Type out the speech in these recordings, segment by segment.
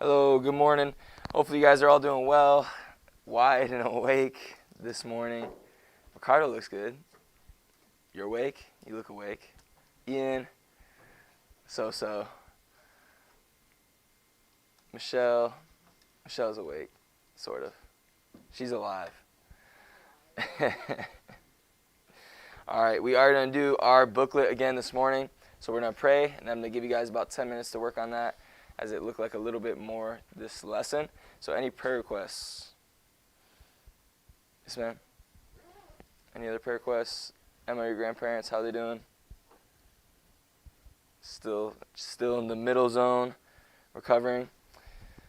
Hello, good morning. Hopefully you guys are all doing well, wide and awake this morning. Ricardo looks good. You're awake? You look awake. Ian, so. Michelle's awake, sort of. She's alive. All right, we are going to do our booklet again this morning. So we're going to pray, and I'm going to give you guys about 10 minutes to work on that, as it looked like a little bit more this lesson. So any prayer requests? Yes, ma'am? Any other prayer requests? Emma, your grandparents, how are they doing? Still in the middle zone, recovering.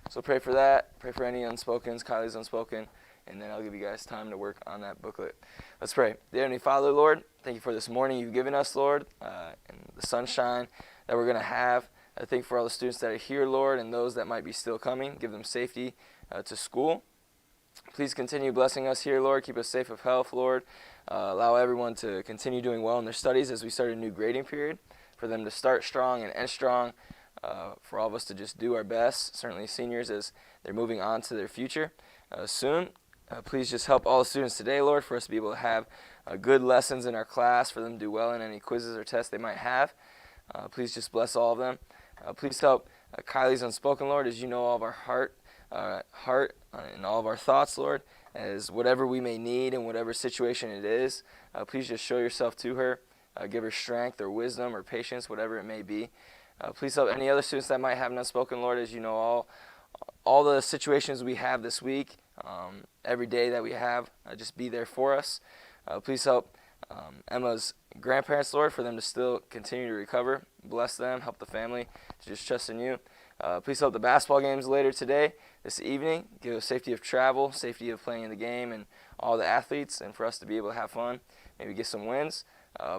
So pray for that. Pray for any unspokens, Kylie's unspoken, and then I'll give you guys time to work on that booklet. Let's pray. Dear Heavenly Father, Lord, thank you for this morning you've given us, Lord, and the sunshine that we're going to have. I thank you for all the students that are here, Lord, and those that might be still coming. Give them safety to school. Please continue blessing us here, Lord. Keep us safe of health, Lord. Allow everyone to continue doing well in their studies as we start a new grading period, for them to start strong and end strong, for all of us to just do our best, certainly seniors as they're moving on to their future soon. Please just help all the students today, Lord, for us to be able to have good lessons in our class, for them to do well in any quizzes or tests they might have. Please just bless all of them. Please help Kylie's unspoken, Lord, as you know all of our heart and all of our thoughts, Lord, as whatever we may need in whatever situation it is. Please just show yourself to her. Give her strength or wisdom or patience, whatever it may be. Please help any other students that might have an unspoken, Lord, as you know all the situations we have this week, every day that we have, just be there for us. Please help Emma's grandparents, Lord, for them to still continue to recover. Bless them, help the family to just trust in you. Please help the basketball games later today, this evening. Give us safety of travel, safety of playing in the game, and all the athletes, and for us to be able to have fun, maybe get some wins.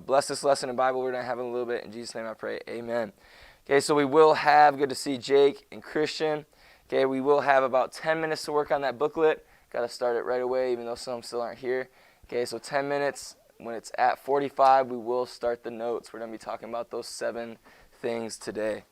Bless this lesson in Bible we're going to have in a little bit. In Jesus' name I pray, amen. Okay, so we will have, good to see Jake and Christian. Okay, we will have about 10 minutes to work on that booklet. Got to start it right away, even though some still aren't here. Okay, so 10 minutes. When it's at 45, we will start the notes. We're going to be talking about those 7 things today.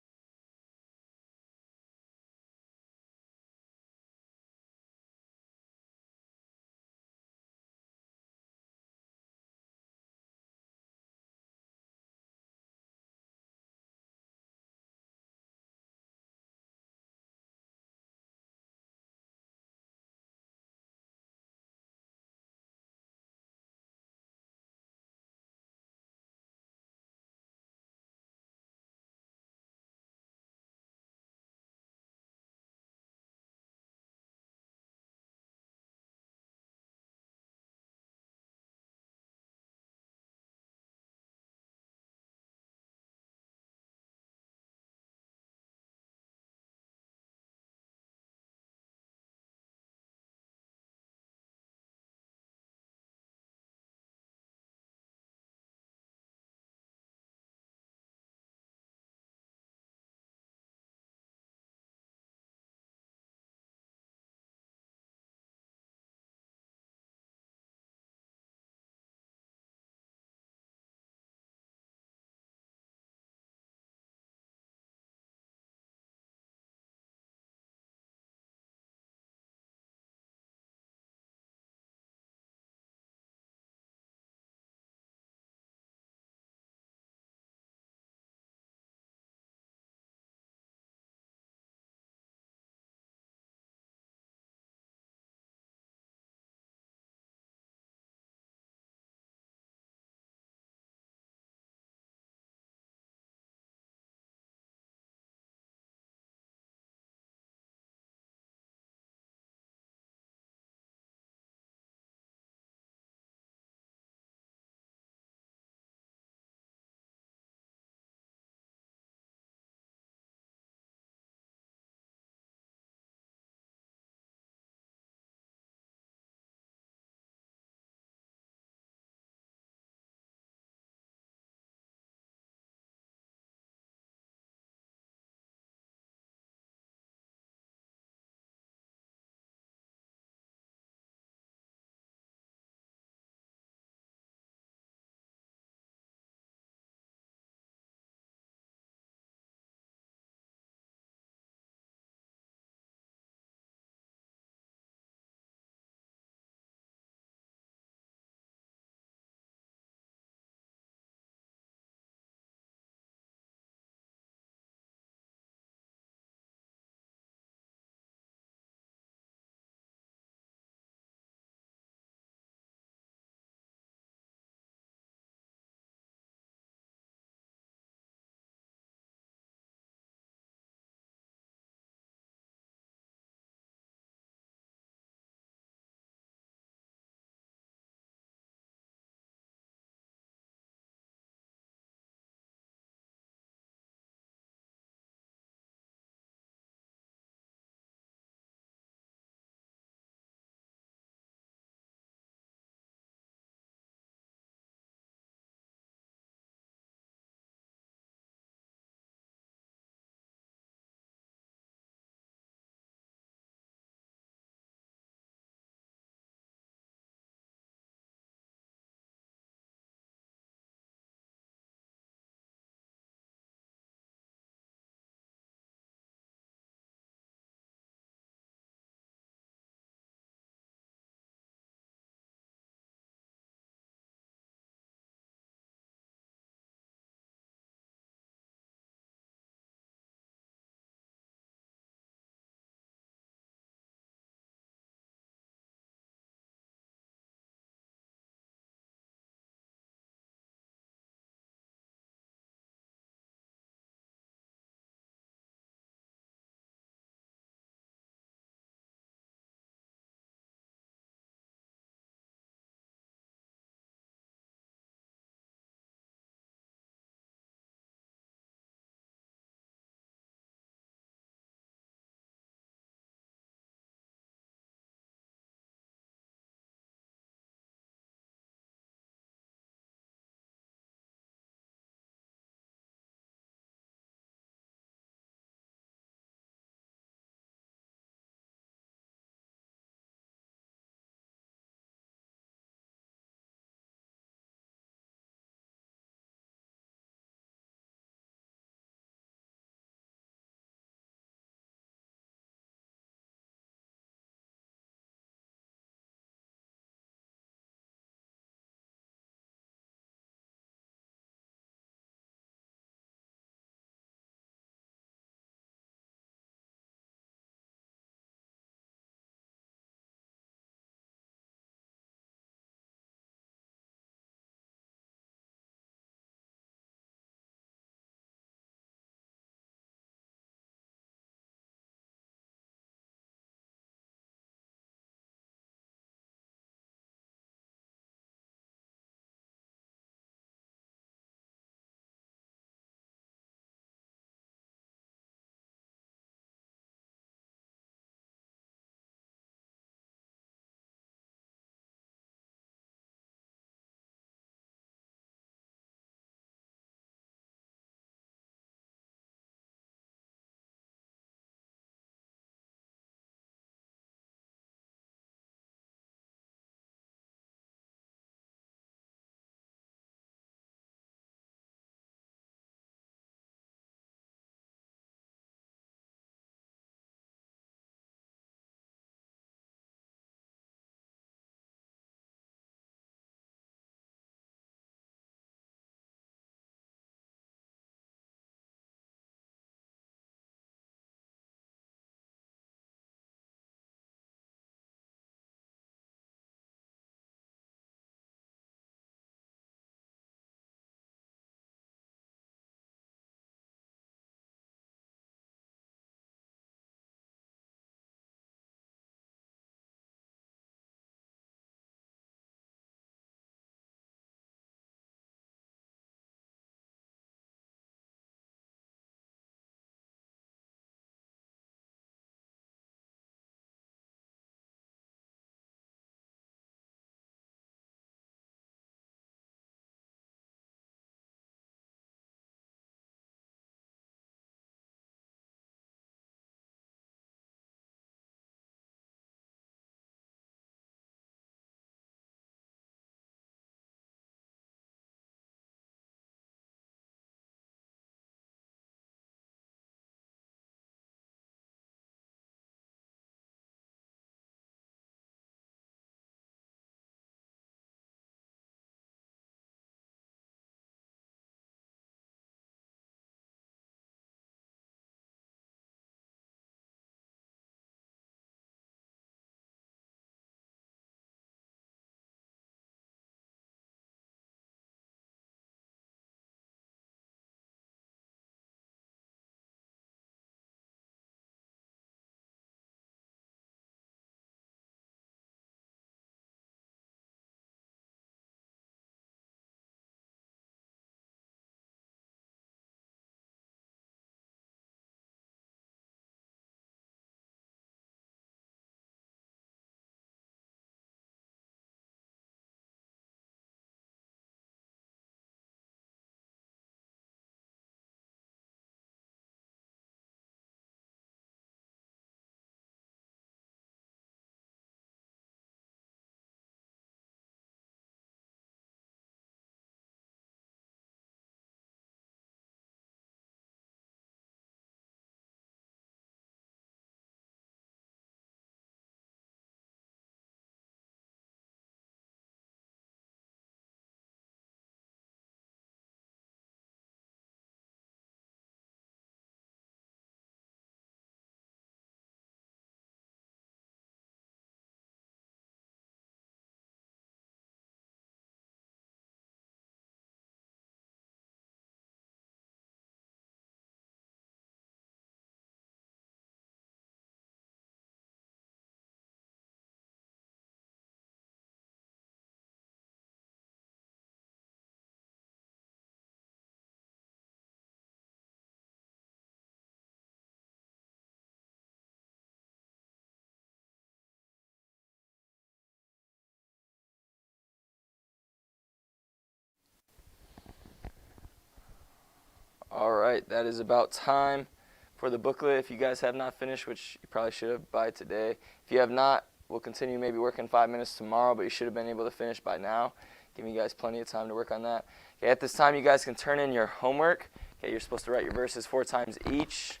All right, that is about time for the booklet. If you guys have not finished, which you probably should have by today. If you have not, we'll continue maybe working 5 minutes tomorrow, but you should have been able to finish by now. Giving you guys plenty of time to work on that. Okay, at this time, you guys can turn in your homework. Okay, you're supposed to write your verses 4 times each.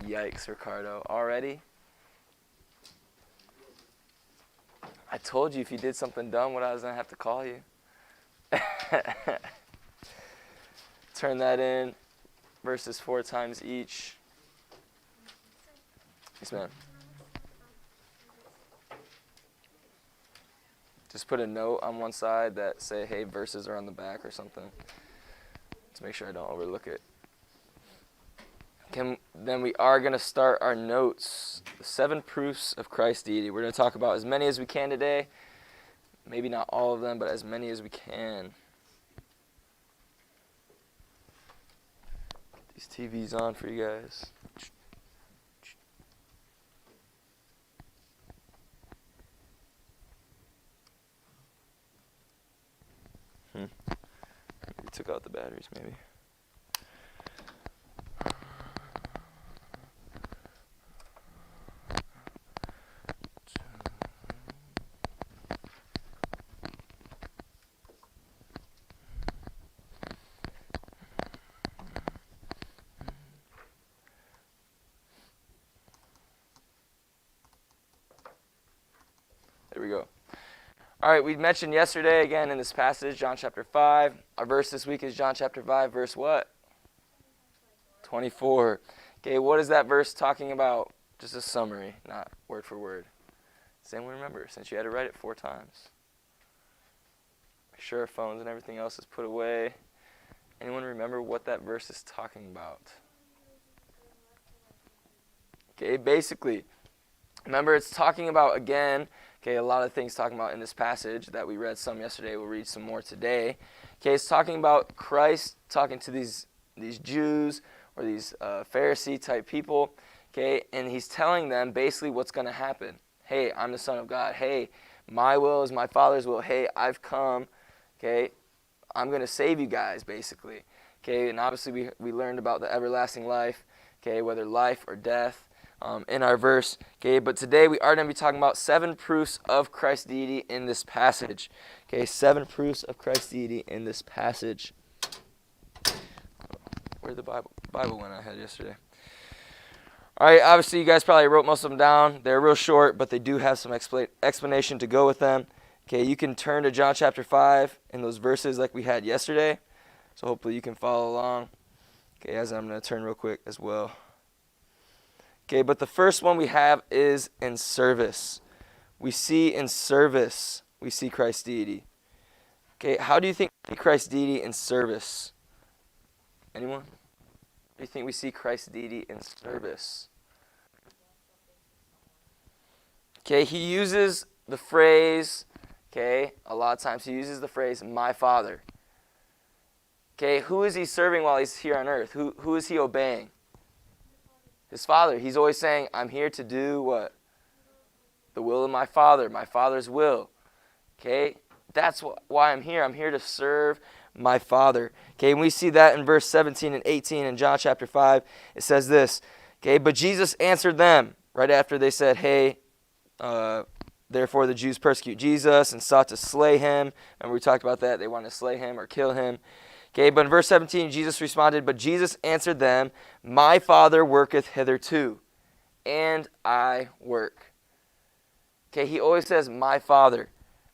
Yikes, Ricardo. Already? I told you if you did something dumb, what I was going to have to call you. Turn that in. Verses 4 times each. Yes, ma'am. Just put a note on one side that say, hey, verses are on the back or something. To make sure I don't overlook it. Then we are going to start our notes. The 7 proofs of Christ's deity. We're going to talk about as many as we can today. Maybe not all of them, but as many as we can. Get these TVs on for you guys. We took out the batteries, maybe. There we go. All right, we mentioned yesterday, again, in this passage, John chapter 5. Our verse this week is John chapter 5, verse what? 24. Okay, what is that verse talking about? Just a summary, not word for word. Does anyone remember, since you had to write it 4 times? Make sure our phones and everything else is put away. Anyone remember what that verse is talking about? Okay, basically, remember it's talking about, again, okay, a lot of things talking about in this passage that we read some yesterday. We'll read some more today. Okay, it's talking about Christ talking to these Jews or these Pharisee-type people. Okay, and he's telling them basically what's going to happen. Hey, I'm the Son of God. Hey, my will is my Father's will. Hey, I've come. Okay, I'm going to save you guys, basically. Okay, and obviously we learned about the everlasting life. Okay, whether life or death. In our verse. Okay, but today we are going to be talking about 7 proofs of Christ's deity in this passage. Okay, 7 proofs of Christ's deity in this passage. Where'd the Bible went I had yesterday? All right, obviously you guys probably wrote most of them down. They're real short, but they do have some explanation to go with them. Okay, you can turn to John chapter 5 in those verses like we had yesterday. So hopefully you can follow along. Okay, as I'm going to turn real quick as well. Okay, but the first one we have is in service. We see in service, we see Christ's deity. Okay, how do you think we see Christ's deity in service? Anyone? Do you think we see Christ's deity in service? Okay, he uses the phrase, okay, a lot of times he uses the phrase, my Father. Okay, who is he serving while he's here on earth? Who is he obeying? His Father. He's always saying, I'm here to do what? The will of my Father's will. Okay? That's why I'm here. I'm here to serve my Father. Okay, and we see that in verse 17 and 18 in John chapter 5. It says this. Okay, but Jesus answered them right after they said, hey, therefore the Jews persecute Jesus and sought to slay him. And we talked about that. They wanted to slay him or kill him. Okay, but in verse 17, Jesus responded, but Jesus answered them, my Father worketh hitherto, and I work. Okay, he always says, my Father,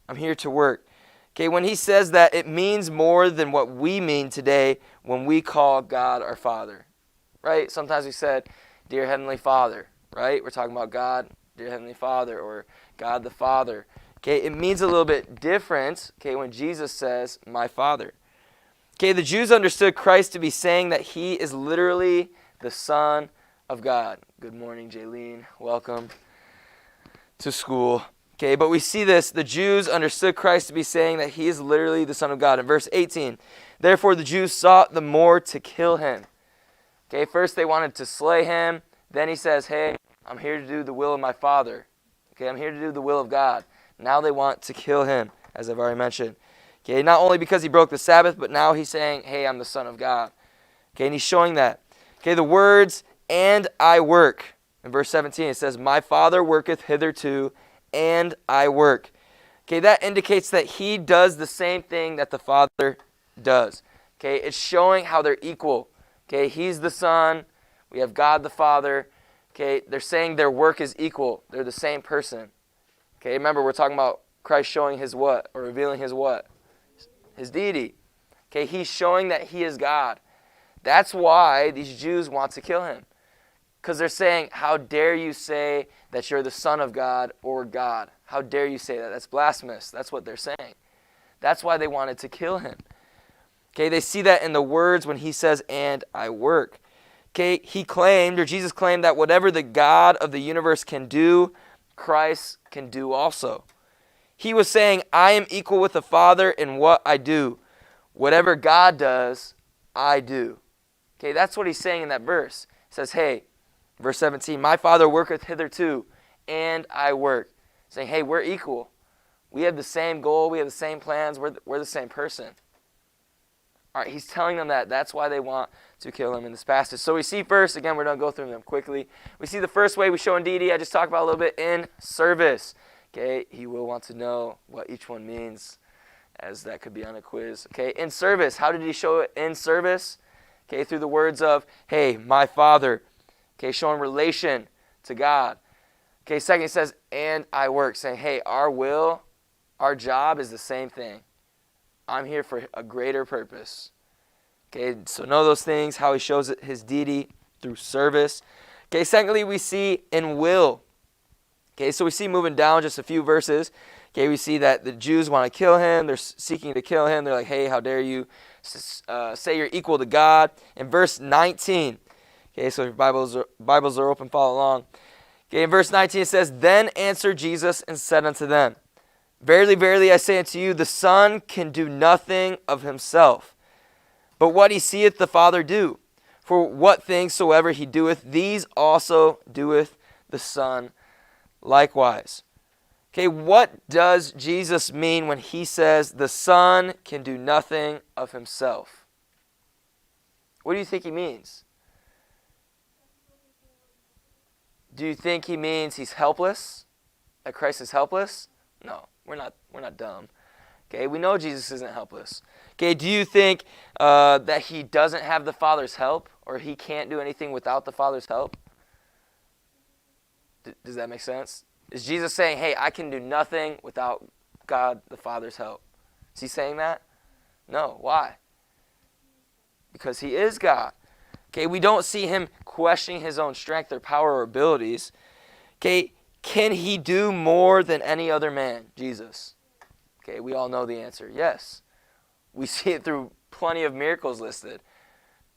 I'm here to work. Okay, when he says that, it means more than what we mean today when we call God our Father, right? Sometimes we said, dear Heavenly Father, right? We're talking about God, dear Heavenly Father, or God the Father. Okay, it means a little bit different, okay, when Jesus says, my Father. Okay, the Jews understood Christ to be saying that he is literally the Son of God. Good morning, Jaylene. Welcome to school. Okay, but we see this. The Jews understood Christ to be saying that he is literally the Son of God. In verse 18, therefore the Jews sought the more to kill him. Okay, first they wanted to slay him. Then he says, hey, I'm here to do the will of my Father. Okay, I'm here to do the will of God. Now they want to kill him, as I've already mentioned. Okay, not only because he broke the Sabbath, but now he's saying, hey, I'm the Son of God. Okay, and he's showing that. Okay, the words, and I work. In verse 17, it says, my Father worketh hitherto, and I work. Okay, that indicates that he does the same thing that the Father does. Okay, it's showing how they're equal. Okay, he's the Son. We have God the Father. Okay, they're saying their work is equal. They're the same person. Okay, remember, we're talking about Christ showing his what? Or revealing his what? His deity. Okay, he's showing that he is God. That's why these Jews want to kill him. Because they're saying, how dare you say that you're the Son of God or God? How dare you say that? That's blasphemous. That's what they're saying. That's why they wanted to kill him. Okay, they see that in the words when he says, and I work. Okay, he claimed, or Jesus claimed, that whatever the God of the universe can do, Christ can do also. He was saying, I am equal with the Father in what I do. Whatever God does, I do. Okay, that's what he's saying in that verse. He says, hey, verse 17, my Father worketh hitherto, and I work. Saying, hey, we're equal. We have the same goal. We have the same plans. We're the same person. All right, he's telling them that. That's why they want to kill him in this passage. So we see first, again, we're going to go through them quickly. We see the first way we show in deity, I just talked about a little bit, in service. Okay, he will want to know what each one means, as that could be on a quiz. Okay, in service. How did he show it in service? Okay, through the words of, hey, my Father. Okay, showing relation to God. Okay, second, he says, and I work. Saying, hey, our will, our job is the same thing. I'm here for a greater purpose. Okay, so know those things, how he shows his deity through service. Okay, secondly, we see in will. Okay, so we see moving down just a few verses. Okay, we see that the Jews want to kill him. They're seeking to kill him. They're like, hey, how dare you say you're equal to God. In verse 19, okay, so if your Bibles are open, follow along. Okay, in verse 19 it says, then answered Jesus and said unto them, verily, verily, I say unto you, the Son can do nothing of himself, but what he seeth the Father do. For what things soever he doeth, these also doeth the Son likewise. Okay, what does Jesus mean when he says the Son can do nothing of himself? What do you think he means? Do you think he means he's helpless? That Christ is helpless? No, we're not dumb. Okay, we know Jesus isn't helpless. Okay, do you think that he doesn't have the Father's help, or he can't do anything without the Father's help? Does that make sense? Is Jesus saying, hey, I can do nothing without God the Father's help? Is he saying that? No. Why? Because he is God. Okay, we don't see him questioning his own strength or power or abilities. Okay, can he do more than any other man? Jesus. Okay, we all know the answer. Yes. We see it through plenty of miracles listed.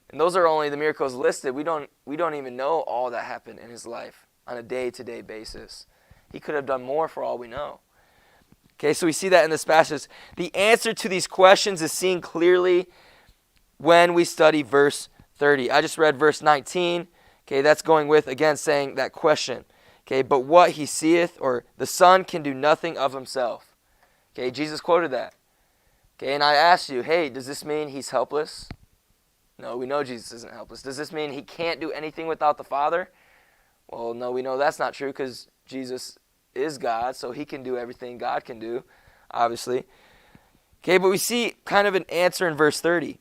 And those are only the miracles listed. We don't even know all that happened in his life on a day-to-day basis. He could have done more for all we know. Okay, so we see that in this passage. The answer to these questions is seen clearly when we study verse 30. I just read verse 19. Okay, that's going with, again, saying that question. Okay, but what he seeth, or the Son can do nothing of himself. Okay, Jesus quoted that. Okay, and I asked you, hey, does this mean he's helpless? No, we know Jesus isn't helpless. Does this mean he can't do anything without the Father? Well, no, we know that's not true because Jesus is God, so he can do everything God can do, obviously. Okay, but we see kind of an answer in verse 30.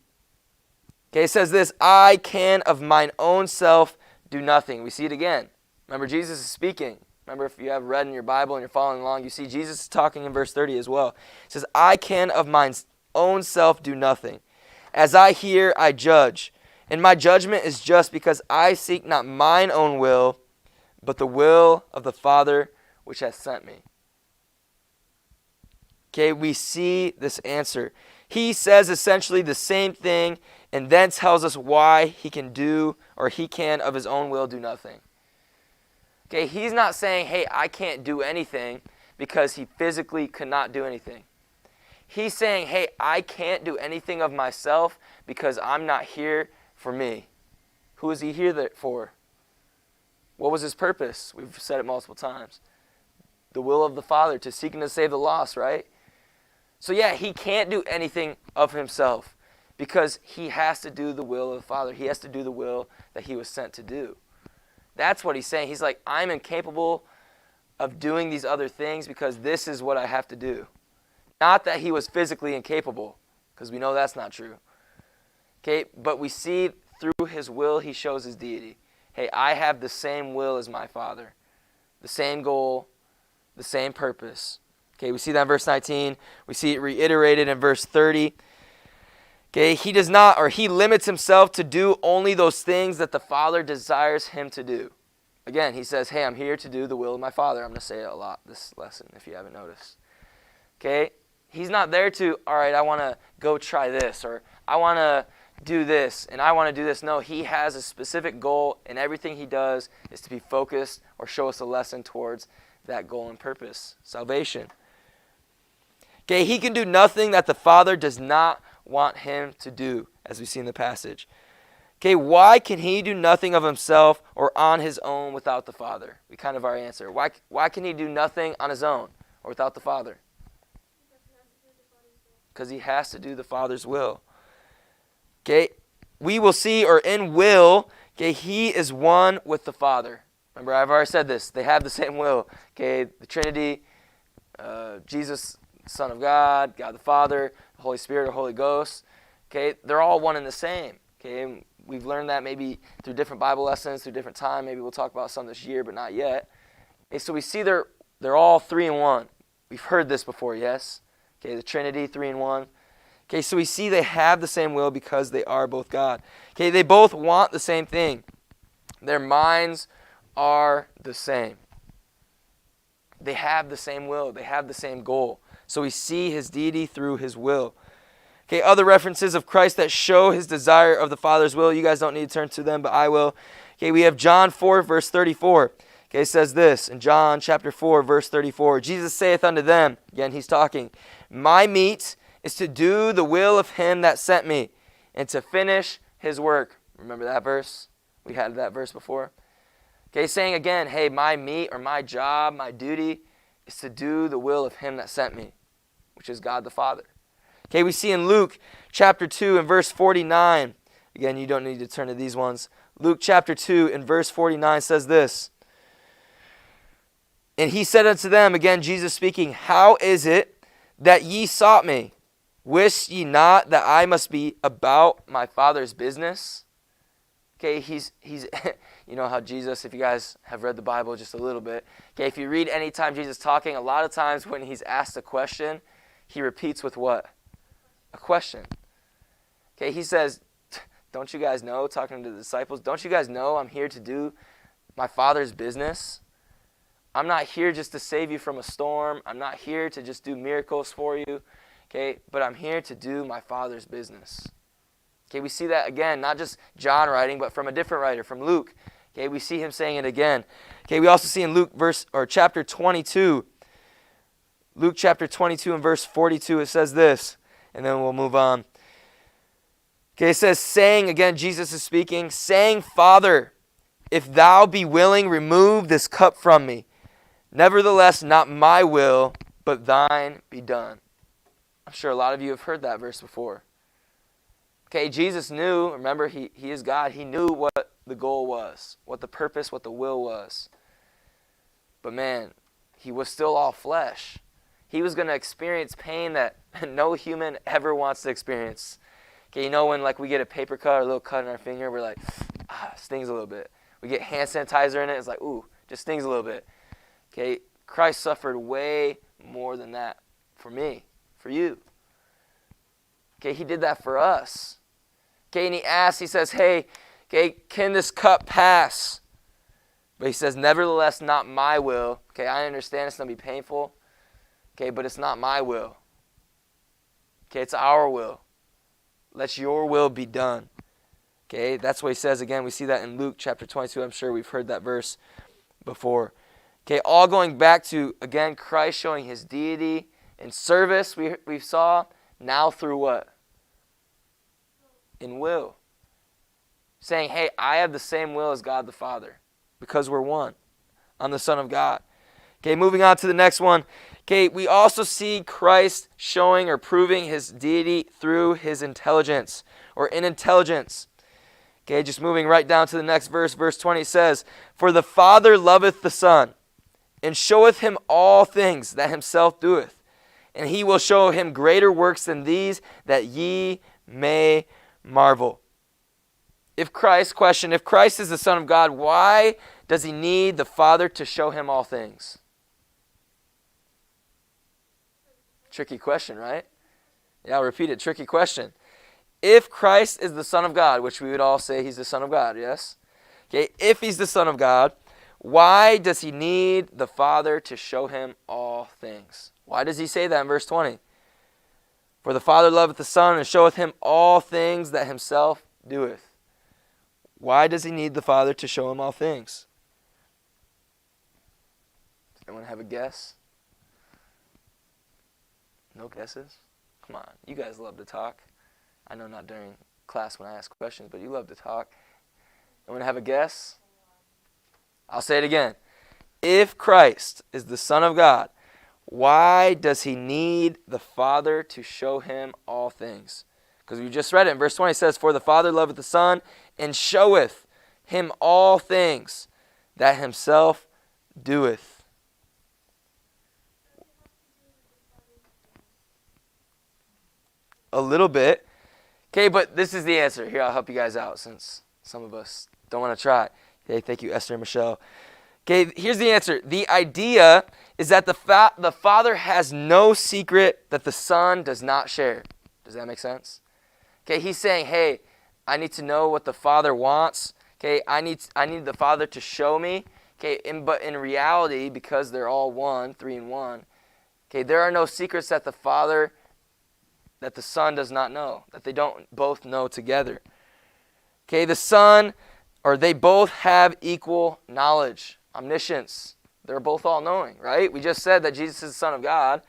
Okay, it says this, I can of mine own self do nothing. We see it again. Remember, Jesus is speaking. Remember, if you have read in your Bible and you're following along, you see Jesus is talking in verse 30 as well. It says, I can of mine own self do nothing. As I hear, I judge. And my judgment is just because I seek not mine own will, but the will of the Father which hath sent me. Okay, we see this answer. He says essentially the same thing and then tells us why he can do, or he can of his own will do nothing. Okay, he's not saying, hey, I can't do anything because he physically could not do anything. He's saying, hey, I can't do anything of myself because I'm not here for me. Who is he here for? What was his purpose? We've said it multiple times. The will of the Father, to seek and to save the lost, right? So yeah, he can't do anything of himself because he has to do the will of the Father. He has to do the will that he was sent to do. That's what he's saying. He's like, I'm incapable of doing these other things because this is what I have to do. Not that he was physically incapable, because we know that's not true. Okay, but we see through his will, he shows his deity. Hey, I have the same will as my Father. The same goal, the same purpose. Okay, we see that in verse 19. We see it reiterated in verse 30. Okay, he does not, or he limits himself to do only those things that the Father desires him to do. Again, he says, hey, I'm here to do the will of my Father. I'm going to say it a lot this lesson if you haven't noticed. Okay, he's not there to, all right, I want to go try this, or I want to do this, and I want to do this. No, he has a specific goal, and everything he does is to be focused or show us a lesson towards that goal and purpose, salvation. Okay, he can do nothing that the Father does not want him to do, as we see in the passage. Okay, why can he do nothing of himself or on his own without the Father? We kind of already answered. Why can he do nothing on his own or without the Father? Because he has to do the Father's will. Okay, we will see, or in will, okay, he is one with the Father. Remember, I've already said this. They have the same will. Okay, the Trinity, Jesus, Son of God, God the Father, the Holy Spirit or Holy Ghost. Okay, they're all one and the same. Okay, and we've learned that maybe through different Bible lessons, through different time. Maybe we'll talk about some this year, but not yet. Okay, so we see they're all 3 in 1. We've heard this before, yes? Okay, the Trinity, 3 in 1. Okay, so we see they have the same will because they are both God. Okay, they both want the same thing. Their minds are the same. They have the same will. They have the same goal. So we see his deity through his will. Okay, other references of Christ that show his desire of the Father's will. You guys don't need to turn to them, but I will. Okay, we have John 4, verse 34. Okay, it says this in John chapter 4, verse 34. Jesus saith unto them, again, he's talking, my meat is to do the will of him that sent me and to finish his work. Remember that verse? We had that verse before. Okay, saying again, hey, my meat or my job, my duty is to do the will of him that sent me, which is God the Father. Okay, we see in Luke chapter 2 and verse 49. Again, you don't need to turn to these ones. Luke chapter 2 and verse 49 says this. And he said unto them, again, Jesus speaking, how is it that ye sought me? Wist ye not that I must be about my Father's business? Okay, he's you know how Jesus, if you guys have read the Bible just a little bit, okay, if you read any time Jesus talking, a lot of times when he's asked a question, he repeats with what? A question. Okay, he says, don't you guys know, talking to the disciples, don't you guys know I'm here to do my Father's business? I'm not here just to save you from a storm. I'm not here to just do miracles for you. Okay, but I'm here to do my Father's business. Okay, we see that again, not just John writing, but from a different writer, from Luke. Okay, we see him saying it again. Okay, we also see in Luke chapter 22. Luke chapter 22 and verse 42, it says this, and then we'll move on. Okay, it says, saying, again, Jesus is speaking, saying, Father, if thou be willing, remove this cup from me. Nevertheless, not my will, but thine be done. I'm sure a lot of you have heard that verse before. Okay, Jesus knew, remember, he is God. He knew what the goal was, what the purpose, what the will was. But man, he was still all flesh. He was going to experience pain that no human ever wants to experience. Okay, you know when like we get a paper cut or a little cut in our finger, we're like, stings a little bit. We get hand sanitizer in it, it's like, ooh, just stings a little bit. Okay, Christ suffered way more than that for me, for you. Okay, he did that for us. Okay, and he asks, he says, hey, okay, can this cup pass? But he says, nevertheless, not my will. Okay, I understand it's going to be painful. Okay, but it's not my will. Okay, it's our will. Let your will be done. Okay, that's what he says again. We see that in Luke chapter 22. I'm sure we've heard that verse before. Okay, all going back to, again, Christ showing his deity in service, we saw, now through what? In will. Saying, hey, I have the same will as God the Father because we're one. I'm the Son of God. Okay, moving on to the next one. Okay, we also see Christ showing or proving his deity through his intelligence or intelligence. Okay, just moving right down to the next verse. Verse 20 says, "For the Father loveth the Son, and showeth him all things that himself doeth. And he will show him greater works than these, that ye may marvel." If Christ is the Son of God, why does he need the Father to show him all things? Tricky question, right? Yeah, I'll repeat it. Tricky question. If Christ is the Son of God, which we would all say he's the Son of God, yes? Okay, if he's the Son of God, why does he need the Father to show him all things? Why does he say that in verse 20? "For the Father loveth the Son, and showeth him all things that himself doeth." Why does he need the Father to show him all things? Does anyone have a guess? No guesses? Come on, you guys love to talk. I know not during class when I ask questions, but you love to talk. Anyone have a guess? I'll say it again. If Christ is the Son of God, why does he need the Father to show him all things? Because we just read it in verse 20. It says, "For the Father loveth the Son, and showeth him all things that himself doeth." A little bit. Okay, but this is the answer. Here, I'll help you guys out since some of us don't want to try. Okay, thank you, Esther and Michelle. Okay, here's the answer. The idea is that the Father has no secret that the Son does not share. Does that make sense? Okay, he's saying, hey, I need to know what the Father wants. Okay, I need the Father to show me. Okay, but in reality, because they're all one, 3 in 1, okay, there are no secrets that the Son does not know, that they don't both know together. Okay, the Son, or they both have equal knowledge, omniscience. They're both all-knowing, right? We just said that Jesus is the Son of God.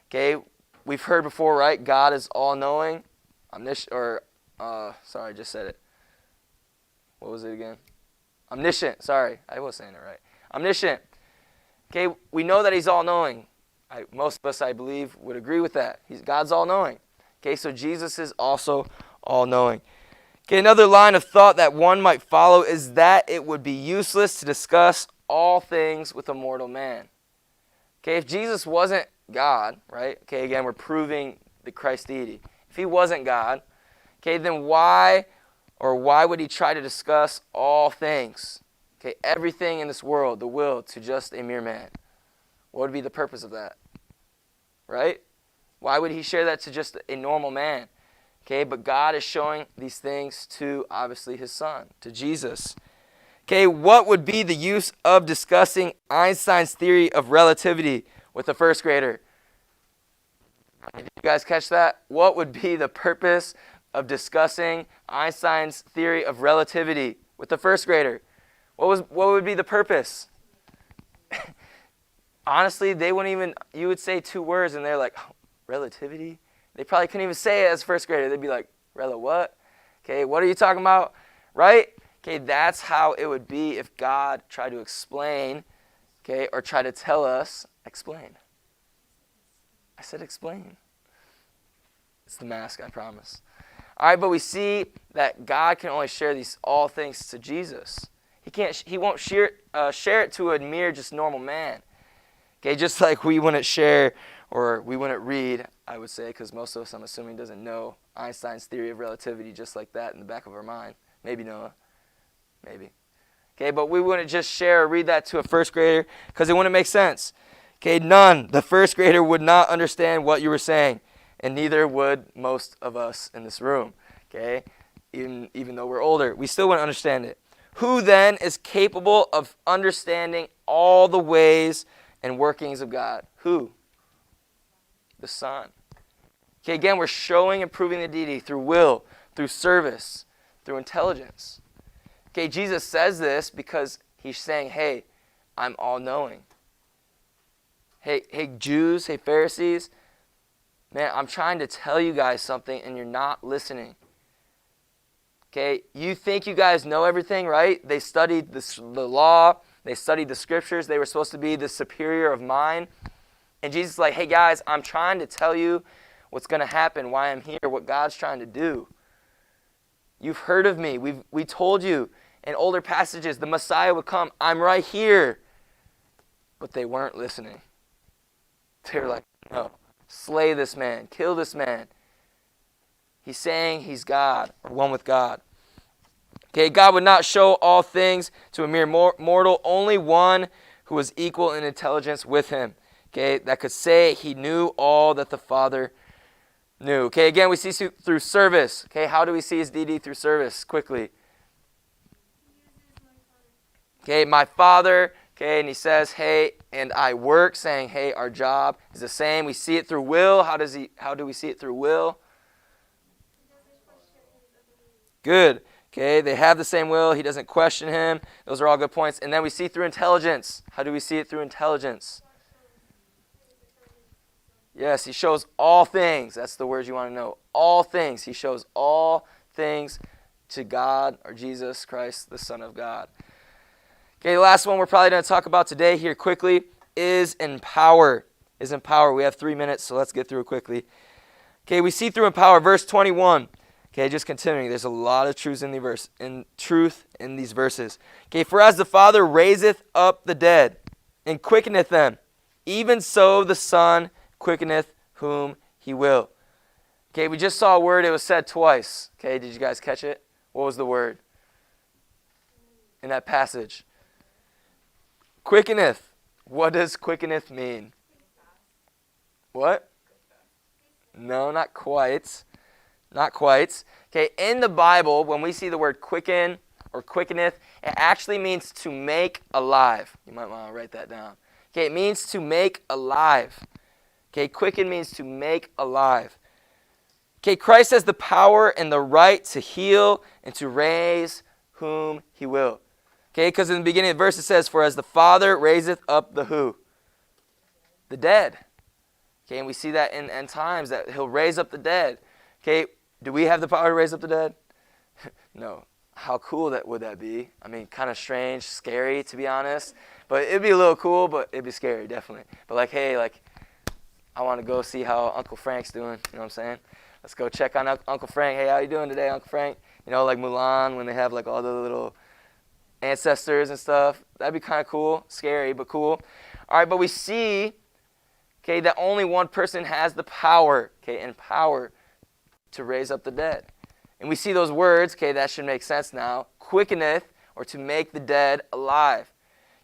Okay, we've heard before, right? God is all-knowing, omniscient, sorry, I just said it. What was it again? Omniscient, sorry, I was saying it right. Omniscient. Okay, we know that he's all-knowing. Most of us, I believe, would agree with that. God's all-knowing. Okay, so Jesus is also all-knowing. Okay, another line of thought that one might follow is that it would be useless to discuss all things with a mortal man. Okay, if Jesus wasn't God, right? Okay, again, we're proving the Christ deity. If he wasn't God, okay, then why would he try to discuss all things? Okay, everything in this world, the will, to just a mere man. What would be the purpose of that? Right? Why would he share that to just a normal man? Okay, but God is showing these things to, obviously, his Son, to Jesus. Okay, what would be the use of discussing Einstein's theory of relativity with a first grader? Did you guys catch that? What would be the purpose of discussing Einstein's theory of relativity with a first grader? What would be the purpose? Honestly, they wouldn't even, you would say 2 words and they're like, oh, relativity? They probably couldn't even say it as first grader. They'd be like, Rela, what? Okay, what are you talking about? Right? Okay, that's how it would be if God tried to explain, okay, or try to tell us, explain. I said explain. It's the mask, I promise. All right, but we see that God can only share these all things to Jesus. He won't share it to a mere just normal man. Okay, just like we wouldn't share or we wouldn't read, I would say, because most of us, I'm assuming, doesn't know Einstein's theory of relativity just like that in the back of our mind. Maybe Noah. Maybe. Okay, but we wouldn't just share or read that to a first grader because it wouldn't make sense. Okay, the first grader would not understand what you were saying, and neither would most of us in this room. Okay, even though we're older, we still wouldn't understand it. Who then is capable of understanding all the ways and workings of God? Who? The Son. Okay, again, we're showing and proving the deity through will, through service, through intelligence. Okay, Jesus says this because he's saying, hey, I'm all-knowing. Hey, Jews, hey, Pharisees, man, I'm trying to tell you guys something and you're not listening. Okay, you think you guys know everything, right? They studied the law. They studied the scriptures. They were supposed to be the superior of mind. And Jesus is like, hey guys, I'm trying to tell you what's going to happen, why I'm here, what God's trying to do. You've heard of me. We told you in older passages the Messiah would come. I'm right here. But they weren't listening. They were like, no, slay this man, kill this man. He's saying he's God, or one with God. Okay, God would not show all things to a mere mortal, only one who was equal in intelligence with him. Okay, that could say he knew all that the Father knew. Okay, again, we see through service. Okay, how do we see his deity through service? Quickly. Okay, my Father. Okay, and he says, hey, and I work, saying, hey, our job is the same. We see it through will. How do we see it through will? Good. Okay, they have the same will. He doesn't question him. Those are all good points. And then we see through intelligence. How do we see it through intelligence? Yes, he shows all things. That's the words you want to know. All things. He shows all things to God, or Jesus Christ, the Son of God. Okay, the last one we're probably going to talk about today here quickly is empower. Is empower. We have 3 minutes, so let's get through it quickly. Okay, we see through empower, verse 21. Okay, just continuing. There's a lot of truth in these verses. Okay, for as the Father raiseth up the dead and quickeneth them, even so the Son quickeneth whom he will. Okay, we just saw a word. It was said twice. Okay, did you guys catch it? What was the word in that passage? Quickeneth. What does quickeneth mean? What? No, not quite. Not quite. Okay, in the Bible, when we see the word quicken or quickeneth, it actually means to make alive. You might want to write that down. Okay, it means to make alive. Okay, quicken means to make alive. Okay, Christ has the power and the right to heal and to raise whom he will. Okay, because in the beginning of the verse it says, for as the Father raiseth up the who? The dead. Okay, and we see that in end times, that he'll raise up the dead. Okay, do we have the power to raise up the dead? No. How cool would that be? I mean, kind of strange, scary, to be honest. But it'd be a little cool, but it'd be scary, definitely. But like, hey, like, I want to go see how Uncle Frank's doing. You know what I'm saying? Let's go check on Uncle Frank. Hey, how you doing today, Uncle Frank? You know, like Mulan, when they have like all the little ancestors and stuff. That'd be kind of cool. Scary, but cool. All right, but we see, okay, that only one person has the power, okay, and power to raise up the dead. And we see those words, okay, that should make sense now. Quickeneth, or to make the dead alive.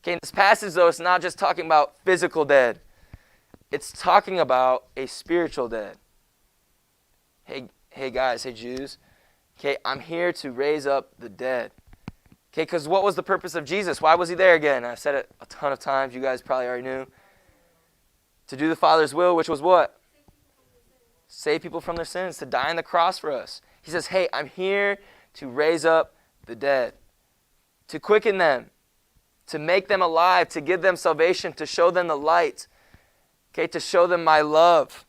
Okay, in this passage, though, it's not just talking about physical dead. It's talking about a spiritual dead. Hey guys, hey Jews. Okay, I'm here to raise up the dead. Okay, because what was the purpose of Jesus? Why was he there again? I've said it a ton of times. You guys probably already knew. To do the Father's will, which was what? Save people from their sins, to die on the cross for us. He says, hey, I'm here to raise up the dead, to quicken them, to make them alive, to give them salvation, to show them the light, okay, to show them my love.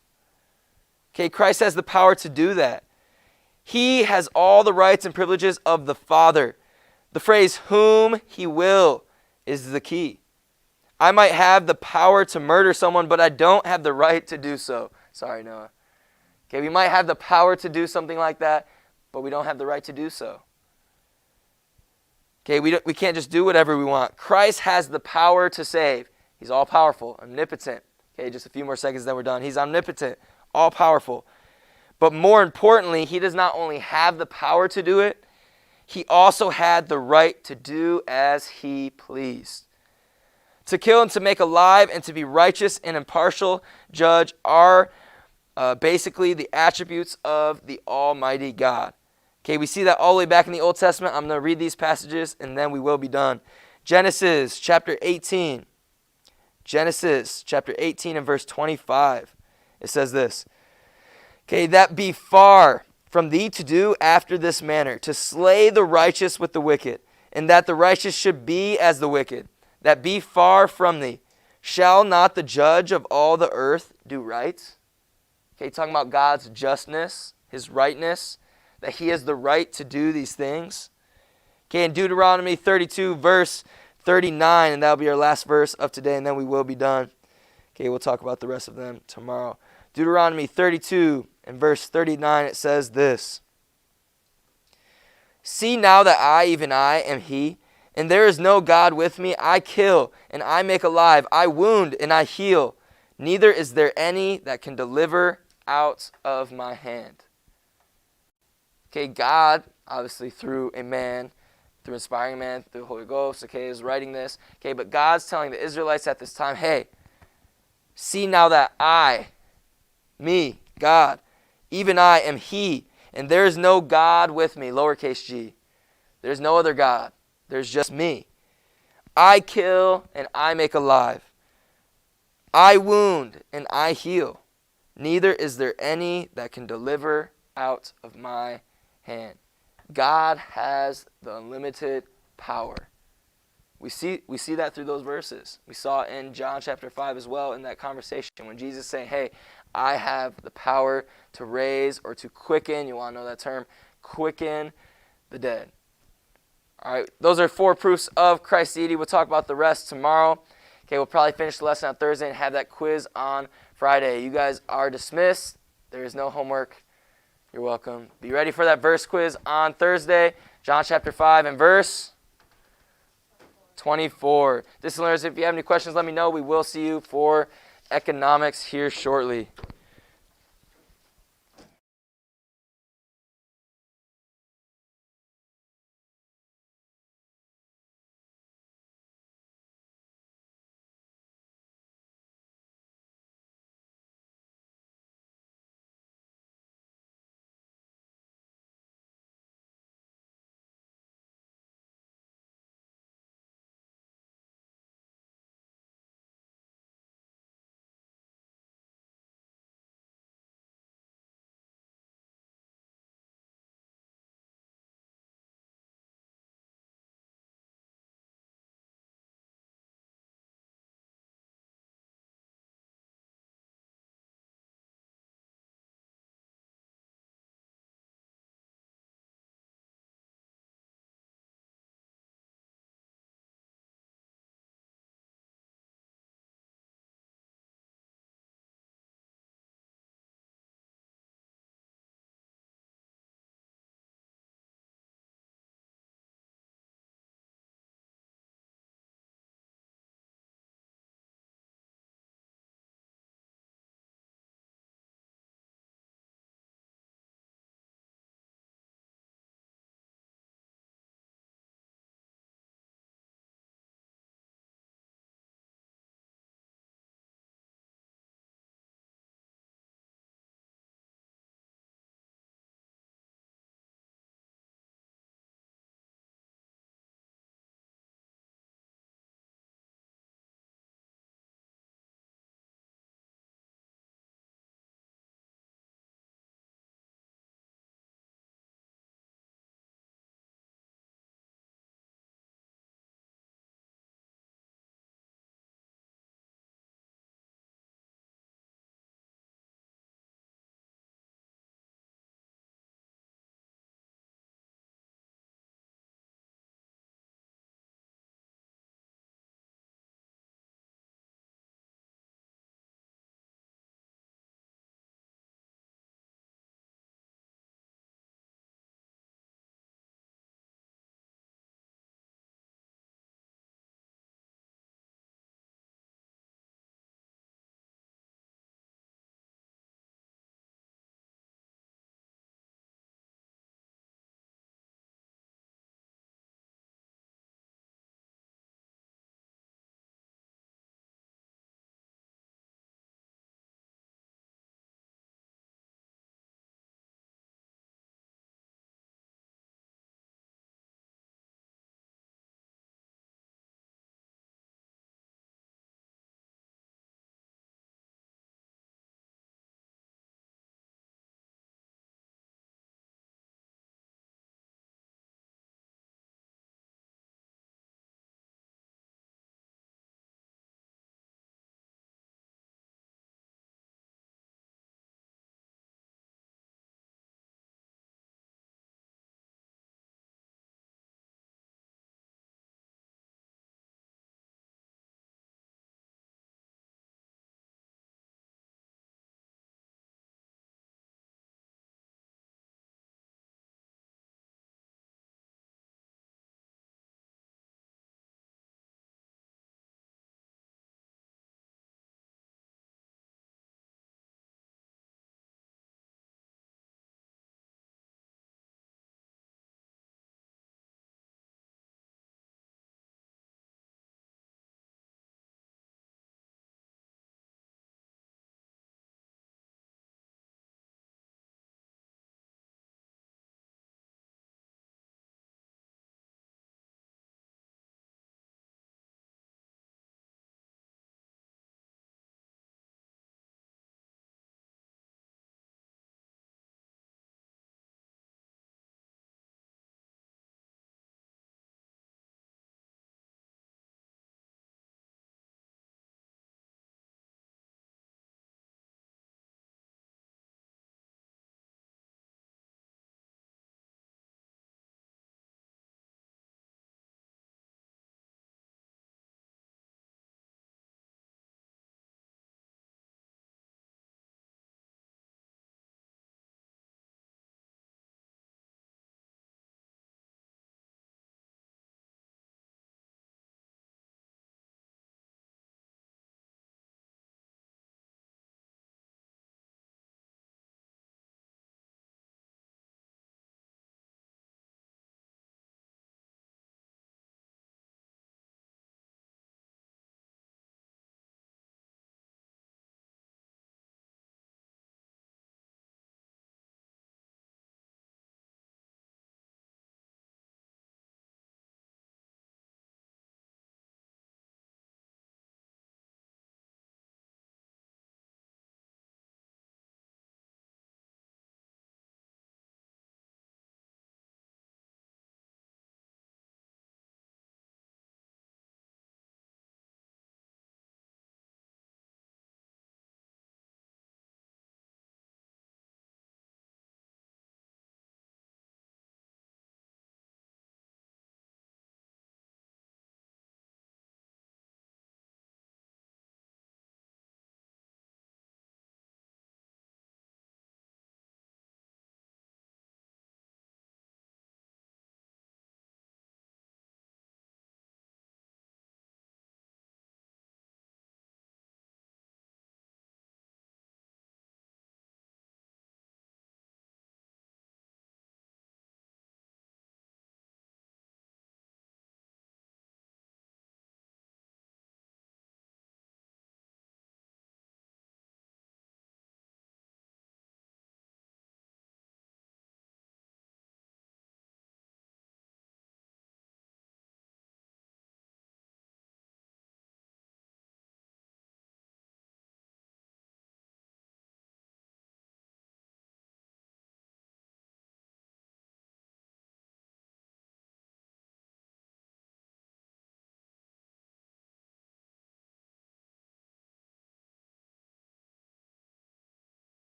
Okay, Christ has the power to do that. He has all the rights and privileges of the Father. The phrase, whom he will, is the key. I might have the power to murder someone, but I don't have the right to do so. Sorry, Noah. Okay, we might have the power to do something like that, but we don't have the right to do so. Okay, we can't just do whatever we want. Christ has the power to save. He's all-powerful, omnipotent. Okay, just a few more seconds, then we're done. He's omnipotent, all-powerful. But more importantly, he does not only have the power to do it, he also had the right to do as he pleased. To kill and to make alive and to be righteous and impartial judge are basically the attributes of the Almighty God. Okay, we see that all the way back in the Old Testament. I'm going to read these passages and then we will be done. Genesis chapter 18. Genesis chapter 18 and verse 25. It says this. Okay, that be far from thee to do after this manner, to slay the righteous with the wicked, and that the righteous should be as the wicked. That be far from thee. Shall not the judge of all the earth do right? Okay, talking about God's justness, his rightness, that he has the right to do these things. Okay, in Deuteronomy 32, verse 39, and that'll be our last verse of today, and then we will be done. Okay, we'll talk about the rest of them tomorrow. Deuteronomy 32 and verse 39, it says this. See now that I, even I, am he, and there is no God with me. I kill, and I make alive. I wound, and I heal. Neither is there any that can deliver out of my hand. Okay, God, obviously through a man, through inspiring a man, through the Holy Ghost, okay, is writing this. Okay, but God's telling the Israelites at this time, hey, see now that I, me, God, even I am he, and there is no God with me, lowercase g. There's no other God. There's just me. I kill and I make alive. I wound and I heal. Neither is there any that can deliver out of my hand. God has the unlimited power. We see that through those verses. We saw it in John chapter 5 as well in that conversation when Jesus is saying, hey, I have the power to raise or to quicken, you want to know that term, quicken the dead. All right, those are 4 proofs of Christ's deity. We'll talk about the rest tomorrow. Okay, we'll probably finish the lesson on Thursday and have that quiz on Friday. You guys are dismissed. There is no homework. You're welcome. Be ready for that verse quiz on Thursday. John chapter 5 and verse 24. Discipline learners, if you have any questions, let me know. We will see you for economics here shortly.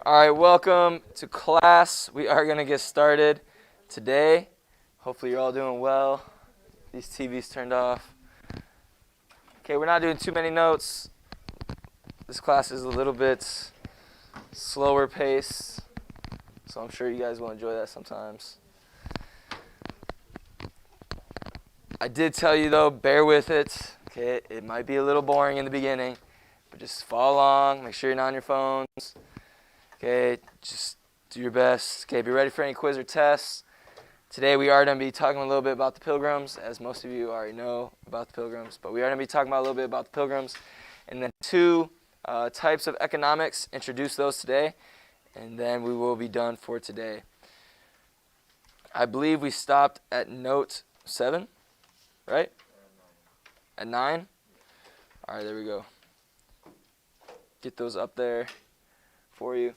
All right, welcome to class. We are going to get started today. Hopefully you're all doing well. These TVs turned off. Okay, we're not doing too many notes. This class is a little bit slower paced, so I'm sure you guys will enjoy that sometimes. I did tell you, though, bear with it. Okay, it might be a little boring in the beginning, but just follow along. Make sure you're not on your phones. Okay, just do your best. Okay, be ready for any quiz or tests. Today we are going to be talking a little bit about the Pilgrims, as most of you already know about the Pilgrims. But we are going to be talking about a little bit about the Pilgrims. And then two types of economics, introduce those today. And then we will be done for today. I believe we stopped at note 7, right? At 9? All right, there we go. Get those up there for you.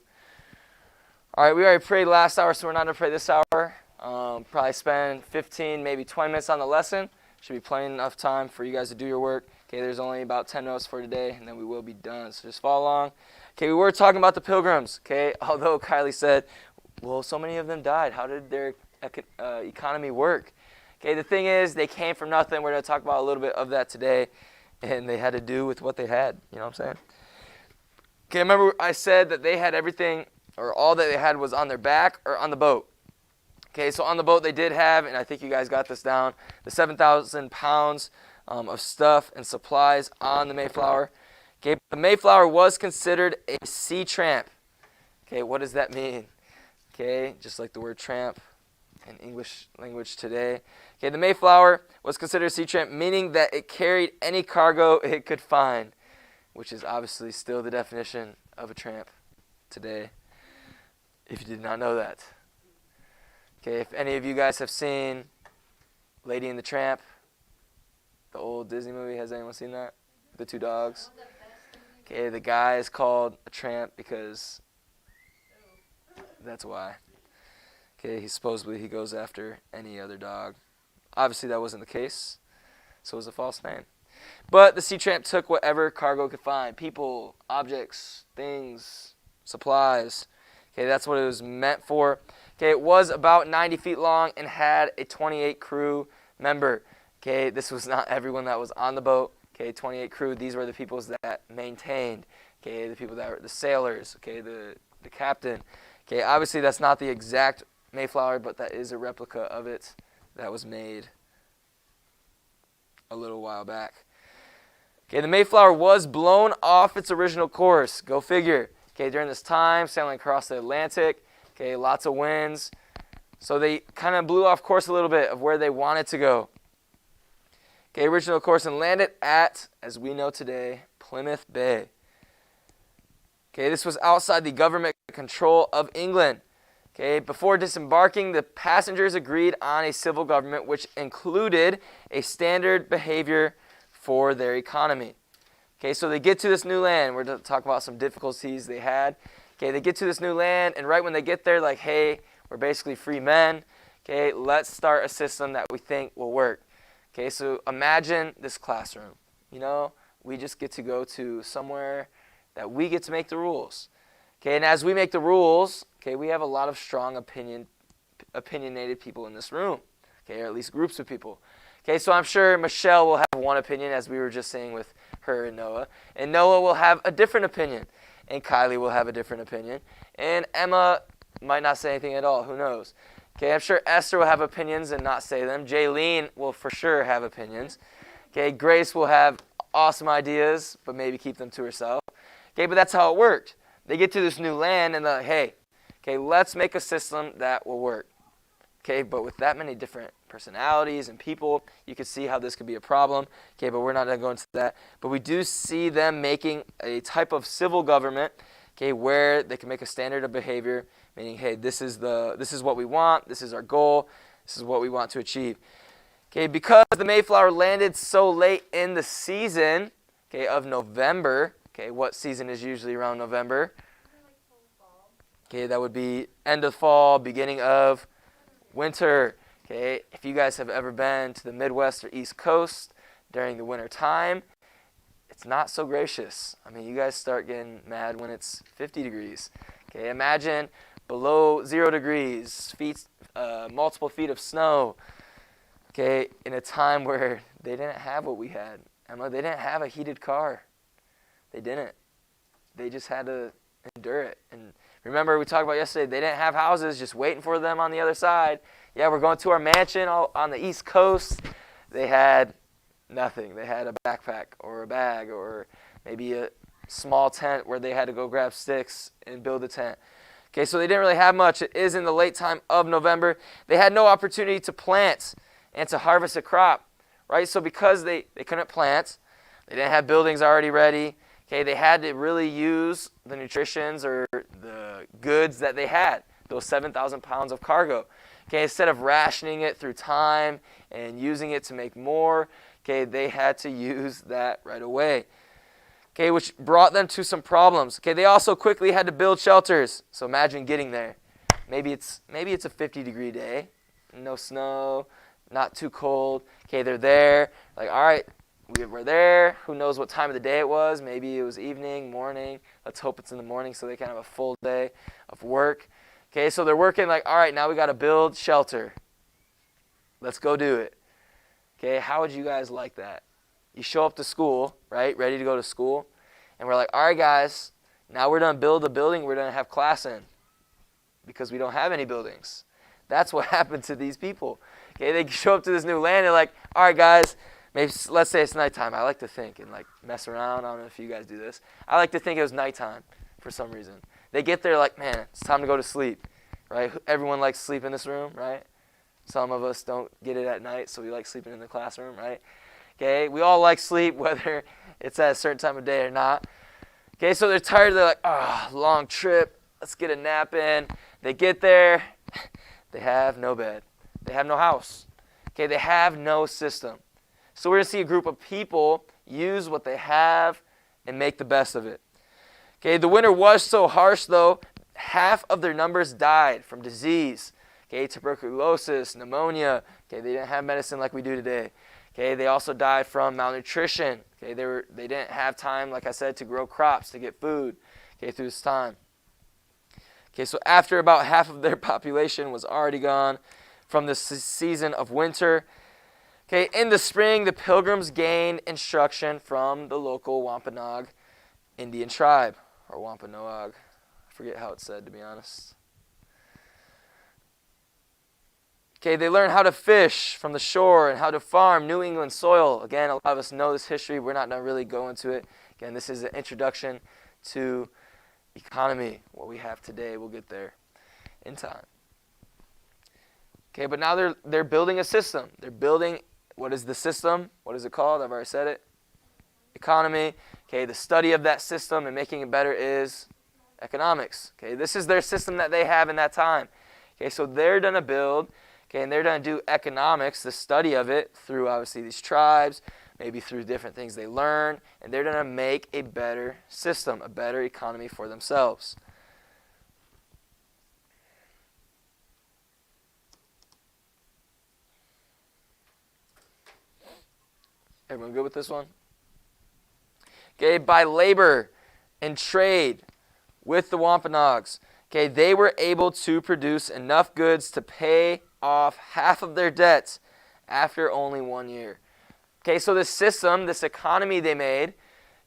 All right, we already prayed last hour, so we're not going to pray this hour. Probably spend 15, maybe 20 minutes on the lesson. Should be plenty enough time for you guys to do your work. Okay, there's only about 10 notes for today, and then we will be done. So just follow along. Okay, we were talking about the Pilgrims. Okay, although Kylie said, well, so many of them died. How did their economy work? Okay, the thing is, they came from nothing. We're going to talk about a little bit of that today, and they had to do with what they had. You know what I'm saying? Okay, remember I said that they had everything, or all that they had was on their back or on the boat. Okay, so on the boat they did have, and I think you guys got this down, the 7,000 pounds of stuff and supplies on the Mayflower. Okay, the Mayflower was considered a sea tramp. Okay, what does that mean? Okay, just like the word tramp in English language today. Okay, the Mayflower was considered a sea tramp, meaning that it carried any cargo it could find, which is obviously still the definition of a tramp today, if you did not know that. Okay, if any of you guys have seen Lady and the Tramp, the old Disney movie, has anyone seen that? The two dogs? Okay, the guy is called a tramp because that's why. Okay, he goes after any other dog. Obviously that wasn't the case, so it was a false name. But the sea tramp took whatever cargo it could find. People, objects, things, supplies. Okay, that's what it was meant for. Okay, it was about 90 feet long and had a 28 crew member. Okay, this was not everyone that was on the boat. Okay, 28 crew, these were the people that maintained. Okay, the people that were the sailors. Okay, the captain. Okay, obviously that's not the exact Mayflower, but that is a replica of it that was made a little while back. Okay, the Mayflower was blown off its original course. Go figure. Okay, during this time, sailing across the Atlantic. Okay, lots of winds. So they kind of blew off course a little bit of where they wanted to go. Okay, original course, and landed at, as we know today, Plymouth Bay. Okay, this was outside the government control of England. Okay, before disembarking, the passengers agreed on a civil government which included a standard behavior for their economy. Okay, so they get to this new land. We're going to talk about some difficulties they had. Okay, they get to this new land, and right when they get there, like, hey, we're basically free men. Okay, let's start a system that we think will work. Okay, so imagine this classroom. You know, we just get to go to somewhere that we get to make the rules. Okay, and as we make the rules, okay, we have a lot of strong opinionated people in this room. Okay, or at least groups of people. Okay, so I'm sure Michelle will have one opinion, as we were just saying with her and Noah. And Noah will have a different opinion. And Kylie will have a different opinion. And Emma might not say anything at all. Who knows? Okay, I'm sure Esther will have opinions and not say them. Jaylene will for sure have opinions. Okay, Grace will have awesome ideas, but maybe keep them to herself. Okay, but that's how it worked. They get to this new land and they're like, hey, okay, let's make a system that will work. Okay, but with that many different personalities and people, you can see how this could be a problem. Okay, but we're not going to go into that. But we do see them making a type of civil government, okay, where they can make a standard of behavior, meaning, hey, this is what we want, this is our goal, this is what we want to achieve. Okay, because the Mayflower landed so late in the season, okay, of November. Okay, what season is usually around November? Okay, that would be end of fall, beginning of winter. Okay, if you guys have ever been to the Midwest or East Coast during the winter time, it's not so gracious. I mean, you guys start getting mad when it's 50 degrees. Okay, imagine below 0 degrees, multiple feet of snow. Okay, in a time where they didn't have what we had. Emma, they didn't have a heated car. They didn't. They just had to endure it. And remember, we talked about yesterday, they didn't have houses just waiting for them on the other side. Yeah, we're going to our mansion on the East Coast. They had nothing. They had a backpack or a bag or maybe a small tent where they had to go grab sticks and build a tent. Okay, so they didn't really have much. It is in the late time of November. They had no opportunity to plant and to harvest a crop, right? So because they couldn't plant, they didn't have buildings already ready, okay, they had to really use the nutritions or the goods that they had, those 7,000 pounds of cargo. Okay, instead of rationing it through time and using it to make more, okay, they had to use that right away. Okay, which brought them to some problems. Okay, they also quickly had to build shelters. So imagine getting there. Maybe it's a 50-degree day, no snow, not too cold. Okay, they're there. Like, all right, we're there. Who knows what time of the day it was? Maybe it was evening, morning. Let's hope it's in the morning so they can have a full day of work. Okay, so they're working like, all right, now we got to build shelter. Let's go do it. Okay, how would you guys like that? You show up to school, right, ready to go to school, and we're like, all right, guys, now we're done build the building we're going to have class in because we don't have any buildings. That's what happened to these people. Okay, they show up to this new land, they're like, all right, guys, maybe let's say it's nighttime. I like to think and like mess around. I don't know if you guys do this. I like to think it was nighttime for some reason. They get there like, man, it's time to go to sleep, right? Everyone likes sleep in this room, right? Some of us don't get it at night, so we like sleeping in the classroom, right? Okay, we all like sleep, whether it's at a certain time of day or not. Okay, so they're tired. They're like, long trip. Let's get a nap in. They get there. They have no bed. They have no house. Okay, they have no system. So we're going to see a group of people use what they have and make the best of it. Okay, the winter was so harsh, though, half of their numbers died from disease. Okay, tuberculosis, pneumonia. Okay, they didn't have medicine like we do today. Okay, they also died from malnutrition. Okay, they didn't have time, like I said, to grow crops, to get food. Okay, through this time. Okay, so after about half of their population was already gone from the season of winter, okay, in the spring, the Pilgrims gained instruction from the local Wampanoag Indian tribe, or Wampanoag. I forget how it's said, to be honest. Okay, they learned how to fish from the shore and how to farm New England soil. Again, a lot of us know this history. We're not going to really go into it. Again, this is an introduction to economy, what we have today. We'll get there in time. Okay, but now they're building a system. They're building, what is the system? What is it called? I've already said it. Economy. Okay, the study of that system and making it better is economics. Okay, this is their system that they have in that time. Okay, so they're going to build, okay, and they're going to do economics, the study of it, through obviously these tribes, maybe through different things they learn, and they're going to make a better system, a better economy for themselves. Everyone good with this one? Okay, by labor and trade with the Wampanoags, okay, they were able to produce enough goods to pay off half of their debts after only 1 year. Okay, so this system, this economy they made,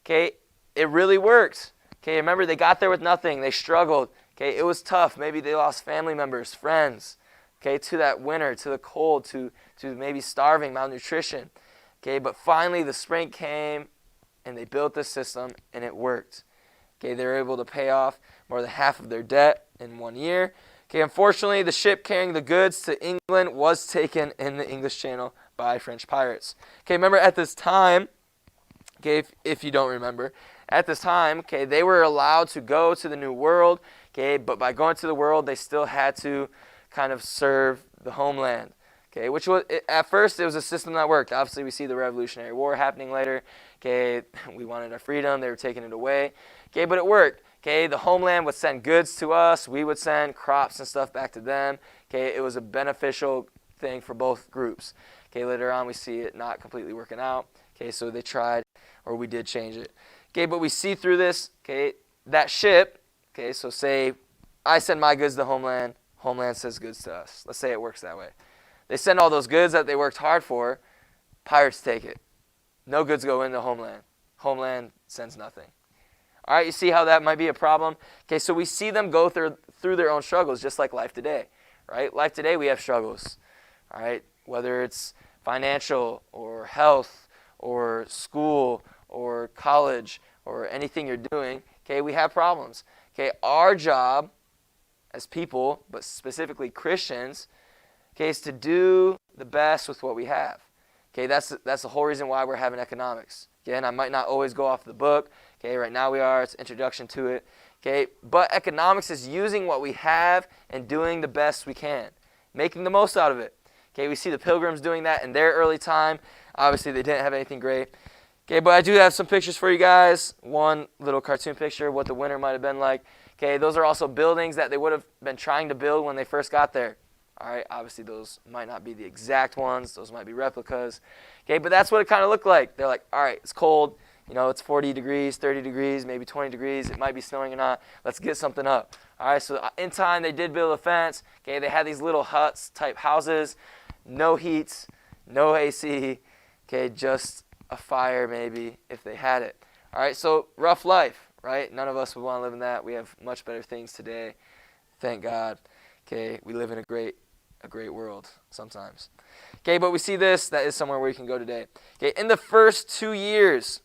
okay, it really worked. Okay, remember, they got there with nothing. They struggled. Okay, it was tough. Maybe they lost family members, friends, okay, to that winter, to the cold, to maybe starving, malnutrition. Okay, but finally the spring came and they built this system and it worked. Okay, they were able to pay off more than half of their debt in 1 year. Okay, unfortunately, the ship carrying the goods to England was taken in the English Channel by French pirates. Okay, remember at this time, okay, if you don't remember, at this time, okay, they were allowed to go to the New World, okay, but by going to the world, they still had to kind of serve the homeland. Okay, which was, at first, it was a system that worked. Obviously, we see the Revolutionary War happening later. Okay, we wanted our freedom. They were taking it away. Okay, but it worked. Okay, the homeland would send goods to us. We would send crops and stuff back to them. Okay, it was a beneficial thing for both groups. Okay, later on, we see it not completely working out. Okay, so they tried, or we did change it. Okay, but we see through this, okay, that ship, okay, so say I send my goods to Homeland. Homeland sends goods to us. Let's say it works that way. They send all those goods that they worked hard for. Pirates take it. No goods go into Homeland. Homeland sends nothing. All right, you see how that might be a problem? Okay, so we see them go through their own struggles, just like life today, right? Life today, we have struggles, all right? Whether it's financial or health or school or college or anything you're doing, okay, we have problems. Okay, our job as people, but specifically Christians, okay, is to do the best with what we have. Okay, that's the whole reason why we're having economics. Again, I might not always go off the book. Okay, right now we are. It's an introduction to it. Okay, but economics is using what we have and doing the best we can, making the most out of it. Okay, we see the Pilgrims doing that in their early time. Obviously, they didn't have anything great. Okay, but I do have some pictures for you guys. One little cartoon picture of what the winter might have been like. Okay, those are also buildings that they would have been trying to build when they first got there. All right, obviously those might not be the exact ones. Those might be replicas. Okay, but that's what it kind of looked like. They're like, all right, it's cold. You know, it's 40 degrees, 30 degrees, maybe 20 degrees. It might be snowing or not. Let's get something up. All right, so in time they did build a fence. Okay, they had these little huts type houses. No heat, no AC. Okay, just a fire maybe if they had it. All right, so rough life, right? None of us would want to live in that. We have much better things today. Thank God. Okay, we live in a great world sometimes. Okay, but we see this. That is somewhere where we can go today. Okay, in the first 2 years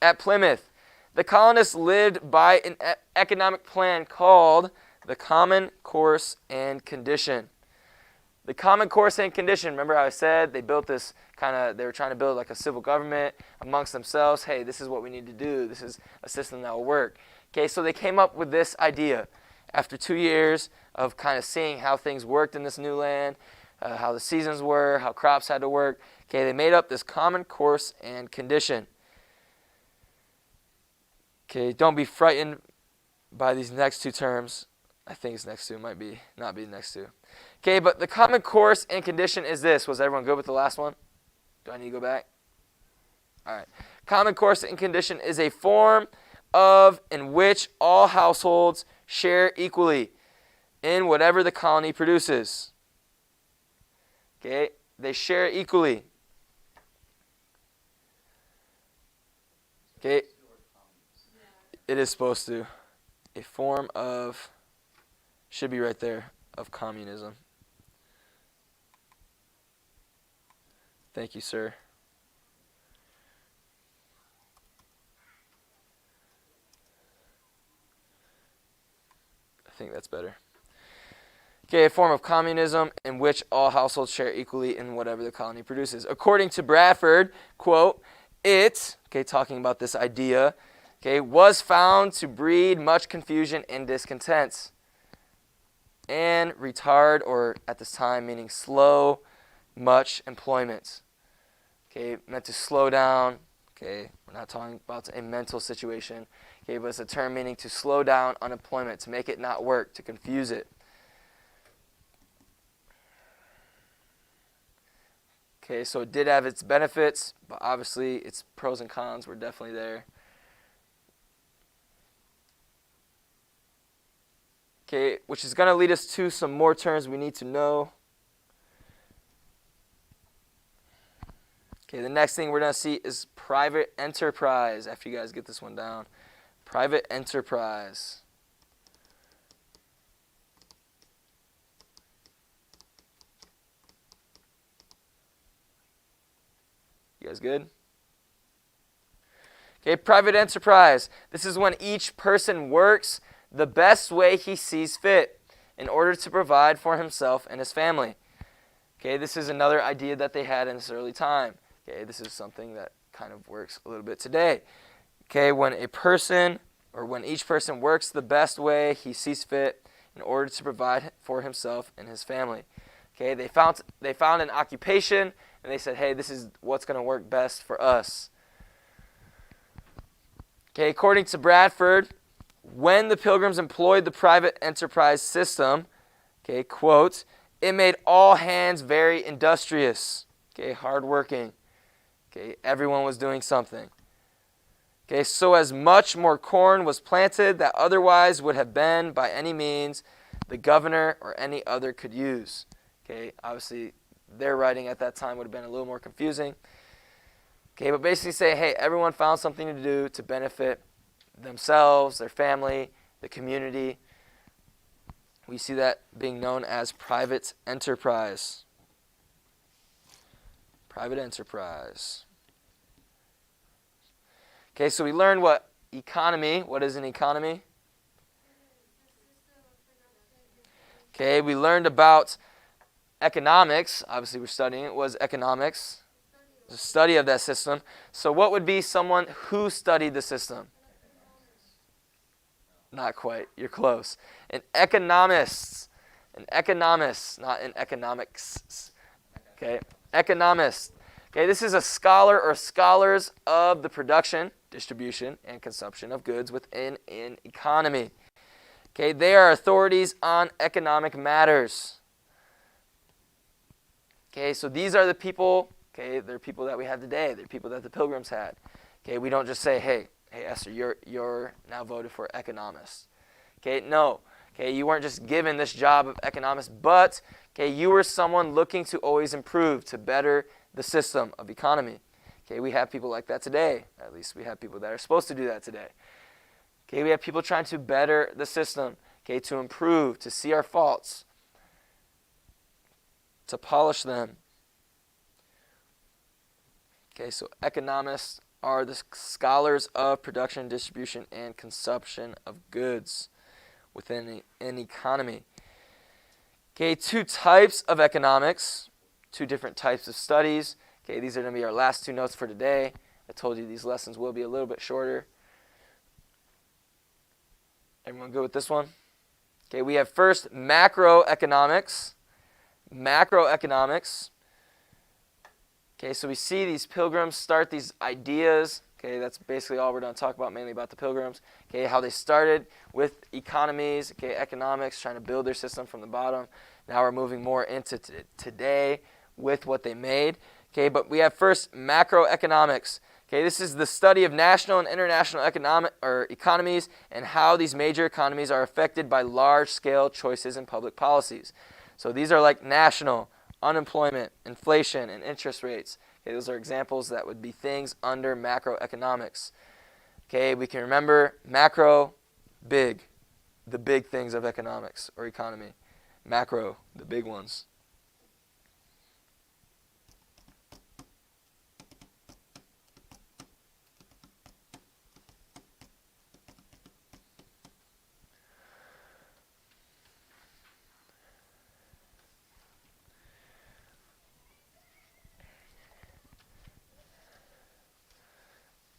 at Plymouth, the colonists lived by an economic plan called the Common Course and Condition. The Common Course and Condition, remember how I said they built this they were trying to build like a civil government amongst themselves. Hey, this is what we need to do. This is a system that will work. Okay, so they came up with this idea. After 2 years of kind of seeing how things worked in this new land, how the seasons were, how crops had to work, okay, they made up this Common Course and Condition. Okay, don't be frightened by these next two terms. I think it's next two, might be not be next two. Okay, but the Common Course and Condition is this. Was everyone good with the last one? Do I need to go back? All right. Common Course and Condition is a form of in which all households share equally in whatever the colony produces. Okay, they share equally. Okay, it is supposed to. A form of, should be right there, of communism. Thank you, sir. I think that's better. Okay, a form of communism in which all households share equally in whatever the colony produces. According to Bradford, quote, it, okay, talking about this idea, okay, was found to breed much confusion and discontent and retard, or at this time meaning slow, much employment. Okay, meant to slow down. Okay, we're not talking about a mental situation. Okay, but it's a term meaning to slow down unemployment, to make it not work, to confuse it. Okay, so it did have its benefits, but obviously its pros and cons were definitely there. Okay, which is going to lead us to some more terms we need to know. Okay, the next thing we're going to see is private enterprise, after you guys get this one down. Private enterprise. You guys good? Okay, private enterprise. This is when each person works the best way he sees fit in order to provide for himself and his family. Okay, this is another idea that they had in this early time. Okay, this is something that kind of works a little bit today. Okay, when a person, or when each person works the best way he sees fit in order to provide for himself and his family. Okay, they found an occupation, and they said, hey, this is what's going to work best for us. Okay, according to Bradford, when the Pilgrims employed the private enterprise system, okay, quote, it made all hands very industrious, okay, hardworking. Okay, everyone was doing something. Okay, so as much more corn was planted that otherwise would have been by any means the governor or any other could use. Okay, obviously their writing at that time would have been a little more confusing. Okay, but basically say, hey, everyone found something to do to benefit themselves, their family, the community. We see that being known as private enterprise. Private enterprise. Okay, so we learned what economy, what is an economy? Okay, we learned about economics. Obviously we're studying it. What is economics? The study of that system. So what would be someone who studied the system? Not quite. You're close. An economist. An economist, not an economics. Okay, economist. Okay, this is a scholar or scholars of the production, distribution, and consumption of goods within an economy. Okay, they are authorities on economic matters. Okay, so these are the people, okay, they're people that we have today. They're people that the Pilgrims had. Okay, we don't just say, hey Esther, you're now voted for economist. Okay, no. Okay, you weren't just given this job of economist, but okay, you were someone looking to always improve, to better the system of economy. Okay, we have people like that today. At least we have people that are supposed to do that today. Okay, we have people trying to better the system, okay, to improve, to see our faults, to polish them. Okay, so economists are the scholars of production, distribution, and consumption of goods within an economy. Okay, two types of economics, two different types of studies. Okay, these are going to be our last two notes for today. I told you these lessons will be a little bit shorter. Everyone good with this one? Okay, we have first macroeconomics. Macroeconomics. Okay, so we see these Pilgrims start these ideas. Okay, that's basically all we're going to talk about, mainly about the Pilgrims. Okay, how they started with economies, okay, economics, trying to build their system from the bottom. Now we're moving more into today with what they made. Okay, but we have first macroeconomics. Okay, this is the study of national and international economies and how these major economies are affected by large-scale choices in public policies. So these are like national, unemployment, inflation, and interest rates. Okay, those are examples that would be things under macroeconomics. Okay, we can remember macro, big, the big things of economics or economy. Macro, the big ones.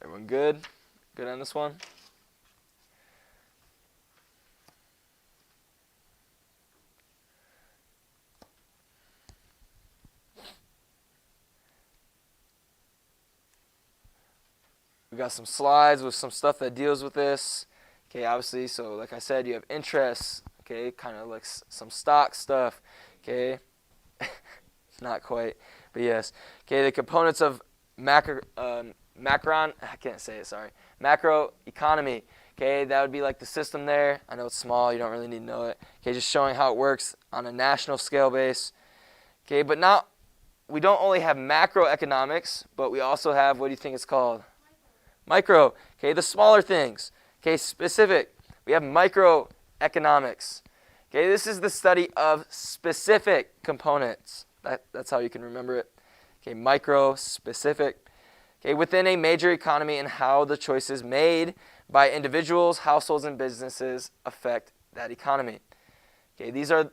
Everyone good? Good on this one? We got some slides with some stuff that deals with this. Okay, obviously, so like I said, you have interest. Okay, kind of like some stock stuff. Okay, not quite, but yes. Okay, the components of macroeconomy. Okay, that would be like the system there. I know it's small, you don't really need to know it. Okay, just showing how it works on a national scale base. Okay, but now we don't only have macroeconomics, but we also have, what do you think it's called? Micro. Okay, the smaller things. Okay, specific. We have microeconomics. Okay, this is the study of specific components. That's how you can remember it. Okay, micro, specific. Okay, within a major economy and how the choices made by individuals, households, and businesses affect that economy. Okay, these are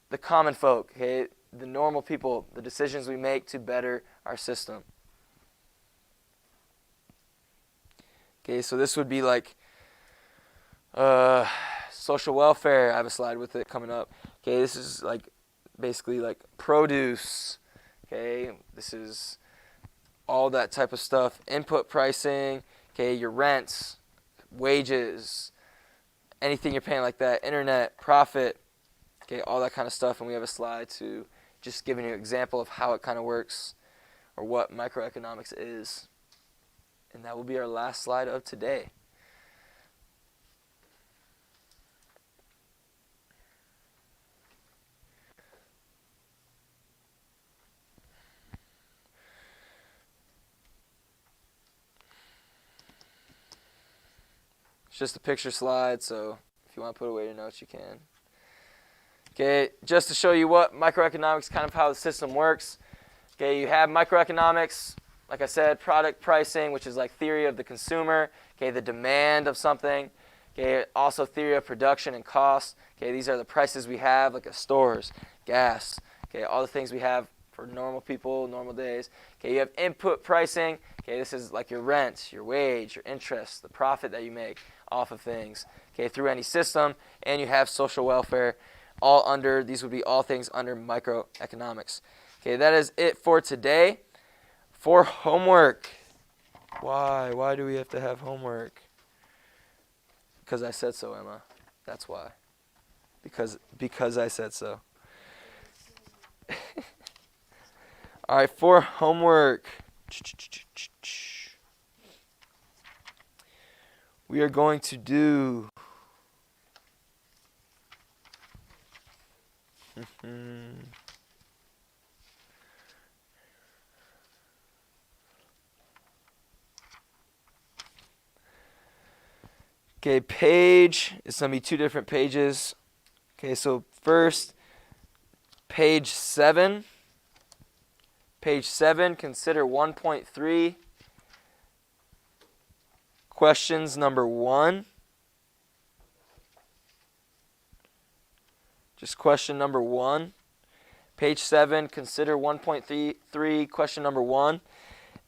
the common folk, okay, the normal people, the decisions we make to better our system. Okay, so this would be like social welfare. I have a slide with it coming up. Okay, this is like basically like produce. Okay, this is all that type of stuff. Input pricing. Okay, your rents, wages, anything you're paying like that. Internet, profit. Okay, all that kind of stuff. And we have a slide to just giving you an example of how it kind of works or what microeconomics is. And that will be our last slide of today. It's just a picture slide, so if you want to put away your notes, you can. Okay, just to show you what microeconomics, kind of how the system works. Okay, you have microeconomics, like I said, product pricing, which is like theory of the consumer. Okay, the demand of something. Okay, also theory of production and cost. Okay, these are the prices we have, like at stores, gas. Okay, all the things we have for normal people, normal days. Okay, you have input pricing. Okay, this is like your rent, your wage, your interest, the profit that you make off of things. Okay, through any system, and you have social welfare. All under, these would be all things under microeconomics. Okay, that is it for today. For homework. Why? Why do we have to have homework? Because I said so, Emma. That's why. Because I said so. All right, for homework. We are going to do okay, page. It's going to be two different pages. Okay, so first, page 7. Page 7, consider 1.3. Questions number 1. Just question number 1. Page 7, consider 1.3, question number 1.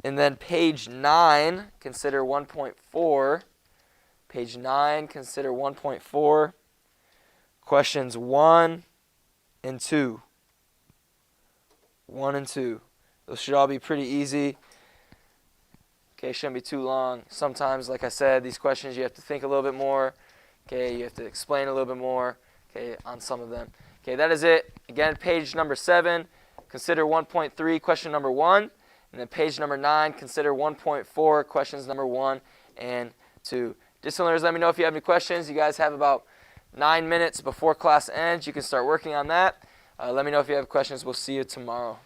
And then page 9, consider 1.4. Page 9, consider 1.4. Questions 1 and 2. 1 and 2. Those should all be pretty easy. Okay, shouldn't be too long. Sometimes, like I said, these questions you have to think a little bit more. Okay, you have to explain a little bit more. Okay, on some of them. Okay, that is it. Again, page number 7, consider 1.3, question number 1. And then page number 9, consider 1.4, questions number 1 and 2. Distant learners, let me know if you have any questions. You guys have about 9 minutes before class ends. You can start working on that. Let me know if you have questions. We'll see you tomorrow.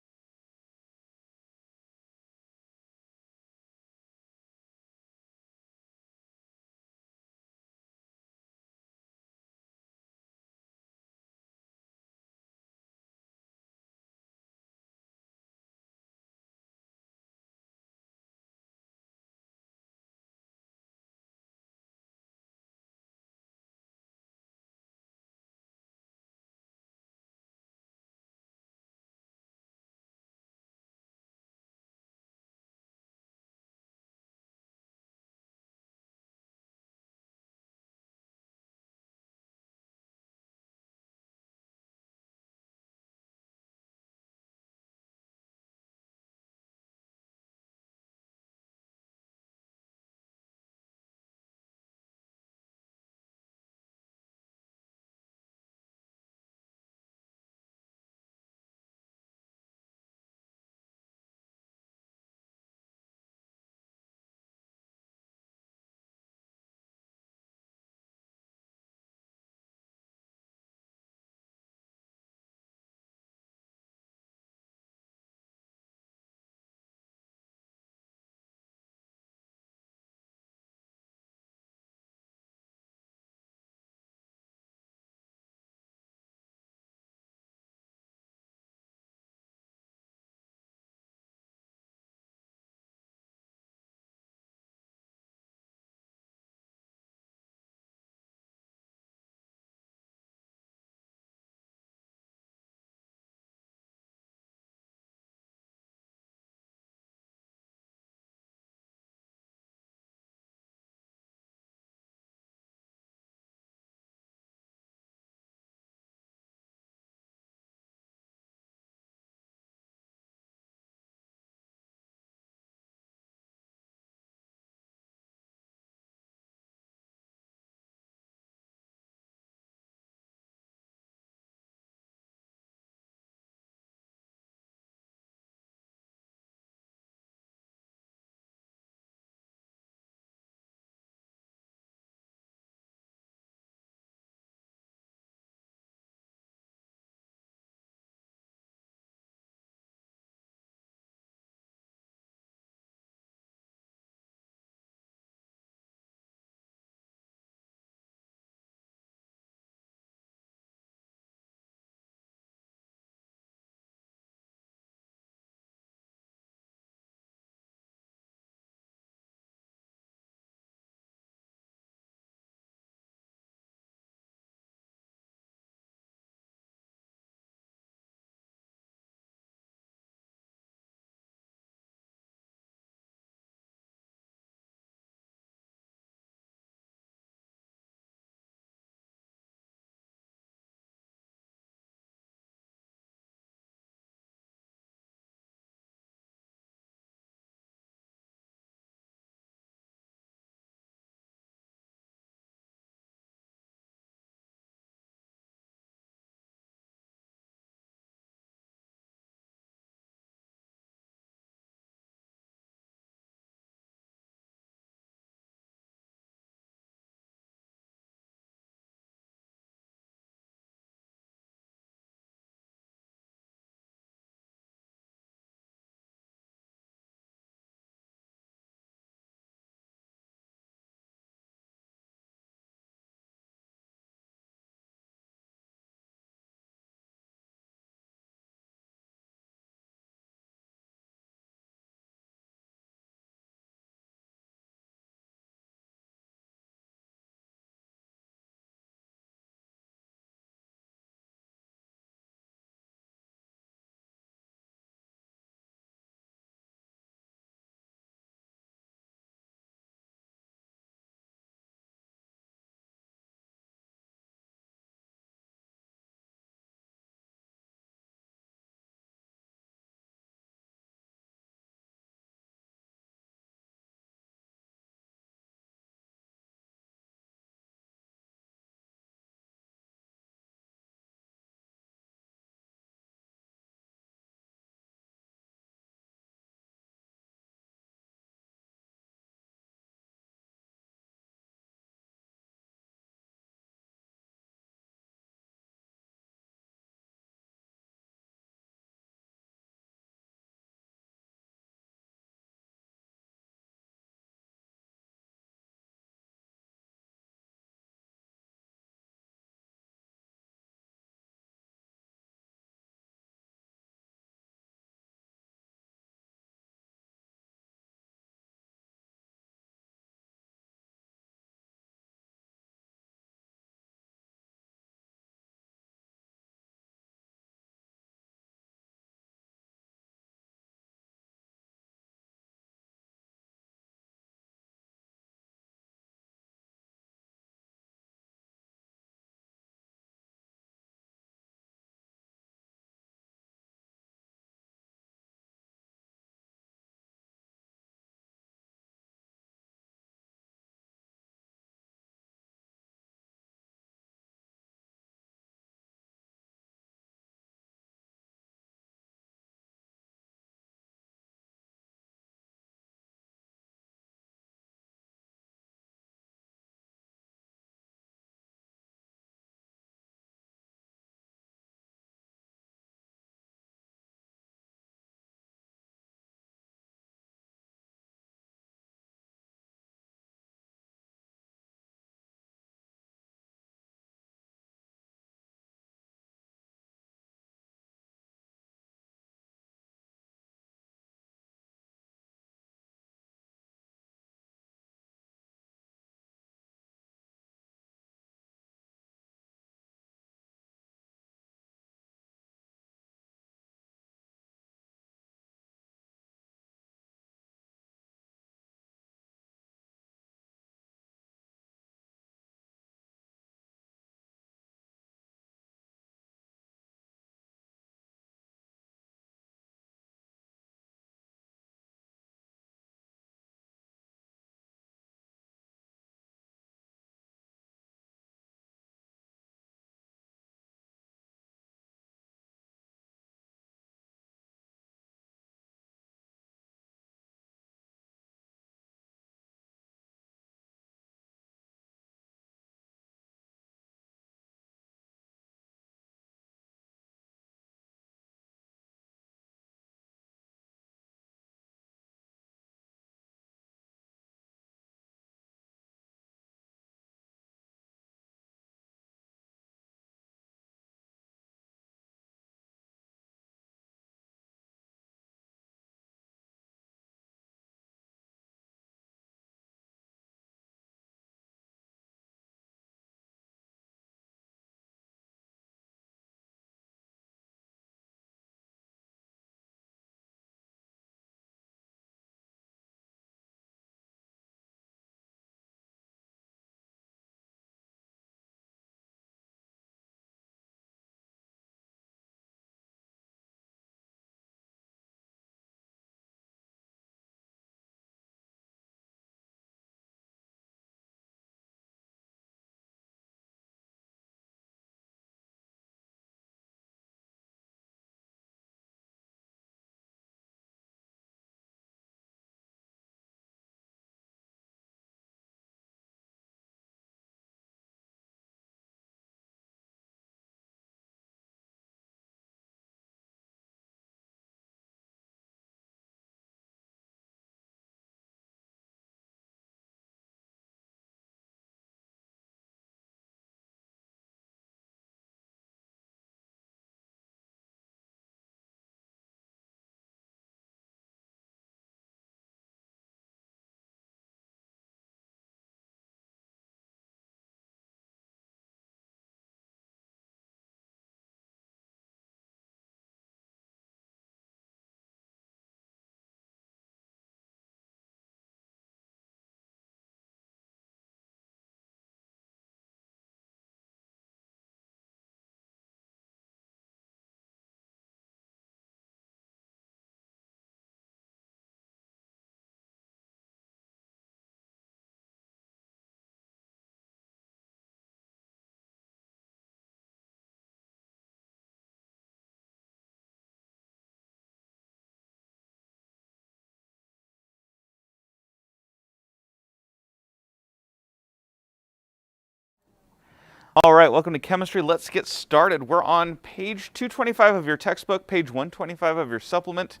All right, welcome to chemistry. Let's get started. We're on page 225 of your textbook, page 125 of your supplement,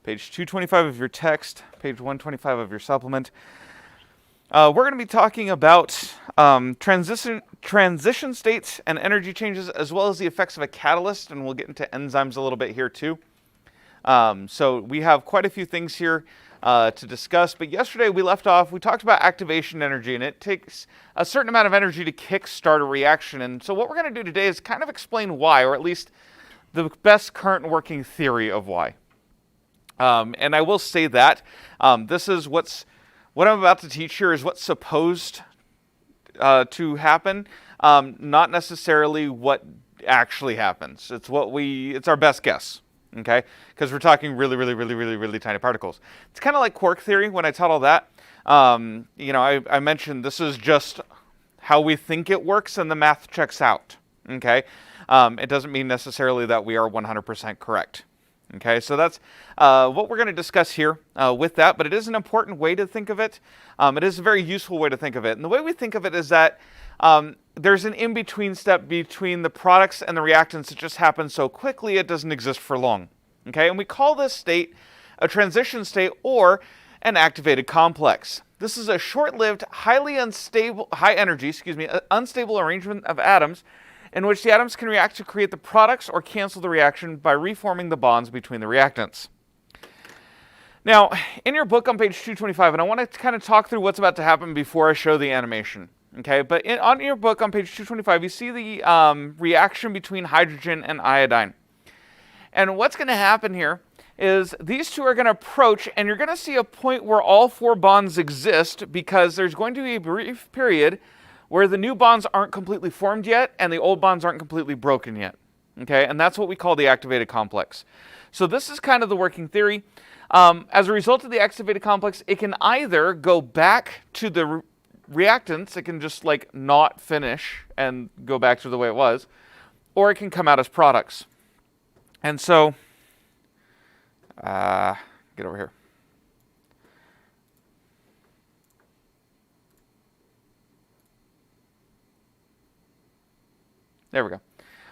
page 225 of your text, page 125 of your supplement. We're going to be talking about transition states and energy changes, as well as the effects of a catalyst, and we'll get into enzymes a little bit here too. So we have quite a few things here to discuss, but yesterday we talked about activation energy, and it takes a certain amount of energy to kickstart a reaction. And so what we're going to do today is kind of explain why, or at least the best current working theory of why. And I will say that this is what I'm about to teach here is what's supposed to happen, not necessarily what actually happens. It's our best guess. Okay, because we're talking really tiny particles. It's kind of like quark theory. When I taught all that, I mentioned this is just how we think it works, and the math checks out. Okay, it doesn't mean necessarily that we are 100% correct. Okay, so that's what we're going to discuss here with that, but it is an important way to think of it. It is a very useful way to think of it, and the way we think of it is that there's an in-between step between the products and the reactants that just happens so quickly it doesn't exist for long. Okay, and we call this state a transition state or an activated complex. This is a short-lived, unstable arrangement of atoms in which the atoms can react to create the products or cancel the reaction by reforming the bonds between the reactants. Now, in your book on page 225, and I want to kind of talk through what's about to happen before I show the animation. Okay, but on your book on page 225, you see the reaction between hydrogen and iodine. And what's going to happen here is these two are going to approach, and you're going to see a point where all four bonds exist because there's going to be a brief period where the new bonds aren't completely formed yet and the old bonds aren't completely broken yet. Okay, and that's what we call the activated complex. So this is kind of the working theory. As a result of the activated complex, it can either go back to the reactants, it can just like not finish and go back to the way it was, or it can come out as products. And so, get over here. There we go.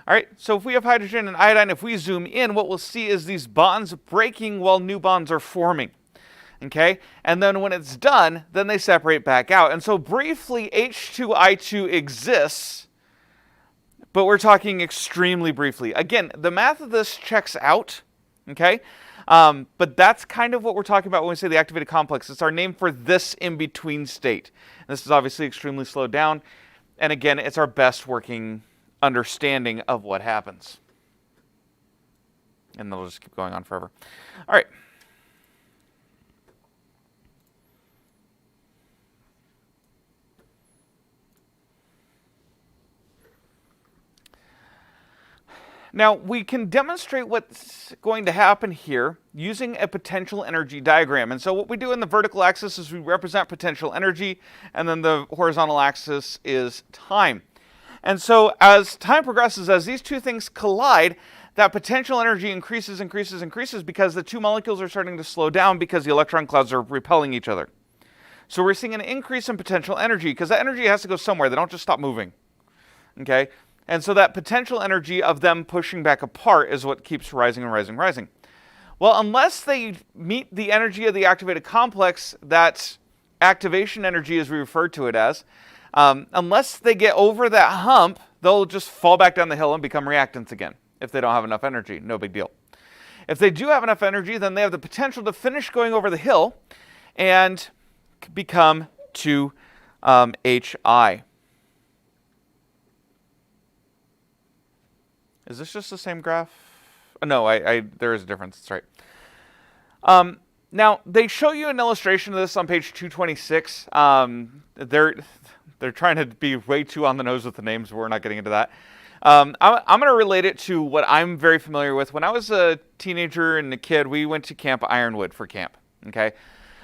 All right, so if we have hydrogen and iodine, if we zoom in, what we'll see is these bonds breaking while new bonds are forming. Okay, and then when it's done, then they separate back out. And so briefly, H2I2 exists, but we're talking extremely briefly. Again, the math of this checks out, okay? But that's kind of what we're talking about when we say the activated complex. It's our name for this in-between state. And this is obviously extremely slowed down. And again, it's our best working understanding of what happens. And they'll just keep going on forever. All right. Now, we can demonstrate what's going to happen here using a potential energy diagram. And so what we do in the vertical axis is we represent potential energy, and then the horizontal axis is time. And so as time progresses, as these two things collide, that potential energy increases because the two molecules are starting to slow down because the electron clouds are repelling each other. So we're seeing an increase in potential energy because that energy has to go somewhere. They don't just stop moving. Okay? And so that potential energy of them pushing back apart is what keeps rising and rising. Well, unless they meet the energy of the activated complex, that activation energy as we refer to it as, unless they get over that hump, they'll just fall back down the hill and become reactants again. If they don't have enough energy, no big deal. If they do have enough energy, then they have the potential to finish going over the hill and become 2HI. Is this just the same graph? No, there is a difference. That's right. Now, they show you an illustration of this on page 226. They're trying to be way too on the nose with the names, but we're not getting into that. I'm going to relate it to what I'm very familiar with. When I was a teenager and a kid, we went to Camp Ironwood for camp. Okay,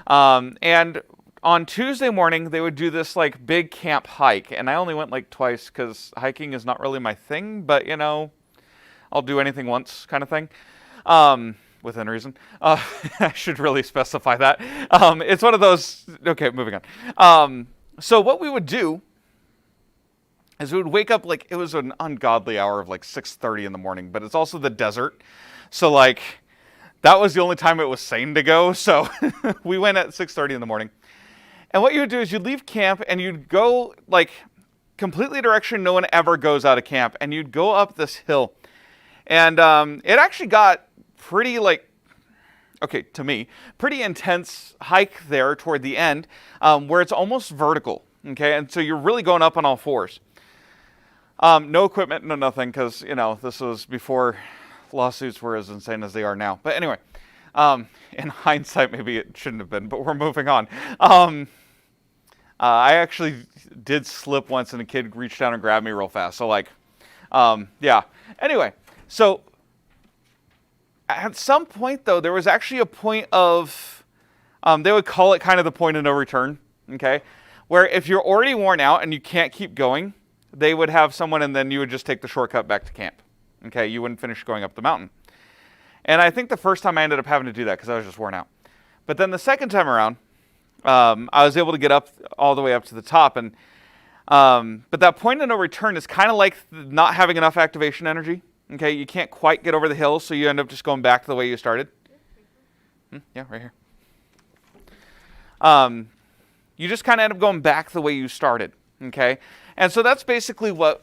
and on Tuesday morning, they would do this like big camp hike, and I only went like twice because hiking is not really my thing, but you know, I'll do anything once kind of thing, within reason. I should really specify that. It's one of those, okay, moving on. So what we would do is we would wake up, like, it was an ungodly hour of like 6:30 in the morning, but it's also the desert. So like that was the only time it was sane to go. So we went at 6:30 in the morning. And what you would do is you'd leave camp and you'd go like completely direction no one ever goes out of camp, and you'd go up this hill. And it actually got pretty like, okay, to me, pretty intense hike there toward the end, where it's almost vertical, okay? And so you're really going up on all fours. No equipment, no nothing, because, you know, this was before lawsuits were as insane as they are now. But anyway, in hindsight, maybe it shouldn't have been, but we're moving on. I actually did slip once, and a kid reached down and grabbed me real fast. So, like, yeah. Anyway, so at some point, though, there was actually a point of, they would call it kind of the point of no return, okay? Where if you're already worn out and you can't keep going, they would have someone, and then you would just take the shortcut back to camp. Okay, you wouldn't finish going up the mountain. And I think the first time I ended up having to do that because I was just worn out. But then the second time around, I was able to get up all the way up to the top. And but that point of no return is kind of like not having enough activation energy. Okay, you can't quite get over the hill, so you end up just going back to the way you started. Yeah, right here. You just kind of end up going back the way you started. Okay, and so that's basically what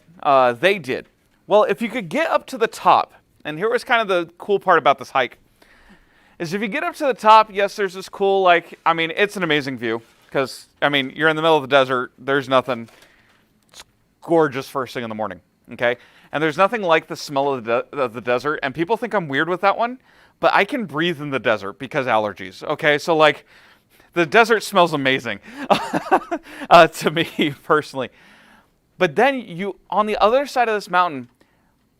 they did. Well, if you could get up to the top, and here was kind of the cool part about this hike, is if you get up to the top, yes, there's this cool, like, I mean, it's an amazing view, because, I mean, you're in the middle of the desert, there's nothing. It's gorgeous first thing in the morning, okay? And there's nothing like the smell of the desert, and people think I'm weird with that one, but I can breathe in the desert because allergies, okay? So, like, the desert smells amazing to me personally. But then you, on the other side of this mountain,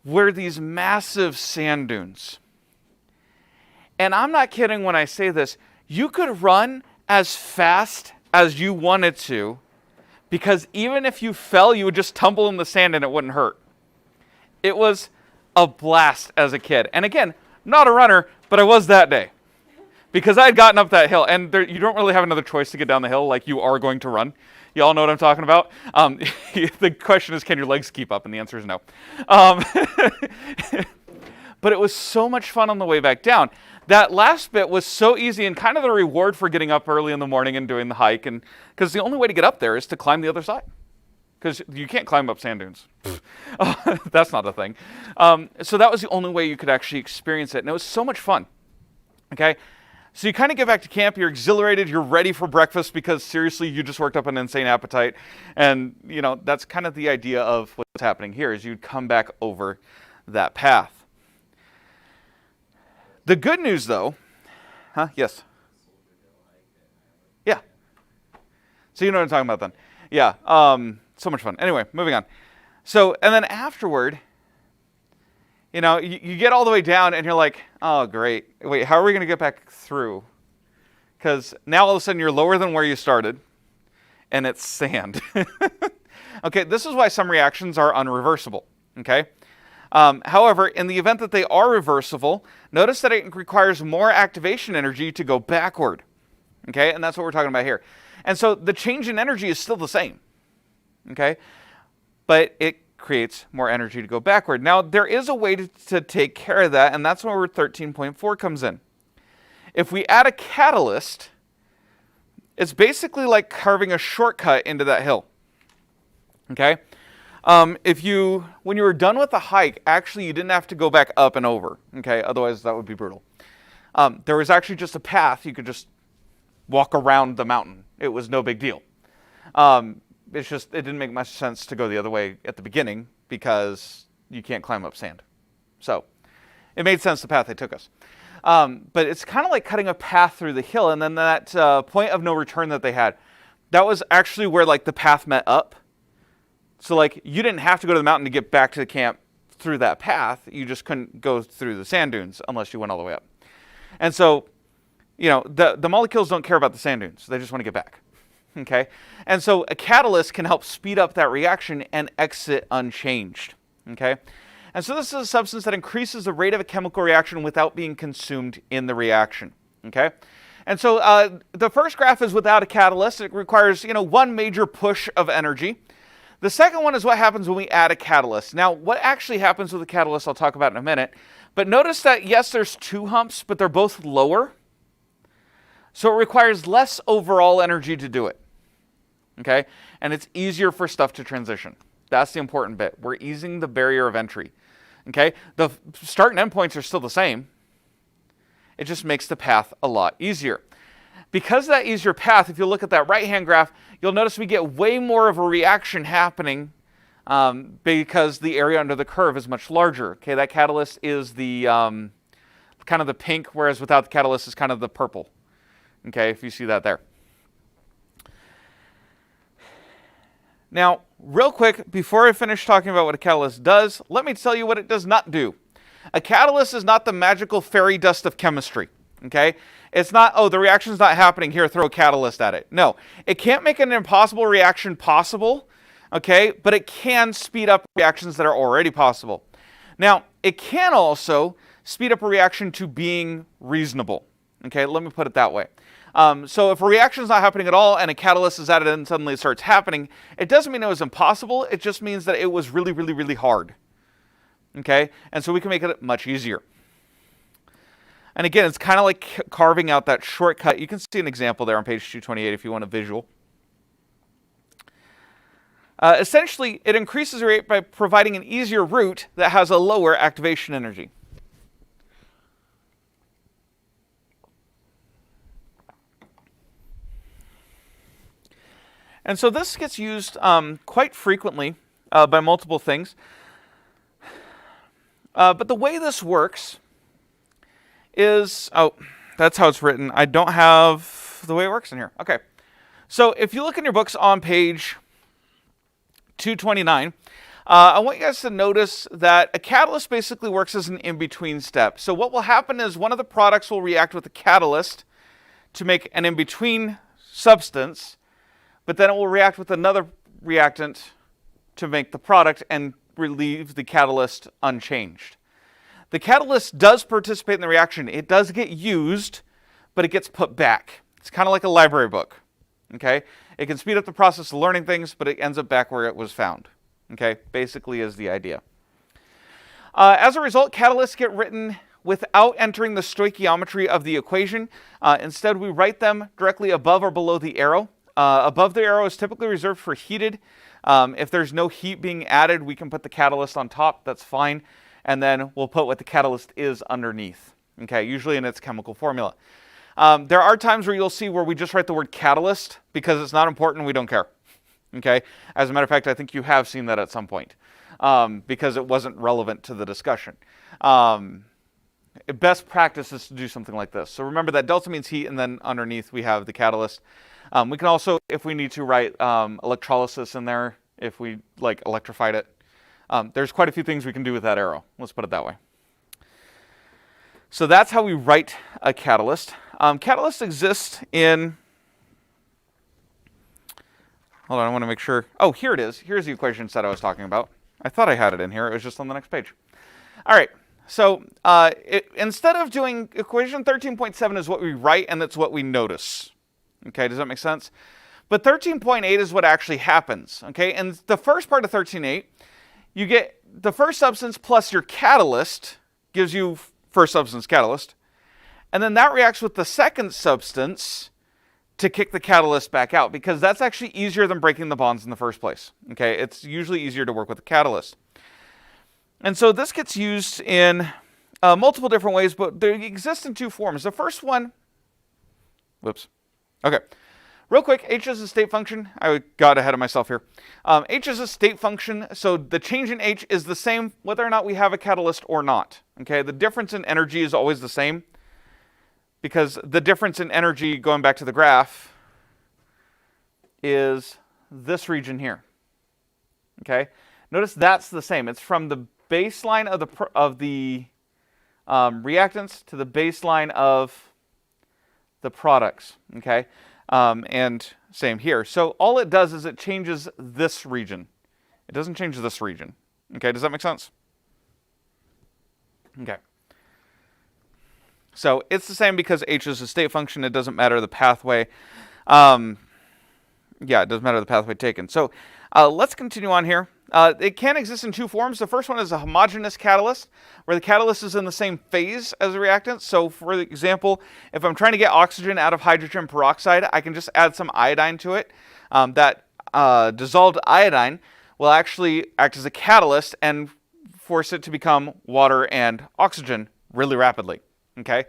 were these massive sand dunes. And I'm not kidding when I say this. You could run as fast as you wanted to, because even if you fell, you would just tumble in the sand and it wouldn't hurt. It was a blast as a kid. And again, not a runner, but I was that day. Because I had gotten up that hill, and you don't really have another choice to get down the hill, like you are going to run. You all know what I'm talking about? The question is, can your legs keep up? And the answer is no. But it was so much fun on the way back down. That last bit was so easy, and kind of the reward for getting up early in the morning and doing the hike. And because the only way to get up there is to climb the other side. Because you can't climb up sand dunes. That's not a thing. So that was the only way you could actually experience it. And it was so much fun. Okay? So you kind of get back to camp, you're exhilarated, you're ready for breakfast because seriously, you just worked up an insane appetite. And, you know, that's kind of the idea of what's happening here is you'd come back over that path. The good news though, yes? Yeah. So you know what I'm talking about then. Yeah, so much fun. Anyway, moving on. So, and then afterward, you know, you get all the way down and you're like, oh, great. Wait, how are we going to get back through? Because now all of a sudden you're lower than where you started and it's sand. Okay, this is why some reactions are unreversible. Okay. However, in the event that they are reversible, notice that it requires more activation energy to go backward. Okay, and that's what we're talking about here. And so the change in energy is still the same. Okay, but it creates more energy to go backward. Now, there is a way to take care of that, and that's where 13.4 comes in. If we add a catalyst, it's basically like carving a shortcut into that hill. Okay? When you were done with the hike, actually you didn't have to go back up and over. Okay? Otherwise, that would be brutal. There was actually just a path. You could just walk around the mountain. It was no big deal. It's just, it didn't make much sense to go the other way at the beginning because you can't climb up sand. So it made sense the path they took us. But it's kind of like cutting a path through the hill. And then that point of no return that they had, that was actually where like the path met up. So like you didn't have to go to the mountain to get back to the camp through that path. You just couldn't go through the sand dunes unless you went all the way up. And so, you know, the molecules don't care about the sand dunes. They just want to get back. Okay, and so a catalyst can help speed up that reaction and exit unchanged. Okay, and so this is a substance that increases the rate of a chemical reaction without being consumed in the reaction. Okay, and so the first graph is without a catalyst. It requires, you know, one major push of energy. The second one is what happens when we add a catalyst. Now, what actually happens with a catalyst, I'll talk about in a minute. But notice that, yes, there's two humps, but they're both lower. So it requires less overall energy to do it. Okay? And it's easier for stuff to transition. That's the important bit. We're easing the barrier of entry. Okay? The start and end points are still the same. It just makes the path a lot easier. Because of that easier path, if you look at that right-hand graph, you'll notice we get way more of a reaction happening because the area under the curve is much larger. Okay, that catalyst is the kind of the pink, whereas without the catalyst is kind of the purple. Okay, if you see that there. Now, real quick, before I finish talking about what a catalyst does, let me tell you what it does not do. A catalyst is not the magical fairy dust of chemistry. Okay? It's not, oh, the reaction's not happening, here, throw a catalyst at it. No, it can't make an impossible reaction possible, okay, but it can speed up reactions that are already possible. Now, it can also speed up a reaction to being reasonable. Okay, let me put it that way. So if a reaction's not happening at all and a catalyst is added and suddenly it starts happening, it doesn't mean it was impossible, it just means that it was really, really, really hard. Okay, and so we can make it much easier. And again, it's kind of like carving out that shortcut. You can see an example there on page 228 if you want a visual. Essentially, it increases the rate by providing an easier route that has a lower activation energy. And so this gets used quite frequently by multiple things. But the way this works is, oh, that's how it's written. I don't have the way it works in here. Okay. So if you look in your books on page 229, I want you guys to notice that a catalyst basically works as an in-between step. So what will happen is one of the products will react with the catalyst to make an in-between substance, but then it will react with another reactant to make the product and leave the catalyst unchanged. The catalyst does participate in the reaction. It does get used, but it gets put back. It's kind of like a library book. Okay? It can speed up the process of learning things, but it ends up back where it was found. Okay? Basically is the idea. As a result, catalysts get written without entering the stoichiometry of the equation. Instead, we write them directly above or below the arrow. Above the arrow is typically reserved for heated. If there's no heat being added, we can put the catalyst on top. That's fine. And then we'll put what the catalyst is underneath. Okay, usually in its chemical formula. There are times where you'll see where we just write the word catalyst because it's not important, we don't care. Okay, as a matter of fact, I think you have seen that at some point because it wasn't relevant to the discussion. Best practice is to do something like this. So remember that delta means heat, and then underneath we have the catalyst. We can also, if we need to, write electrolysis in there, if we like electrified it. There's quite a few things we can do with that arrow. Let's put it that way. So that's how we write a catalyst. Catalysts exist in, hold on, I want to make sure. Oh, here it is. Here's the equation set I was talking about. I thought I had it in here. It was just on the next page. All right. So instead of doing equation 13.7 is what we write, and that's what we notice. Okay, does that make sense? But 13.8 is what actually happens. Okay, and the first part of 13.8, you get the first substance plus your catalyst gives you first substance catalyst. And then that reacts with the second substance to kick the catalyst back out, because that's actually easier than breaking the bonds in the first place. Okay, it's usually easier to work with the catalyst. And so this gets used in multiple different ways, but they exist in two forms. The first one, whoops. Okay. Real quick, H is a state function. I got ahead of myself here. H is a state function, so the change in H is the same whether or not we have a catalyst or not. Okay, the difference in energy is always the same, because the difference in energy, going back to the graph, is this region here. Okay, notice that's the same. It's from the baseline of the reactants to the baseline of the products. Okay. And same here. So all it does is it changes this region. It doesn't change this region. Okay, does that make sense? Okay. So it's the same because H is a state function. It doesn't matter the pathway. Yeah, it doesn't matter the pathway taken. So Let's continue on here. It can exist in two forms. The first one is a homogeneous catalyst, where the catalyst is in the same phase as the reactant. So, for example, if I'm trying to get oxygen out of hydrogen peroxide, I can just add some iodine to it. That dissolved iodine will actually act as a catalyst and force it to become water and oxygen really rapidly. Okay?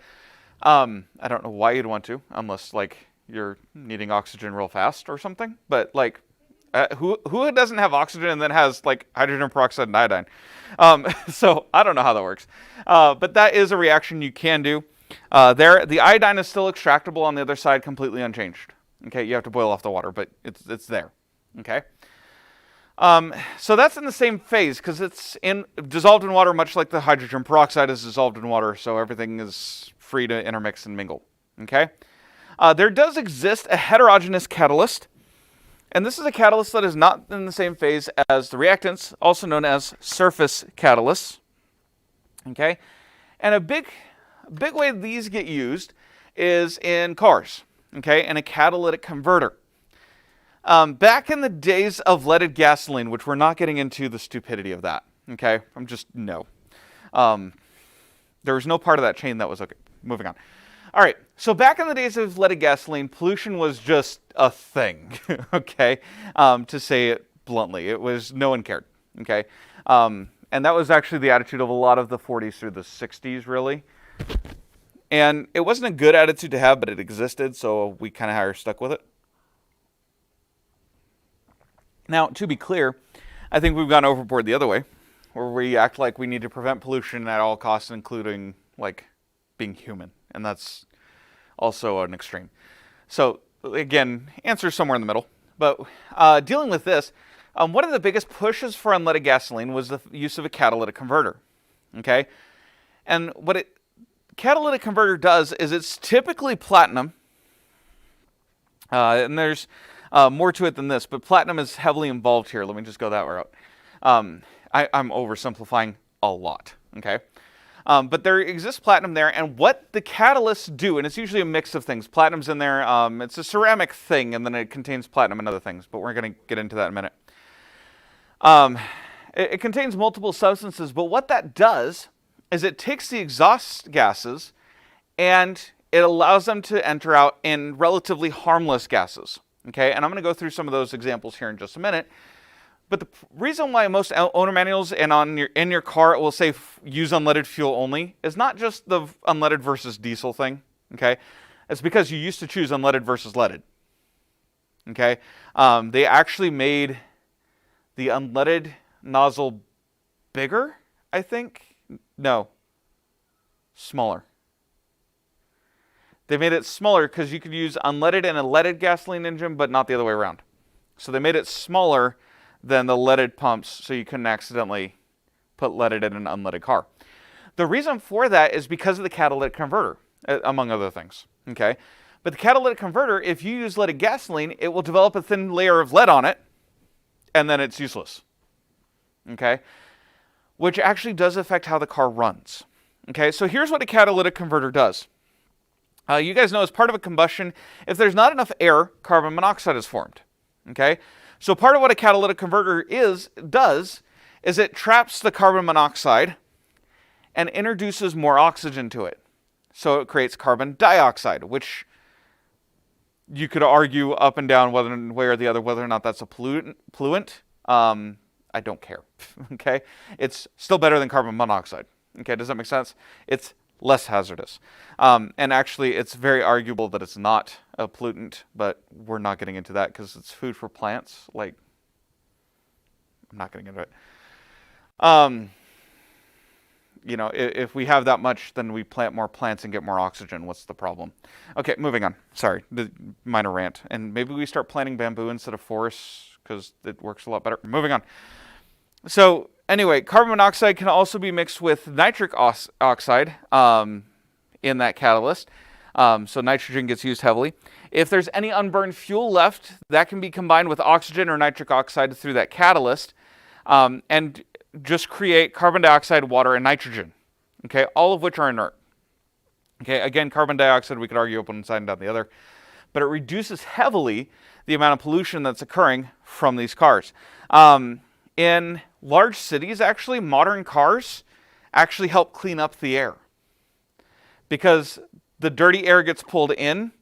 I don't know why you'd want to, unless like you're needing oxygen real fast or something. But like, who doesn't have oxygen and then has like hydrogen peroxide and iodine? So I don't know how that works. But that is a reaction you can do. The iodine is still extractable on the other side, completely unchanged. Okay, you have to boil off the water, but it's there. Okay. So that's in the same phase because it's dissolved in water, much like the hydrogen peroxide is dissolved in water. So everything is free to intermix and mingle. Okay. There does exist a heterogeneous catalyst. And this is a catalyst that is not in the same phase as the reactants, also known as surface catalysts. Okay? And a big way these get used is in cars, okay, and a catalytic converter. Back in the days of leaded gasoline, which we're not getting into the stupidity of that, okay? No. There was no part of that chain that was okay. Moving on. All right, so back in the days of leaded gasoline, pollution was just a thing, okay, to say it bluntly. No one cared, okay? And that was actually the attitude of a lot of the 40s through the 60s, really. And it wasn't a good attitude to have, but it existed, so we kind of are stuck with it. Now, to be clear, I think we've gone overboard the other way, where we act like we need to prevent pollution at all costs, including, like, being human. And that's also an extreme. So, again, answer somewhere in the middle. But dealing with this, one of the biggest pushes for unleaded gasoline was the use of a catalytic converter. Okay? And what a catalytic converter does is it's typically platinum. And there's more to it than this, but platinum is heavily involved here. Let me just go that route. I'm oversimplifying a lot. Okay? But there exists platinum there, and what the catalysts do, and it's usually a mix of things. Platinum's in there. It's a ceramic thing, and then it contains platinum and other things, but we're going to get into that in a minute. It contains multiple substances, but what that does is it takes the exhaust gases and it allows them to enter out in relatively harmless gases. Okay, and I'm going to go through some of those examples here in just a minute. But the reason why most owner manuals and in your car it will say use unleaded fuel only is not just the unleaded versus diesel thing, okay? It's because you used to choose unleaded versus leaded, okay? They actually made the unleaded nozzle bigger, I think. No, smaller. They made it smaller because you could use unleaded in a leaded gasoline engine, but not the other way around. So they made it smaller than the leaded pumps, so you couldn't accidentally put leaded in an unleaded car. The reason for that is because of the catalytic converter, among other things, okay? But the catalytic converter, if you use leaded gasoline, it will develop a thin layer of lead on it, and then it's useless, okay? Which actually does affect how the car runs, okay? So here's what a catalytic converter does. You guys know as part of a combustion, if there's not enough air, carbon monoxide is formed, okay? So part of what a catalytic converter does is it traps the carbon monoxide and introduces more oxygen to it. So it creates carbon dioxide, which you could argue up and down one way or the other whether or not that's a pollutant. I don't care. Okay? It's still better than carbon monoxide. Okay, does that make sense? It's less hazardous. And actually, it's very arguable that it's not a pollutant, but we're not getting into that because it's food for plants. Like, I'm not getting into it. You know, if we have that much, then we plant more plants and get more oxygen. What's the problem? Okay, moving on. Sorry, the minor rant. And maybe we start planting bamboo instead of forests because it works a lot better. Moving on. So anyway, carbon monoxide can also be mixed with nitric oxide in that catalyst. So nitrogen gets used heavily. If there's any unburned fuel left, that can be combined with oxygen or nitric oxide through that catalyst and just create carbon dioxide, water, and nitrogen. Okay, all of which are inert. Okay, again, carbon dioxide we could argue up one side and down the other. but it reduces heavily the amount of pollution that's occurring from these cars. In large cities, actually, modern cars actually help clean up the air because the dirty air gets pulled in,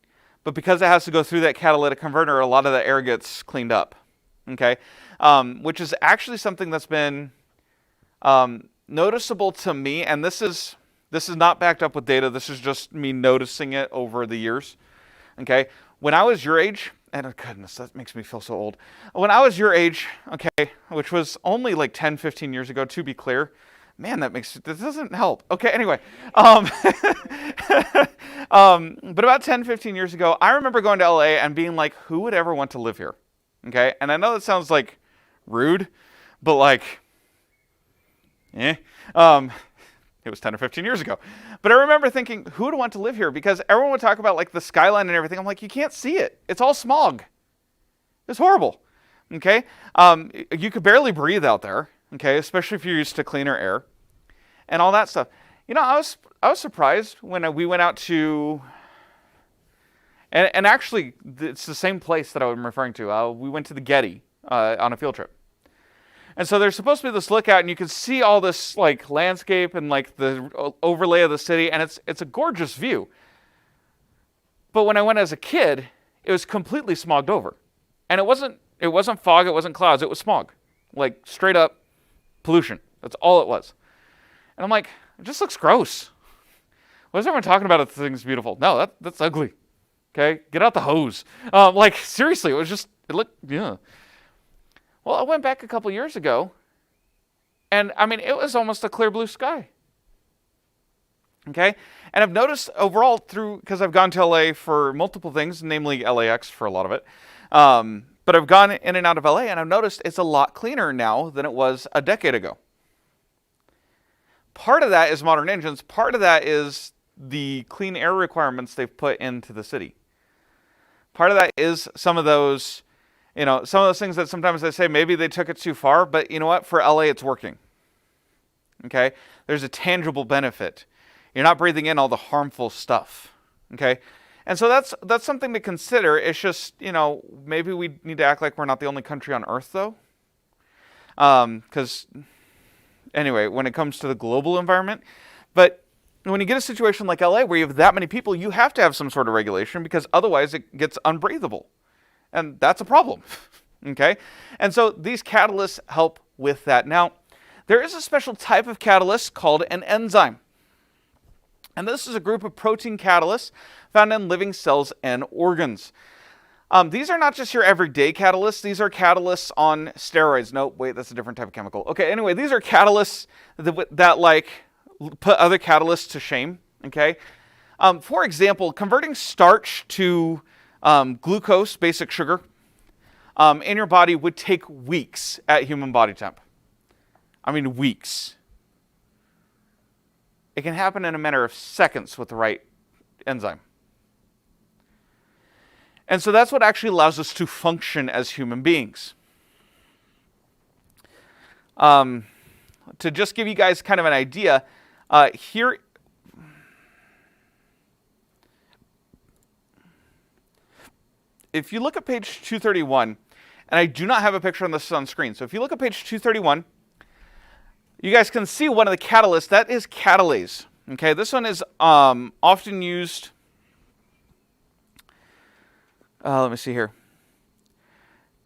but because it has to go through that catalytic converter, a lot of the air gets cleaned up, okay? Which is actually something that's been noticeable to me, and this is not backed up with data. This is just me noticing it over the years, okay? When I was your age, and oh goodness, that makes me feel so old. When I was your age, okay, which was only like 10, 15 years ago, to be clear, man, that doesn't help. Okay, anyway. But about 10, 15 years ago, I remember going to LA and being like, who would ever want to live here? Okay, and I know that sounds like rude, but like, it was 10 or 15 years ago. But I remember thinking, who would want to live here? Because everyone would talk about like the skyline and everything. I'm like, you can't see it. It's all smog. It's horrible. Okay? You could barely breathe out there. Okay? Especially if you're used to cleaner air and all that stuff. You know, I was surprised when we went out to, and actually it's the same place that I'm referring to. We went to the Getty on a field trip. And so there's supposed to be this lookout, and you can see all this like landscape and like the overlay of the city, and it's a gorgeous view. But when I went as a kid, it was completely smogged over, and it wasn't fog, it wasn't clouds, it was smog, like straight up pollution. That's all it was. And I'm like, it just looks gross. What is everyone talking about? If the thing's beautiful? No, that's ugly. Okay, get out the hose. Like seriously, it looked yeah. Well, I went back a couple years ago, and I mean, it was almost a clear blue sky. Okay? And I've noticed overall because I've gone to LA for multiple things, namely LAX for a lot of it, but I've gone in and out of LA, and I've noticed it's a lot cleaner now than it was a decade ago. Part of that is modern engines. Part of that is the clean air requirements they've put into the city. Part of that is some of those things that sometimes they say maybe they took it too far, but you know what? For LA, it's working. Okay? There's a tangible benefit. You're not breathing in all the harmful stuff. Okay? And so that's something to consider. It's just, maybe we need to act like we're not the only country on Earth, though. Because, anyway, when it comes to the global environment. But when you get a situation like LA where you have that many people, you have to have some sort of regulation because otherwise it gets unbreathable. And that's a problem, okay? And so these catalysts help with that. Now, there is a special type of catalyst called an enzyme. And this is a group of protein catalysts found in living cells and organs. These are not just your everyday catalysts. These are catalysts on steroids. No, wait, that's a different type of chemical. Okay, anyway, these are catalysts that like put other catalysts to shame, okay? For example, converting starch to glucose, basic sugar, in your body would take weeks at human body temp. I mean, weeks. It can happen in a matter of seconds with the right enzyme. And so that's what actually allows us to function as human beings. To just give you guys kind of an idea, here, if you look at page 231, and I do not have a picture of this on screen, so if you look at page 231, you guys can see one of the catalysts. That is catalase. Okay, this one is often used, let me see here,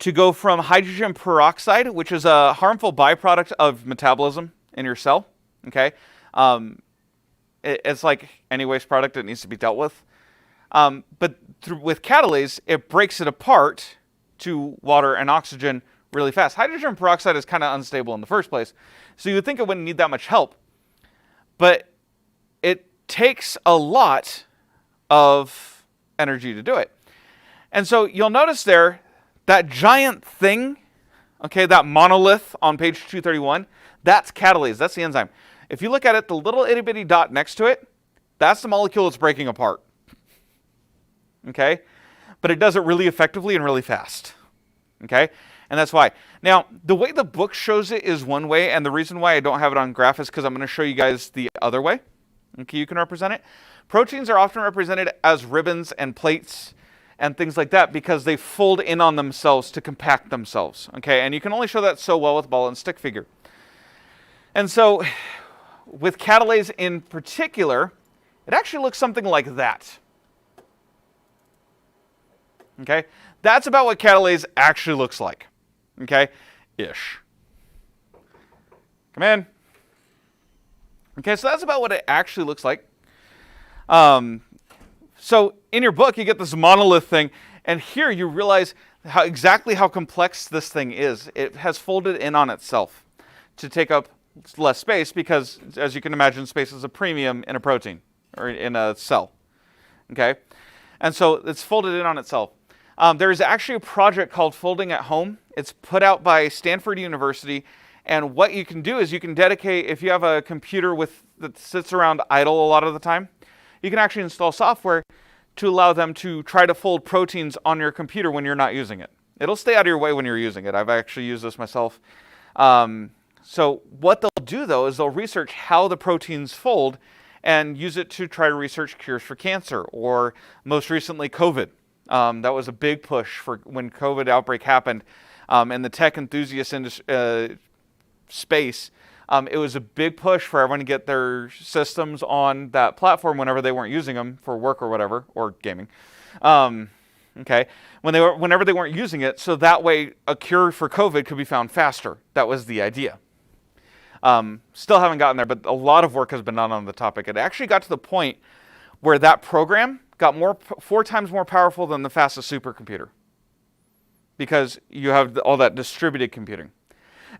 to go from hydrogen peroxide, which is a harmful byproduct of metabolism in your cell. Okay, it's like any waste product that needs to be dealt with. But with catalase, it breaks it apart to water and oxygen really fast. Hydrogen peroxide is kind of unstable in the first place, so you would think it wouldn't need that much help. But it takes a lot of energy to do it. And so you'll notice there, that giant thing, okay, that monolith on page 231, that's catalase, that's the enzyme. If you look at it, the little itty bitty dot next to it, that's the molecule it's breaking apart. Okay? But it does it really effectively and really fast. Okay? And that's why. Now, the way the book shows it is one way, and the reason why I don't have it on graph is because I'm going to show you guys the other way. Okay, you can represent it. Proteins are often represented as ribbons and plates, and things like that because they fold in on themselves to compact themselves. Okay, and you can only show that so well with ball and stick figure. And so with catalase in particular, it actually looks something like that. Okay, that's about what catalase actually looks like. Okay, ish. Come in. Okay, so that's about what it actually looks like. So in your book, you get this monolith thing, and here you realize exactly how complex this thing is. It has folded in on itself to take up less space because, as you can imagine, space is a premium in a protein or in a cell. Okay, and so it's folded in on itself. There is actually a project called Folding at Home. It's put out by Stanford University, and what you can do is you can dedicate, if you have a computer that sits around idle a lot of the time, you can actually install software to allow them to try to fold proteins on your computer when you're not using it. It'll stay out of your way when you're using it. I've actually used this myself. So what they'll do, though, is they'll research how the proteins fold and use it to try to research cures for cancer, or most recently COVID. That was a big push for when COVID outbreak happened in the tech enthusiast space. It was a big push for everyone to get their systems on that platform whenever they weren't using them for work or whatever, or gaming. Okay, whenever they weren't using it, so that way a cure for COVID could be found faster. That was the idea. Still haven't gotten there, but a lot of work has been done on the topic. It actually got to the point where that program got 4 times more powerful than the fastest supercomputer, because you have all that distributed computing.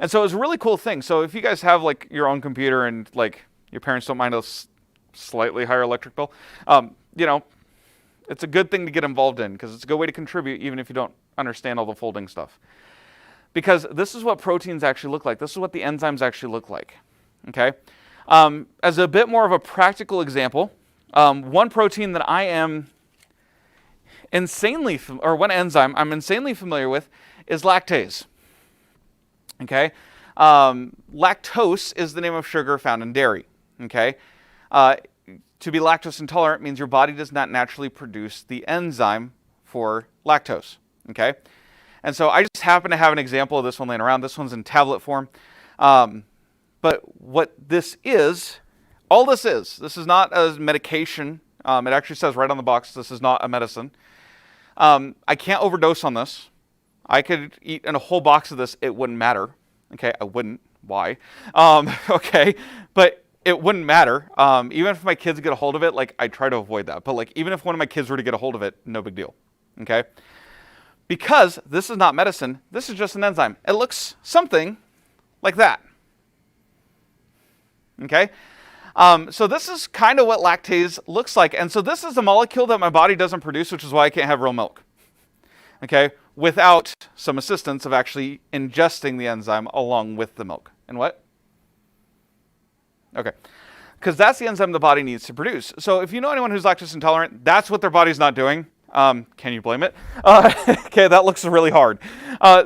And so it was a really cool thing. So if you guys have like your own computer and like your parents don't mind a slightly higher electric bill, you know, it's a good thing to get involved in because it's a good way to contribute even if you don't understand all the folding stuff. Because this is what proteins actually look like. This is what the enzymes actually look like. Okay? As a bit more of a practical example, one protein that I am one enzyme I'm insanely familiar with is lactase. Okay? Lactose is the name of sugar found in dairy. Okay? To be lactose intolerant means your body does not naturally produce the enzyme for lactose. Okay? And so I just happen to have an example of this one laying around. This one's in tablet form. But what this is, this is not a medication. It actually says right on the box, this is not a medicine. I can't overdose on this. I could eat in a whole box of this. It wouldn't matter. Okay, I wouldn't. Why? Okay, but it wouldn't matter. Even if my kids get a hold of it, like I try to avoid that. But like even if one of my kids were to get a hold of it, no big deal. Okay? Because this is not medicine, this is just an enzyme. It looks something like that. Okay? So this is kind of what lactase looks like. And so this is a molecule that my body doesn't produce, which is why I can't have real milk. Okay? Without some assistance of actually ingesting the enzyme along with the milk. And what? Okay. Because that's the enzyme the body needs to produce. So if you know anyone who's lactose intolerant, that's what their body's not doing. Can you blame it? Okay, that looks really hard.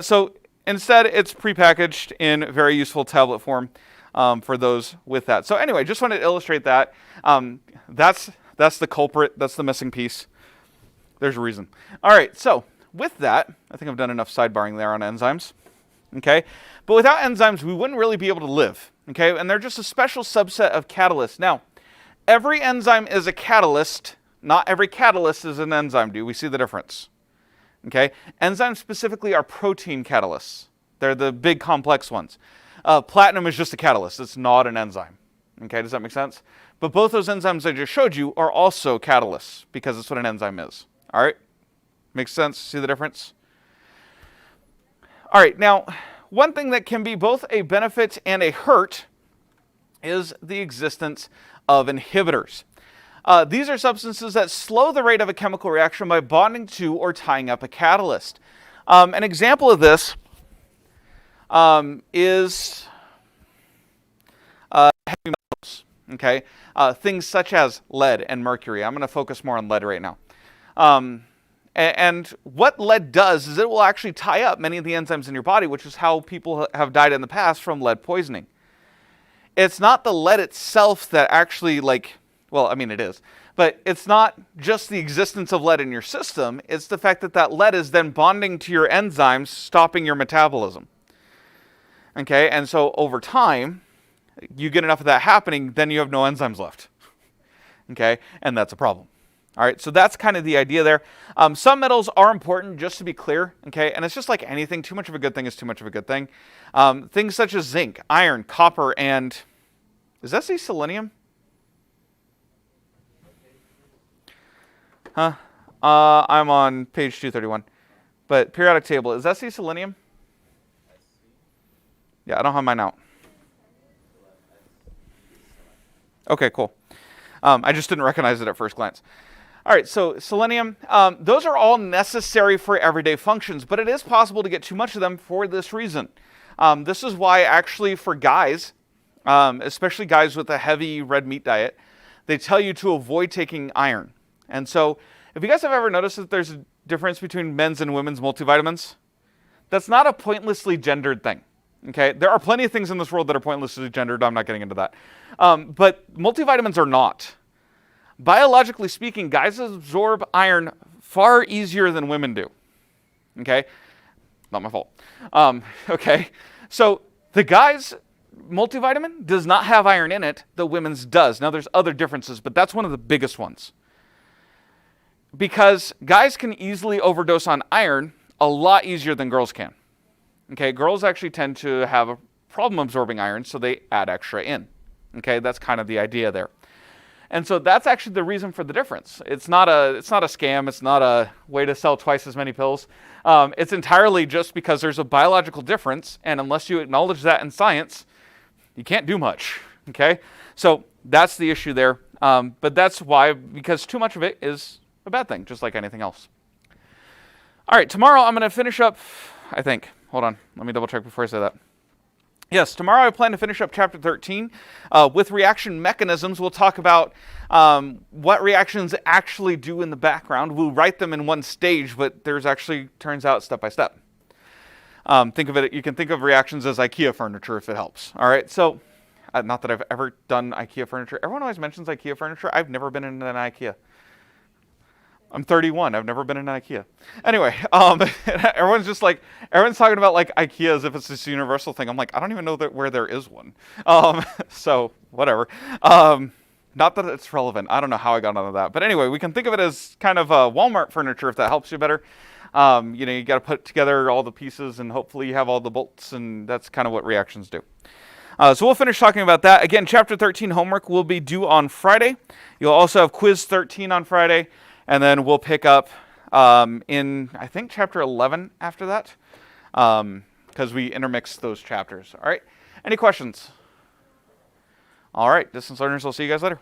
So instead, it's prepackaged in very useful tablet form for those with that. So anyway, just wanted to illustrate that. That's the culprit. That's the missing piece. There's a reason. All right, so with that, I think I've done enough sidebarring there on enzymes. Okay, but without enzymes, we wouldn't really be able to live. Okay, and they're just a special subset of catalysts. Now, every enzyme is a catalyst. Not every catalyst is an enzyme. Do we see the difference? Okay, enzymes specifically are protein catalysts. They're the big complex ones. Platinum is just a catalyst. It's not an enzyme. Okay, does that make sense? But both those enzymes I just showed you are also catalysts because that's what an enzyme is. All right, makes sense? See the difference? All right, now one thing that can be both a benefit and a hurt is the existence of inhibitors. These are substances that slow the rate of a chemical reaction by bonding to or tying up a catalyst. An example of this is heavy metals. Okay, things such as lead and mercury. I'm going to focus more on lead right now. And what lead does is it will actually tie up many of the enzymes in your body, which is how people have died in the past from lead poisoning. It's not the lead itself that actually Well, I mean, it is. But it's not just the existence of lead in your system. It's the fact that that lead is then bonding to your enzymes, stopping your metabolism. Okay, and so over time, you get enough of that happening, then you have no enzymes left. Okay, and that's a problem. All right, so that's kind of the idea there. Some metals are important, just to be clear, okay? And it's just like anything, too much of a good thing is too much of a good thing. Things such as zinc, iron, copper, and... Does that say selenium? Huh? I'm on page 231. But periodic table, does that say selenium? Yeah, I don't have mine out. Okay, cool. I just didn't recognize it at first glance. All right, so selenium, those are all necessary for everyday functions, but it is possible to get too much of them for this reason. This is why actually for guys, especially guys with a heavy red meat diet, they tell you to avoid taking iron. And so if you guys have ever noticed that there's a difference between men's and women's multivitamins, that's not a pointlessly gendered thing. Okay, there are plenty of things in this world that are pointlessly gendered. I'm not getting into that. But multivitamins are not. Biologically speaking, guys absorb iron far easier than women do. Okay? Not my fault. Okay? So the guy's multivitamin does not have iron in it. The women's does. Now there's other differences, but that's one of the biggest ones. Because guys can easily overdose on iron a lot easier than girls can. Okay? Girls actually tend to have a problem absorbing iron, so they add extra in. Okay? That's kind of the idea there. And so that's actually the reason for the difference. It's not a scam. It's not a way to sell twice as many pills. It's entirely just because there's a biological difference, and unless you acknowledge that in science, you can't do much. Okay, so that's the issue there. But that's why, because too much of it is a bad thing, just like anything else. All right, tomorrow I'm going to finish up. I think. Hold on. Let me double check before I say that. Yes, tomorrow I plan to finish up chapter 13 with reaction mechanisms. We'll talk about what reactions actually do in the background. We'll write them in one stage, but there's actually, turns out, step by step. Think of it, you can think of reactions as IKEA furniture if it helps. All right, so not that I've ever done IKEA furniture. Everyone always mentions IKEA furniture. I've never been in an IKEA. I'm 31. I've never been in an IKEA. Anyway, everyone's talking about like IKEA as if it's this universal thing. I'm like, I don't even know where there is one. So whatever. Not that it's relevant. I don't know how I got onto that. But anyway, we can think of it as kind of Walmart furniture if that helps you better. You got to put together all the pieces and hopefully you have all the bolts, and that's kind of what reactions do. So we'll finish talking about that. Again, chapter 13 homework will be due on Friday. You'll also have quiz 13 on Friday. And then we'll pick up in, I think, chapter 11 after that, because we intermix those chapters. All right? Any questions? All right, distance learners, I'll see you guys later.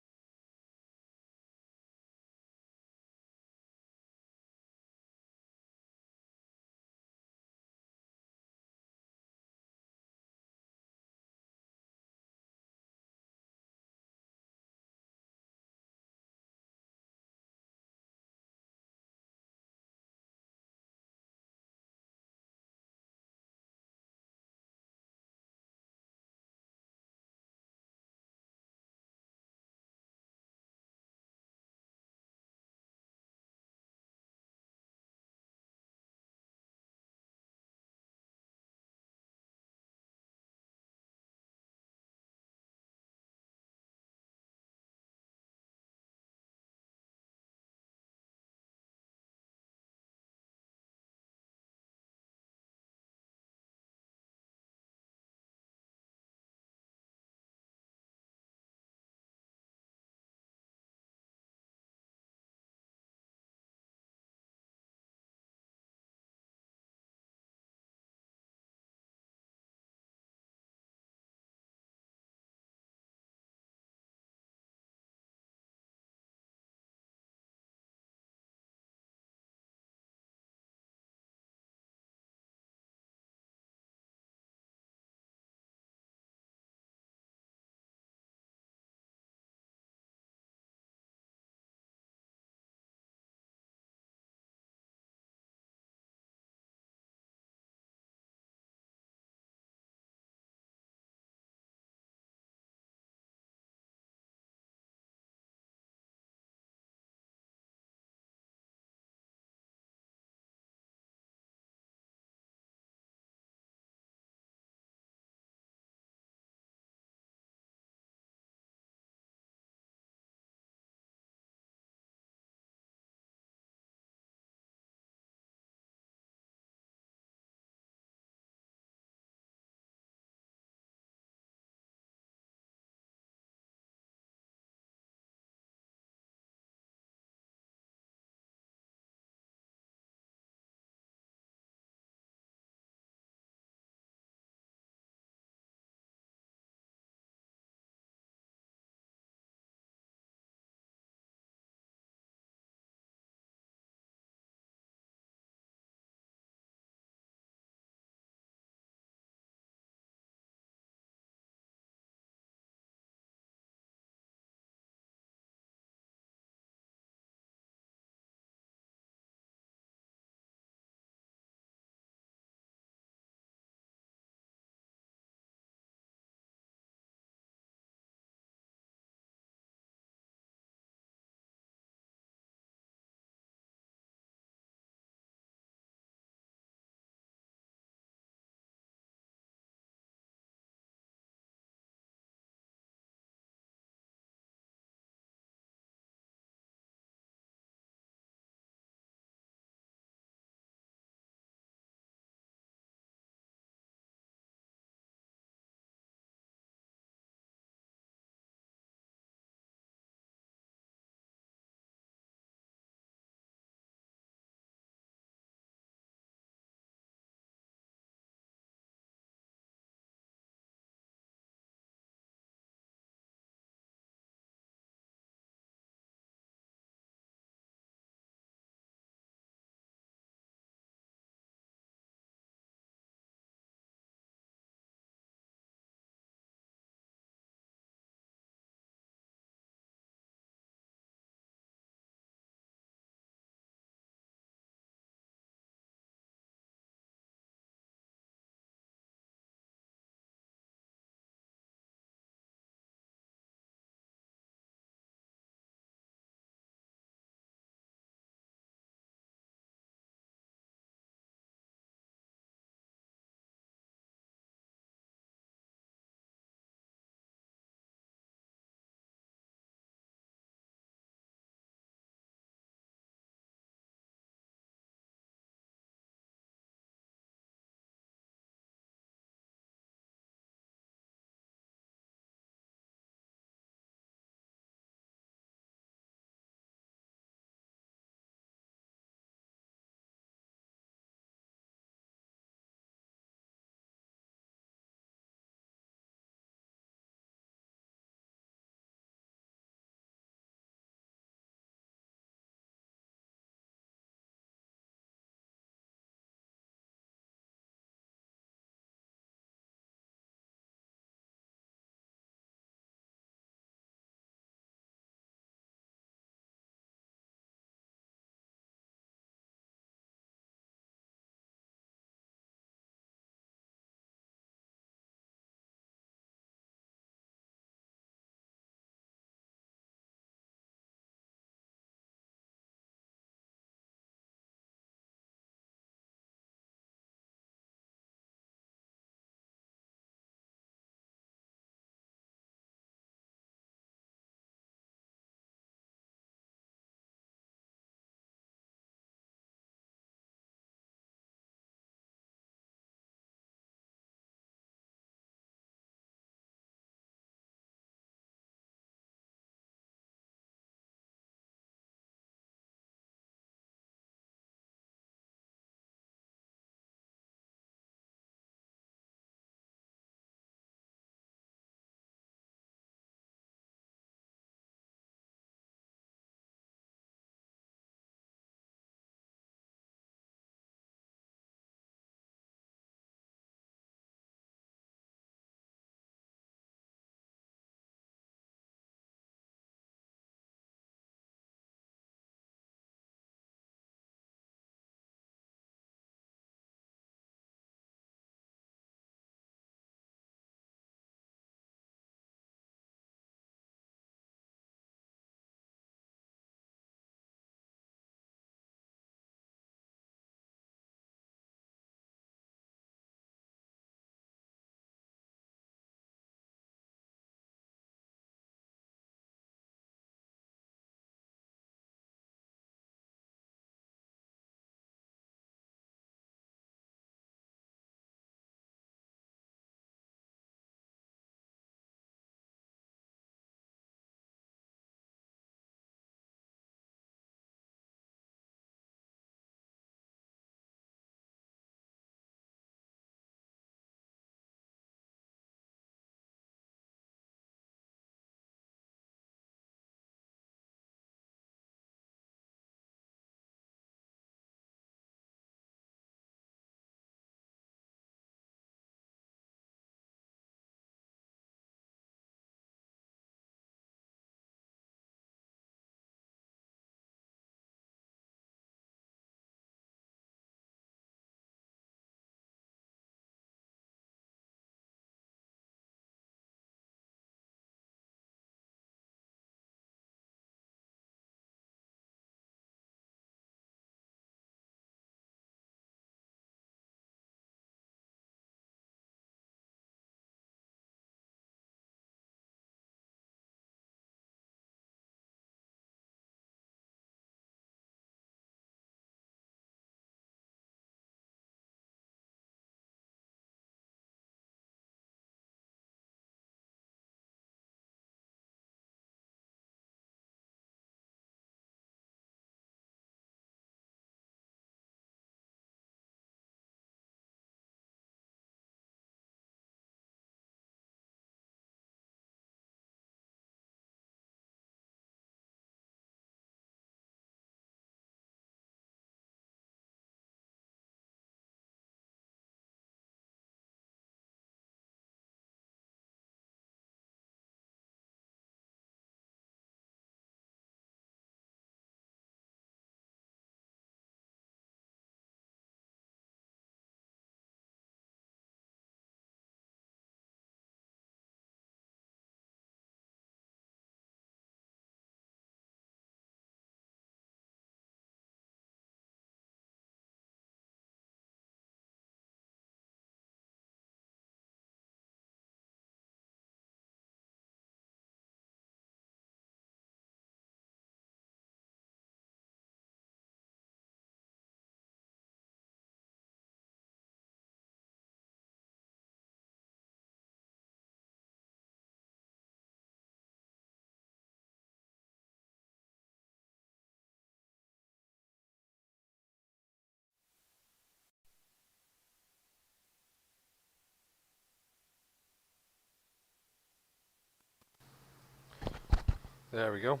There we go.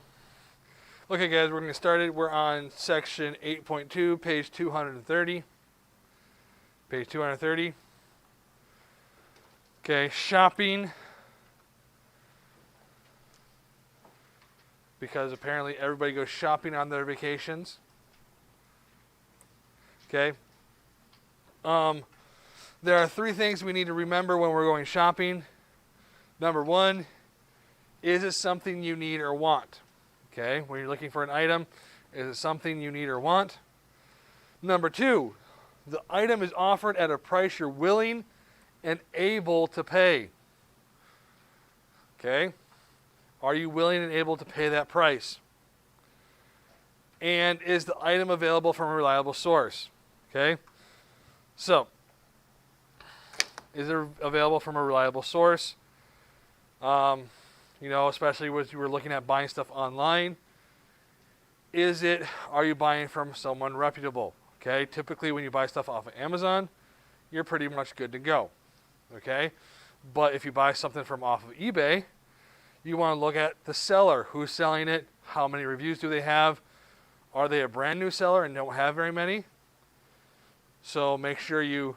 Okay, guys, we're going to get started. We're on section 8.2, page 230. Page 230. Okay, shopping. Because apparently everybody goes shopping on their vacations. Okay. There are three things we need to remember when we're going shopping. Number one, is it something you need or want? Okay, when you're looking for an item, is it something you need or want? Number two, the item is offered at a price you're willing and able to pay. Okay, are you willing and able to pay that price? And is the item available from a reliable source? Okay, so is it available from a reliable source? Especially when you were looking at buying stuff online. Are you buying from someone reputable? Okay, typically when you buy stuff off of Amazon, you're pretty much good to go. Okay, but if you buy something from off of eBay, you want to look at the seller, who's selling it, how many reviews do they have, are they a brand new seller and don't have very many? So make sure you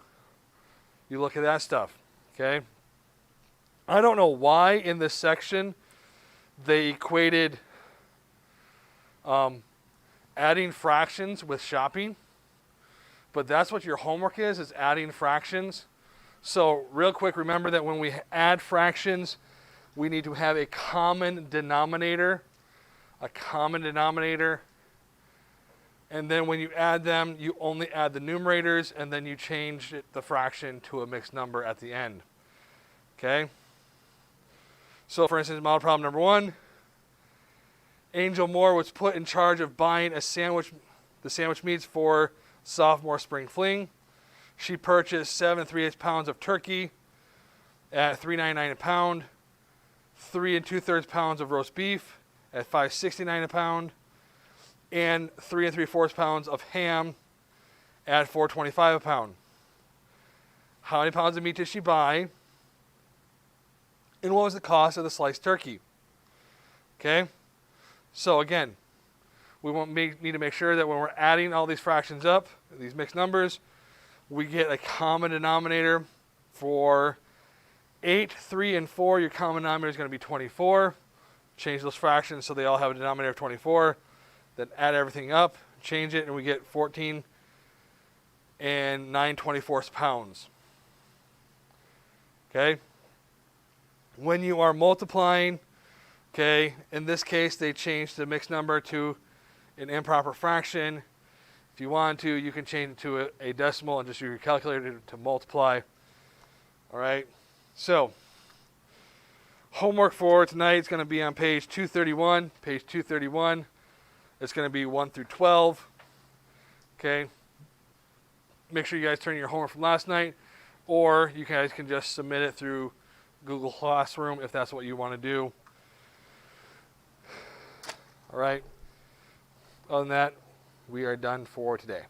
look at that stuff. Okay. I don't know why in this section they equated adding fractions with shopping, but that's what your homework is adding fractions. So real quick, remember that when we add fractions, we need to have a common denominator, and then when you add them, you only add the numerators, and then you change the fraction to a mixed number at the end. Okay? So for instance, model problem number one, Angel Moore was put in charge of buying the sandwich meats for sophomore spring fling. She purchased 7 3/8 pounds of turkey at $3.99 a pound, 3 2/3 pounds of roast beef at $5.69 a pound, and 3 3/4 pounds of ham at $4.25 a pound. How many pounds of meat did she buy? And what was the cost of the sliced turkey? Okay? So again, we need to make sure that when we're adding all these fractions up, these mixed numbers, we get a common denominator. For 8, 3, and 4, your common denominator is going to be 24. Change those fractions so they all have a denominator of 24. Then add everything up, change it, and we get 14 and 9/24 pounds. Okay? When you are multiplying, okay, in this case they changed the mixed number to an improper fraction. If you want to, you can change it to a decimal and just use your calculator to multiply. All right? So, homework for tonight is going to be on page 231. Page 231. It's going to be 1 through 12. Okay? Make sure you guys turn in your homework from last night, or you guys can just submit it through Google Classroom if that's what you want to do. All right. Other than that, we are done for today.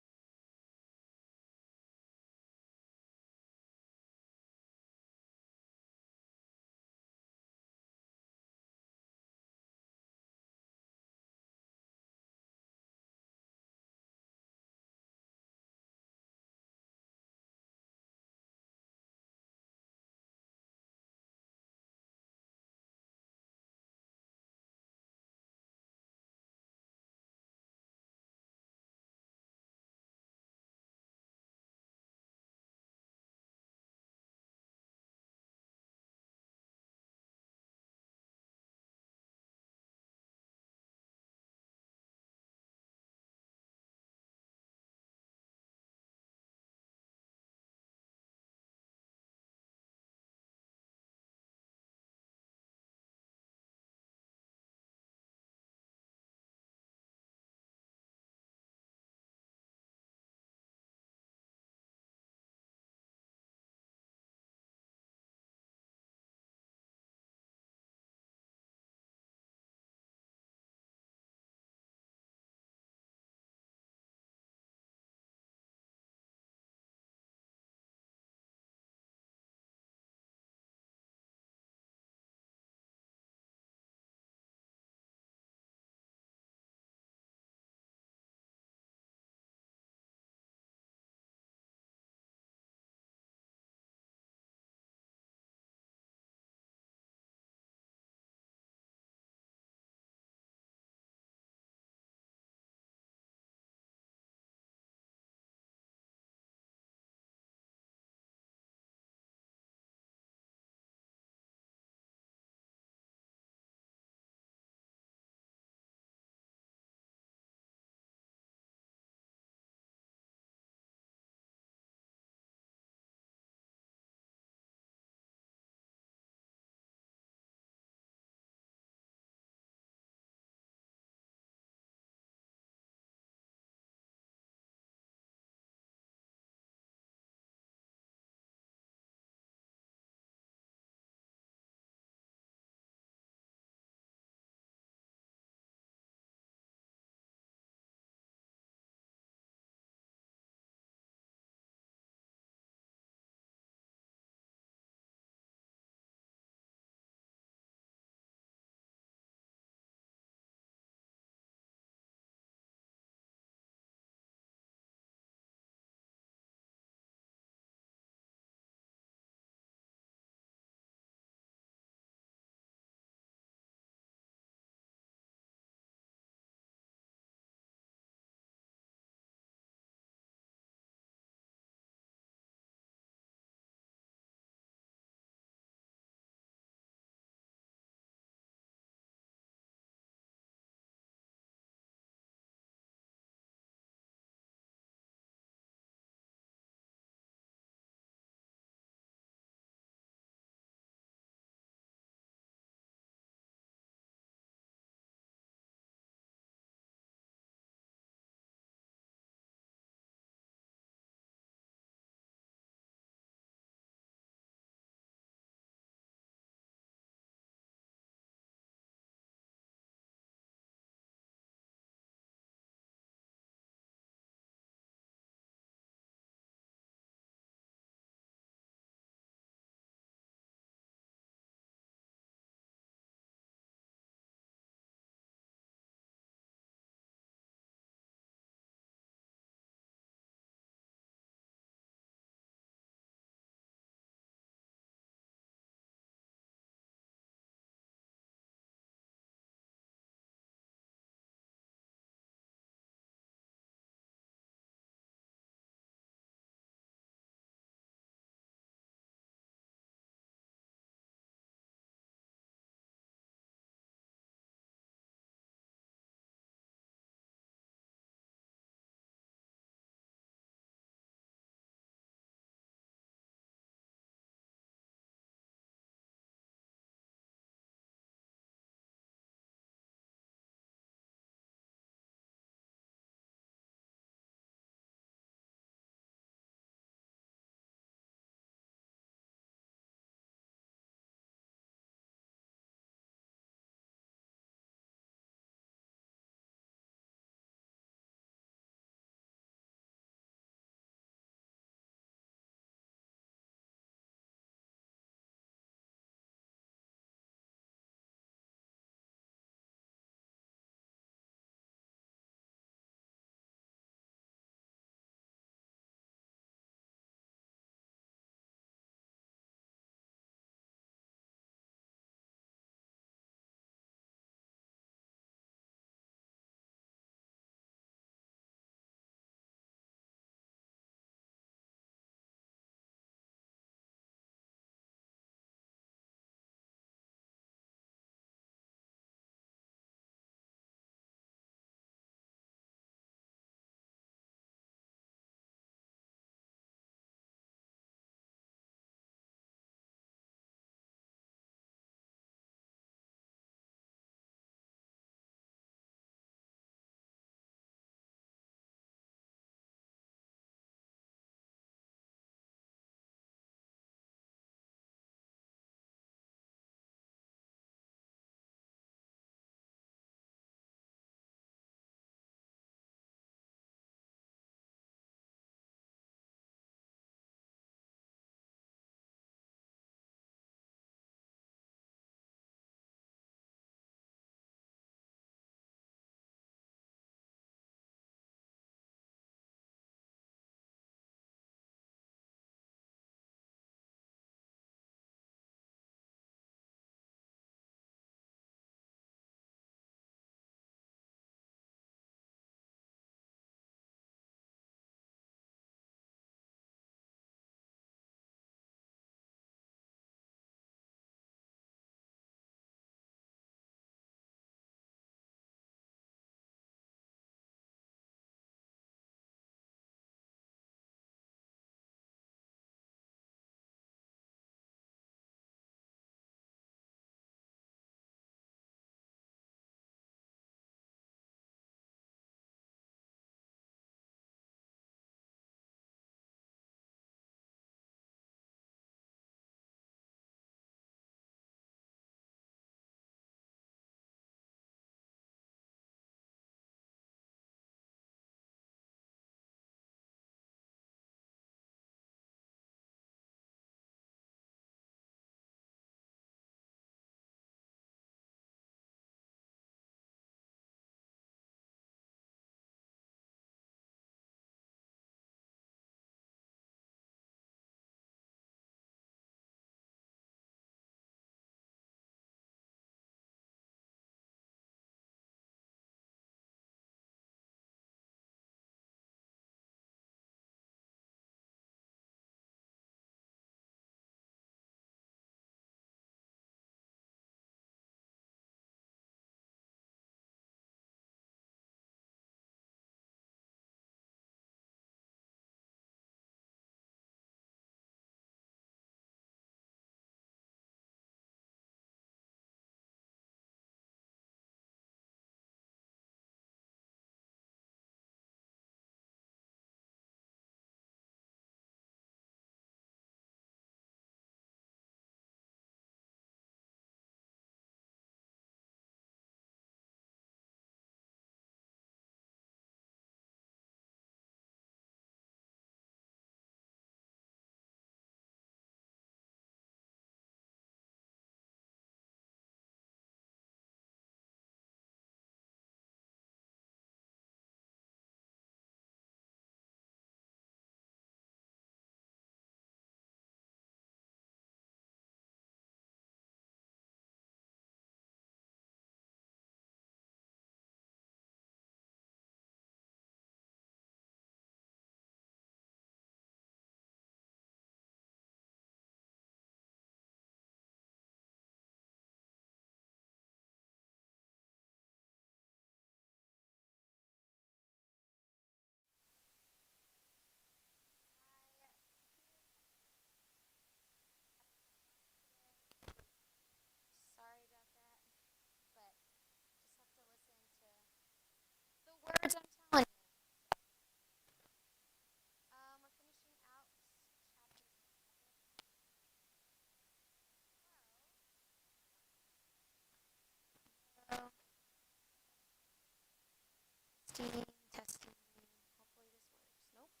Testing, testing. Hopefully this works.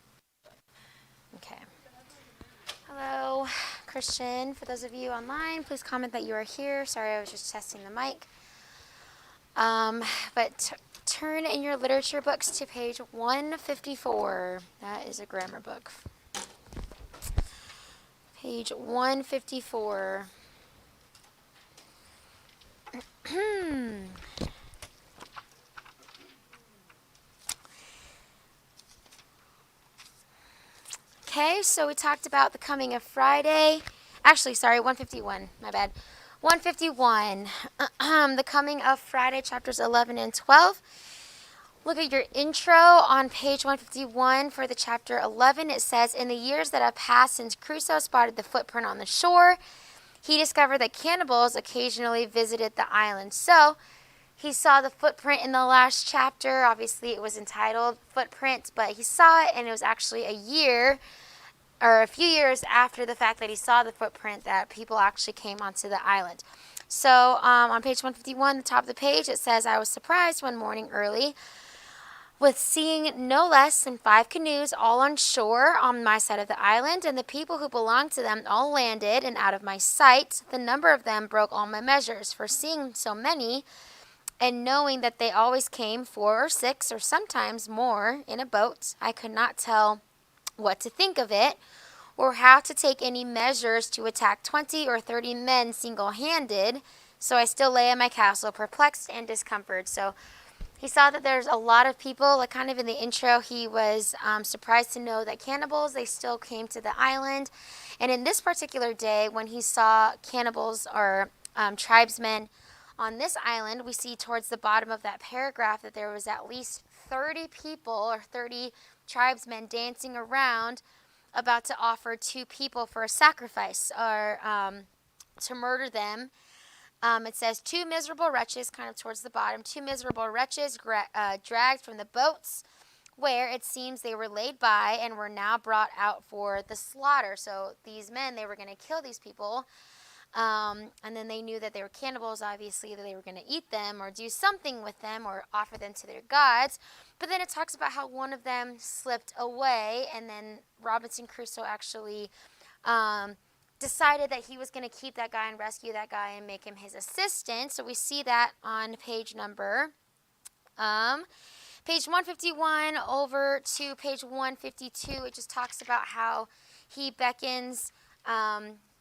Nope, not working. Okay. Hello, Christian. For those of you online, please comment that you are here. Sorry, I was just testing the mic. But turn in your literature books to page 154. That is a grammar book. Page 154. Okay, so we talked about the coming of Friday. Actually, sorry, 151. My bad. 151. The coming of Friday, chapters 11 and 12. Look at your intro on page 151 for the chapter 11. It says, in the years that have passed since Crusoe spotted the footprint on the shore, he discovered that cannibals occasionally visited the island. So he saw the footprint in the last chapter. Obviously, it was entitled Footprint, but he saw it, and it was actually a few years after the fact that he saw the footprint that people actually came onto the island. So on page 151, the top of the page, it says, I was surprised one morning early with seeing no less than 5 canoes all on shore on my side of the island, and the people who belonged to them all landed and out of my sight. The number of them broke all my measures, for seeing so many and knowing that they always came 4 or 6 or sometimes more in a boat, I could not tell what to think of it or how to take any measures to attack 20 or 30 men single-handed. So I still lay in my castle, perplexed and discomforted. So he saw that there's a lot of people, like kind of in the intro, he was surprised to know that cannibals, they still came to the island. And in this particular day, when he saw cannibals or tribesmen on this island, we see towards the bottom of that paragraph that there was at least 30 people or 30 tribesmen dancing around about to offer 2 people for a sacrifice or to murder them. It says 2 miserable wretches, kind of towards the bottom, 2 miserable wretches dragged from the boats where it seems they were laid by and were now brought out for the slaughter. So these men, they were going to kill these people. And then they knew that they were cannibals, obviously, that they were going to eat them or do something with them or offer them to their gods. But then it talks about how one of them slipped away, and then Robinson Crusoe actually decided that he was going to keep that guy and rescue that guy and make him his assistant. So we see that on page number page 151 over to page 152. It just talks about how he beckons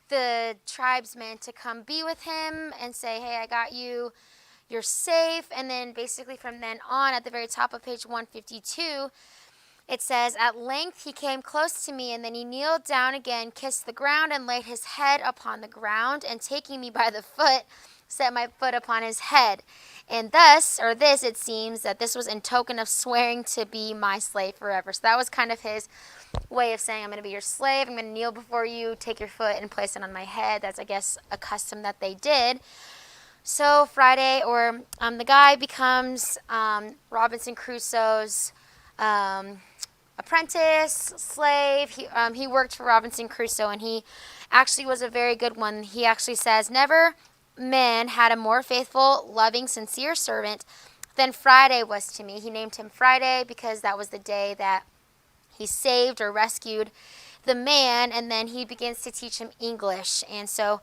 the tribesmen to come be with him and say, hey, I got you, you're safe. And then basically from then on, at the very top of page 152, it says, at length he came close to me, and then he kneeled down again, kissed the ground, and laid his head upon the ground, and taking me by the foot, set my foot upon his head. And thus, or this, it seems that this was in token of swearing to be my slave forever. So that was kind of his way of saying, I'm going to be your slave, I'm going to kneel before you, take your foot and place it on my head. That's, I guess, a custom that they did. So Friday, or the guy becomes Robinson Crusoe's apprentice, slave. He worked for Robinson Crusoe, and he actually was a very good one. He actually says, never man had a more faithful, loving, sincere servant than Friday was to me. He named him Friday because that was the day that he saved or rescued the man, and then he begins to teach him English. And so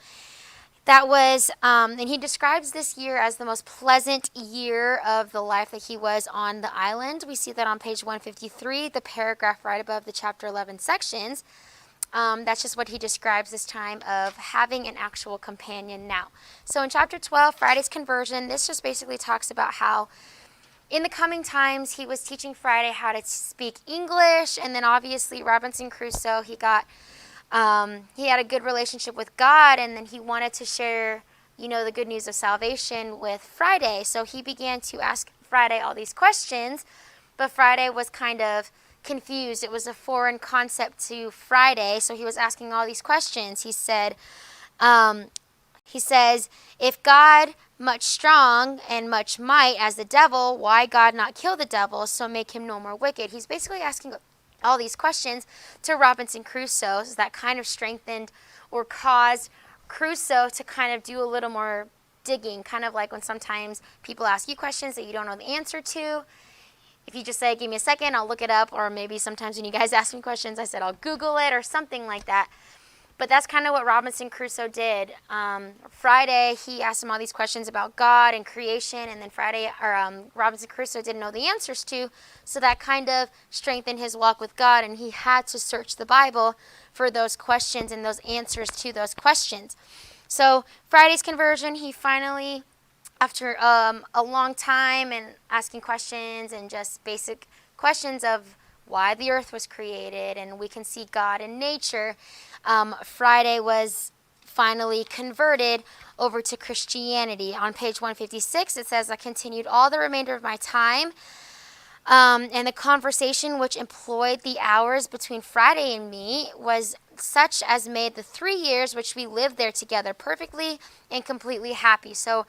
that was, and he describes this year as the most pleasant year of the life that he was on the island. We see that on page 153, the paragraph right above the chapter 11 sections. That's just what he describes this time of having an actual companion now. So in chapter 12, Friday's conversion, this just basically talks about how in the coming times he was teaching Friday how to speak English, and then obviously Robinson Crusoe, he had a good relationship with God, and then he wanted to share, the good news of salvation with Friday. So he began to ask Friday all these questions, but Friday was kind of confused. It was a foreign concept to Friday, so he was asking all these questions. He says, if God much strong and much might as the devil, why God not kill the devil, so make him no more wicked? He's basically asking all these questions to Robinson Crusoe. So that kind of strengthened or caused Crusoe to kind of do a little more digging, kind of like when sometimes people ask you questions that you don't know the answer to. If you just say, give me a second, I'll look it up, or maybe sometimes when you guys ask me questions, I said, I'll Google it or something like that. But that's kind of what Robinson Crusoe did. Friday, he asked him all these questions about God and creation, and then Robinson Crusoe didn't know the answers to, so that kind of strengthened his walk with God, and he had to search the Bible for those questions and those answers to those questions. So Friday's conversion, he finally, after a long time and asking questions and just basic questions of why the earth was created and we can see God in nature, Friday was finally converted over to Christianity. On page 156, it says, I continued all the remainder of my time, and the conversation which employed the hours between Friday and me was such as made the 3 years which we lived there together perfectly and completely happy. So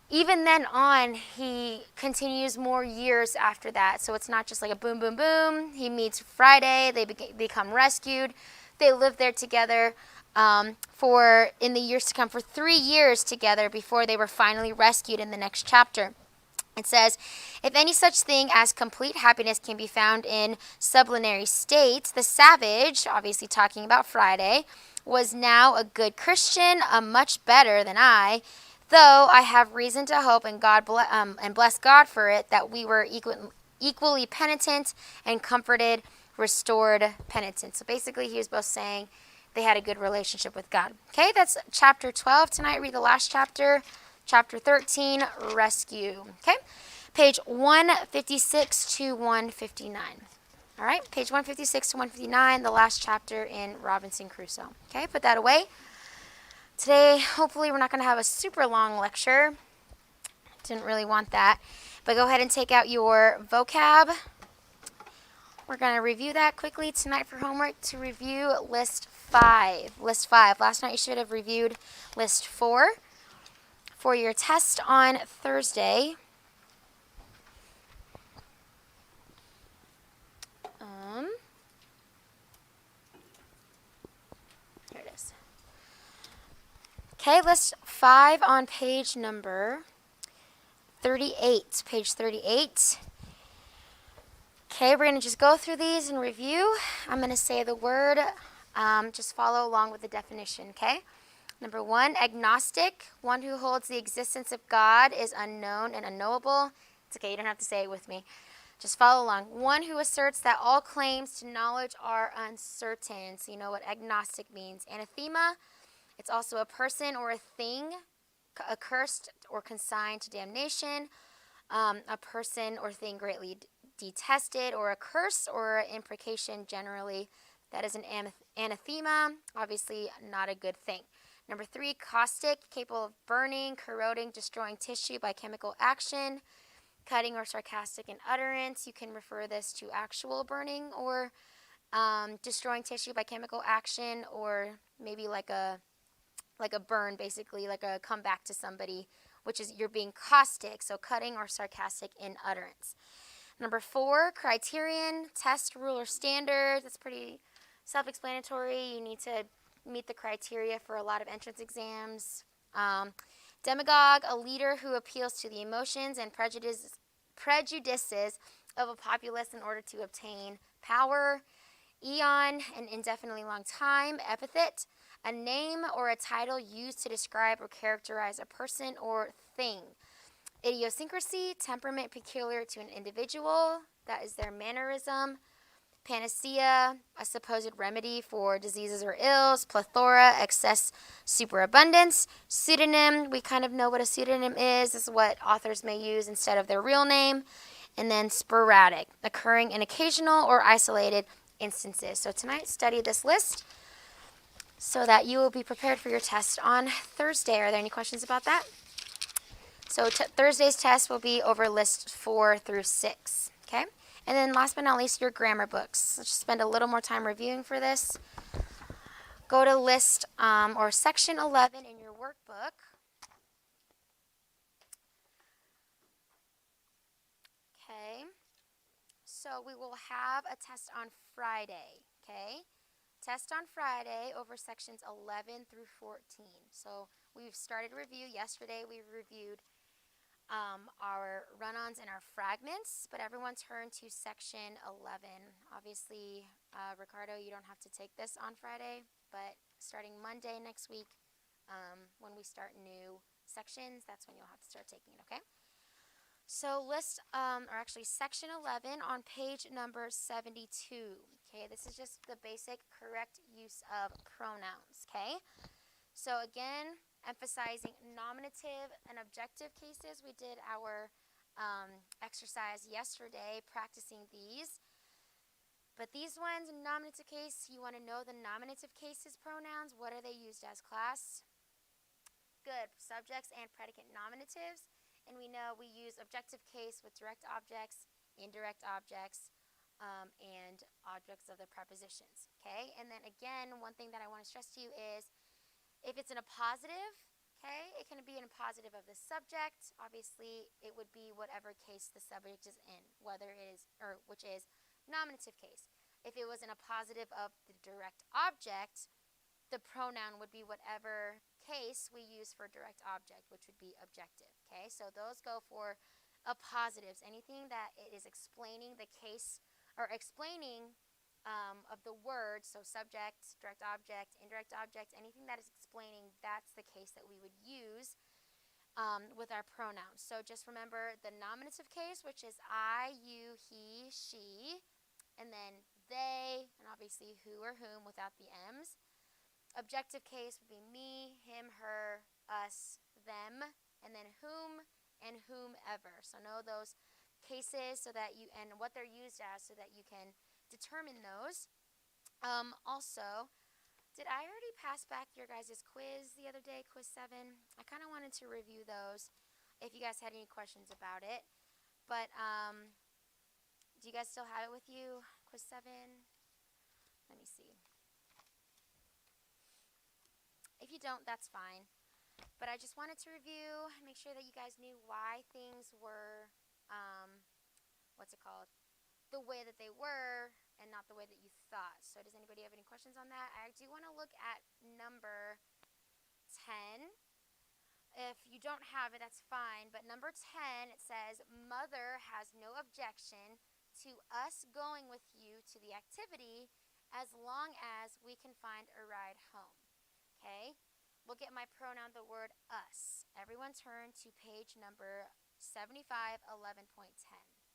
even then on, he continues more years after that. So it's not just like a boom, boom, boom. He meets Friday. They become rescued. They live there together in the years to come for 3 years together before they were finally rescued in the next chapter. It says, if any such thing as complete happiness can be found in sublunary states, the savage, obviously talking about Friday, was now a good Christian, much better than I, though I have reason to hope and bless God for it, that we were equally penitent and comforted, restored penitent. So basically he was both saying they had a good relationship with God. Okay, that's chapter 12. Tonight read the last chapter, chapter 13, rescue. Okay, page 156 to 159. All right, page 156 to 159, the last chapter in Robinson Crusoe. Okay, put that away. Today, hopefully, we're not going to have a super long lecture. Didn't really want that. But go ahead and take out your vocab. We're going to review that quickly tonight for homework to review list 5. List 5. Last night you should have reviewed list 4. For your test on Thursday, here it is. Okay, list 5 on page number 38. Page 38. Okay, we're going to just go through these and review. I'm going to say the word. Just follow along with the definition, okay? Number 1, agnostic. One who holds the existence of God is unknown and unknowable. It's okay, you don't have to say it with me. Just follow along. One who asserts that all claims to knowledge are uncertain. So you know what agnostic means. Anathema. It's also a person or a thing, accursed or consigned to damnation. A person or thing greatly detested, or a curse or imprecation generally. That is an anathema. Obviously not a good thing. Number 3, caustic, capable of burning, corroding, destroying tissue by chemical action, cutting or sarcastic in utterance. You can refer this to actual burning or destroying tissue by chemical action, or maybe like a burn, basically, like a comeback to somebody, which is you're being caustic, so cutting or sarcastic in utterance. Number 4, criterion, test, rule, or standard. That's pretty self-explanatory. You need to meet the criteria for a lot of entrance exams. Demagogue, a leader who appeals to the emotions and prejudices of a populace in order to obtain power. Eon, an indefinitely long time. Epithet, a name or a title used to describe or characterize a person or thing. Idiosyncrasy, temperament peculiar to an individual. That is their mannerism. Panacea, a supposed remedy for diseases or ills. Plethora, excess, superabundance. Pseudonym, we kind of know what a pseudonym is. This is what authors may use instead of their real name. And then sporadic, occurring in occasional or isolated instances. So tonight, study this list so that you will be prepared for your test on Thursday. Are there any questions about that? So Thursday's test will be over list 4 through 6, okay? And then last but not least, your grammar books. Let's just spend a little more time reviewing for this. Go to list or section 11 in your workbook. Okay. So we will have a test on Friday, okay? Test on Friday over sections 11 through 14. So we've started review. Yesterday we reviewed our run-ons and our fragments, but everyone turn to section 11. Obviously, Ricardo, you don't have to take this on Friday, but starting Monday next week, when we start new sections, that's when you'll have to start taking it, okay? So section 11 on page number 72, okay? This is just the basic correct use of pronouns, okay? So again, emphasizing nominative and objective cases. We did our exercise yesterday practicing these. But these ones, nominative case, you want to know the nominative cases pronouns. What are they used as, class? Good. Subjects and predicate nominatives. And we know we use objective case with direct objects, indirect objects, and objects of the prepositions. Okay? And then again, one thing that I want to stress to you is if it's in a positive, okay, it can be in a positive of the subject. Obviously, it would be whatever case the subject is in, which is nominative case. If it was in a positive of the direct object, the pronoun would be whatever case we use for direct object, which would be objective. Okay, so those go for a positives. Anything that it is explaining the case or explaining of the word, so subject, direct object, indirect object, anything that is explaining, that's the case that we would use with our pronouns. So just remember the nominative case, which is I, you, he, she, and then they, and obviously who or whom without the M's. Objective case would be me, him, her, us, them, and then whom and whomever. So know those cases so that and what they're used as so that you can determine those. Also, did I already pass back your guys' quiz the other day, quiz 7? I kind of wanted to review those if you guys had any questions about it. But do you guys still have it with you, quiz 7? Let me see. If you don't, that's fine. But I just wanted to review, make sure that you guys knew why things were, the way that they were and not the way that you thought. So does anybody have any questions on that? I do want to look at number 10. If you don't have it, that's fine. But number 10, it says, Mother has no objection to us going with you to the activity as long as we can find a ride home. Okay? Look at my pronoun, the word us. Everyone turn to page number 75, 11.10.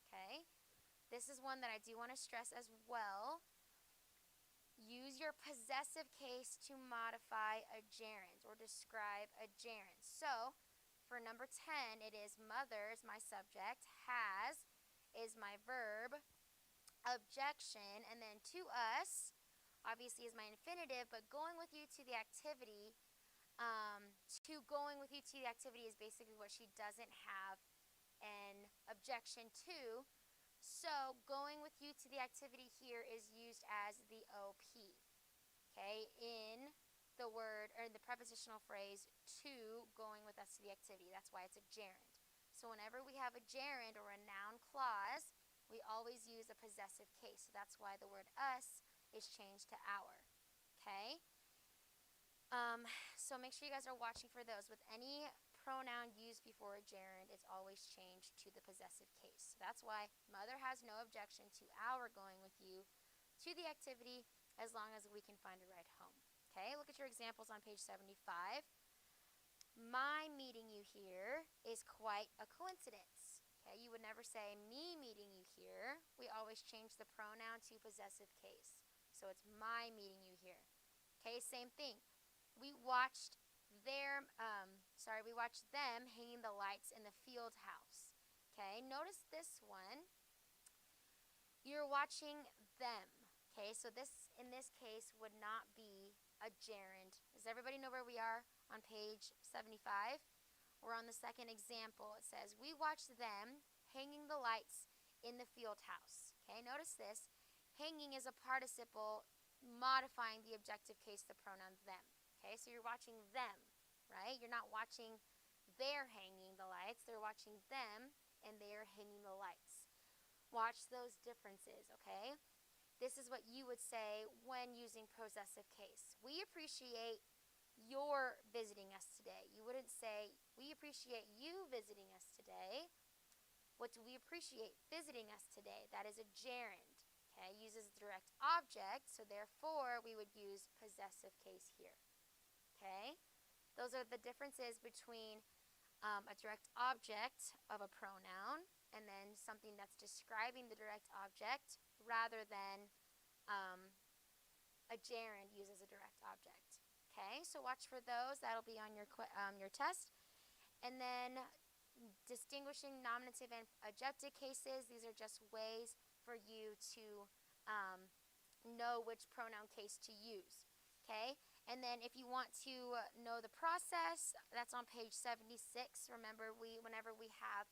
Okay? This is one that I do want to stress as well. Use your possessive case to modify a gerund or describe a gerund. So, for number 10, it is mother is my subject, has is my verb, objection, and then to us, obviously is my infinitive, but going with you to the activity, going with you to the activity is basically what she doesn't have an objection to. So going with you to the activity here is used as the OP, okay, in the word or the prepositional phrase to going with us to the activity. That's why it's a gerund. So whenever we have a gerund or a noun clause, we always use a possessive case. So that's why the word us is changed to our, okay? So make sure you guys are watching for those. With any pronoun used before a gerund, it's always changed to the possessive case. So that's why mother has no objection to our going with you to the activity as long as we can find a ride home. Okay, look at your examples on page 75. My meeting you here is quite a coincidence. Okay, you would never say me meeting you here. We always change the pronoun to possessive case. So it's my meeting you here. Okay, same thing. We watched them hanging the lights in the field house. Okay, notice this one. You're watching them. Okay, so this, in this case, would not be a gerund. Does everybody know where we are on page 75? We're on the second example. It says, we watched them hanging the lights in the field house. Okay, notice this. Hanging is a participle modifying the objective case, the pronoun them. Okay, so you're watching them, right? You're not watching they're hanging the lights. They're watching them, and they're hanging the lights. Watch those differences, okay? This is what you would say when using possessive case. We appreciate you're visiting us today. You wouldn't say, we appreciate you visiting us today. What do we appreciate visiting us today? That is a gerund. Okay, uses a direct object, so therefore we would use possessive case here. Okay, those are the differences between a direct object of a pronoun and then something that's describing the direct object rather than a gerund used as a direct object. Okay, so watch for those. That'll be on your test. And then distinguishing nominative and adjective cases. These are just ways for you to know which pronoun case to use. Okay, and then if you want to know the process, that's on page 76. Remember, whenever we have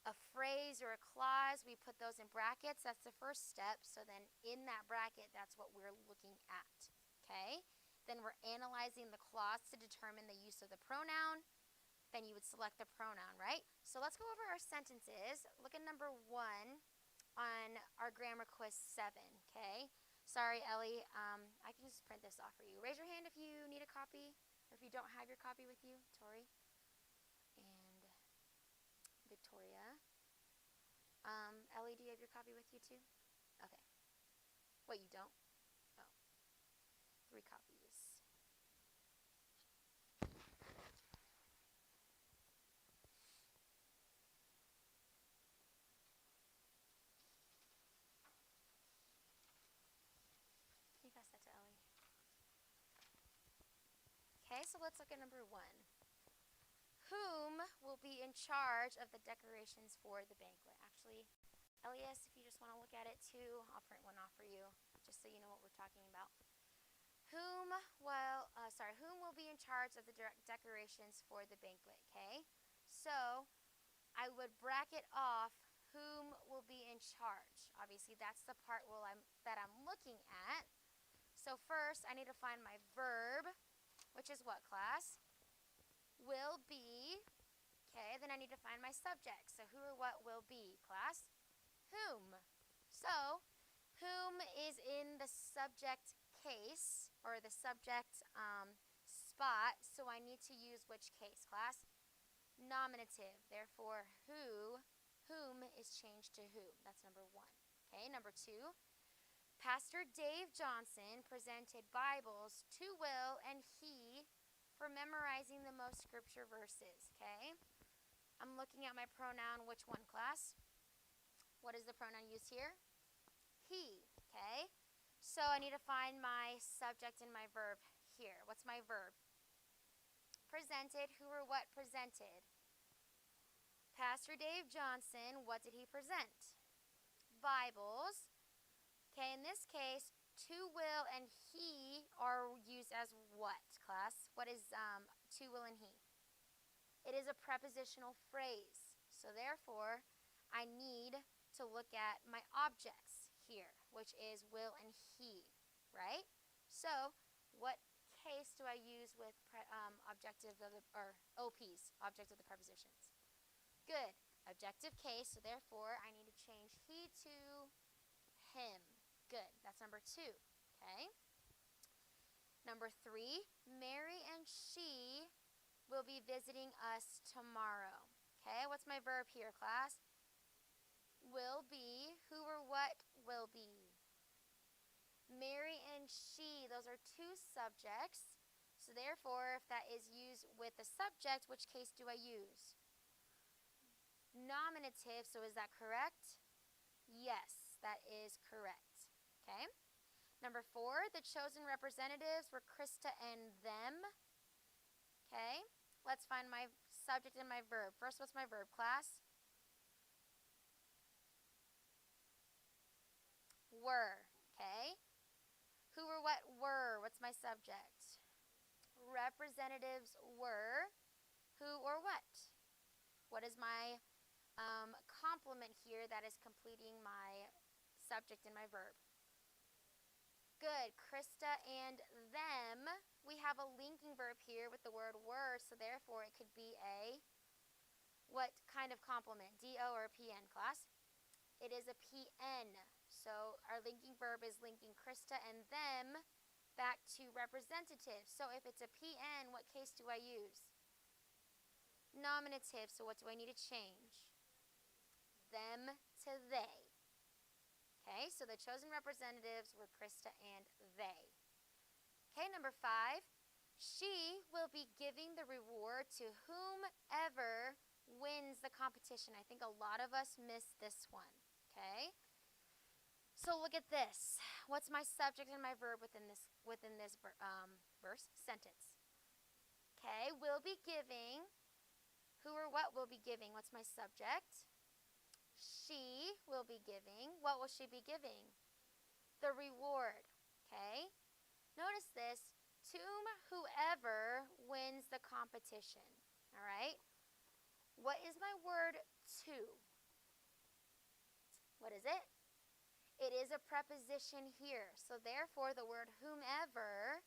a phrase or a clause, we put those in brackets. That's the first step. So then in that bracket, that's what we're looking at. Okay, then we're analyzing the clause to determine the use of the pronoun. Then you would select the pronoun, right? So let's go over our sentences. Look at number 1 on our grammar quiz 7, okay? Sorry, Ellie, I can just print this off for you. Raise your hand if you need a copy, or if you don't have your copy with you, Tori and Victoria. Ellie, do you have your copy with you too? Okay. Wait, you don't? Oh, 3 copies. Can you pass that to Ellie? Okay, so let's look at number 1. Whom will be in charge of the decorations for the banquet? Actually, Elias, if you just want to look at it too, I'll print one off for you, just so you know what we're talking about. Whom will be in charge of the decorations for the banquet? Okay, so I would bracket off whom will be in charge. Obviously, that's the part that I'm looking at. So first, I need to find my verb, which is what, class? Will be. Okay, then I need to find my subject. So who or what will be, class? Whom. So, whom is in the subject case, or the subject spot, so I need to use which case, class? Nominative. Therefore, whom is changed to who. That's number 1. Okay, number 2. Pastor Dave Johnson presented Bibles to Will and he for memorizing the most scripture verses. Okay, I'm looking at my pronoun. Which one, class? What is the pronoun used here? He. Okay, so I need to find my subject and my verb here. What's my verb? Presented. Who or what presented? Pastor Dave Johnson. What did he present? Bibles. Okay, in this case, to will and he are used as what, class? What is to will and he? It is a prepositional phrase. So therefore, I need to look at my objects here, which is will and he, right? So what case do I use with objective of OPs, object of the prepositions? Good, objective case, so therefore I need to change he to him. Good, that's number 2, okay? Number 3, Mary and she will be visiting us tomorrow. Okay, what's my verb here, class? Will be. Who or what will be? Mary and she, those are 2 subjects. So therefore, if that is used with the subject, which case do I use? Nominative, so is that correct? Yes, that is correct. Okay. Number 4, the chosen representatives were Krista and them. Okay. Let's find my subject and my verb. First, what's my verb, class? Were. Okay. Who or what were? What's my subject? Representatives were. Who or what? What is my complement here that is completing my subject and my verb? Good, Krista and them. We have a linking verb here with the word were, so therefore it could be a what kind of complement? DO or PN, class? It is a PN. So our linking verb is linking Krista and them back to representative. So if it's a PN, what case do I use? Nominative. So what do I need to change? Them to they. Okay, so the chosen representatives were Krista and they. Okay, number 5. She will be giving the reward to whomever wins the competition. I think a lot of us miss this one. Okay? So look at this. What's my subject and my verb within this verse sentence? Okay, will be giving. Who or what will be giving? What's my subject? She will be giving. What will she be giving? The reward. Okay? Notice this. To whoever wins the competition. All right? What is my word to? What is it? It is a preposition here. So therefore, the word whomever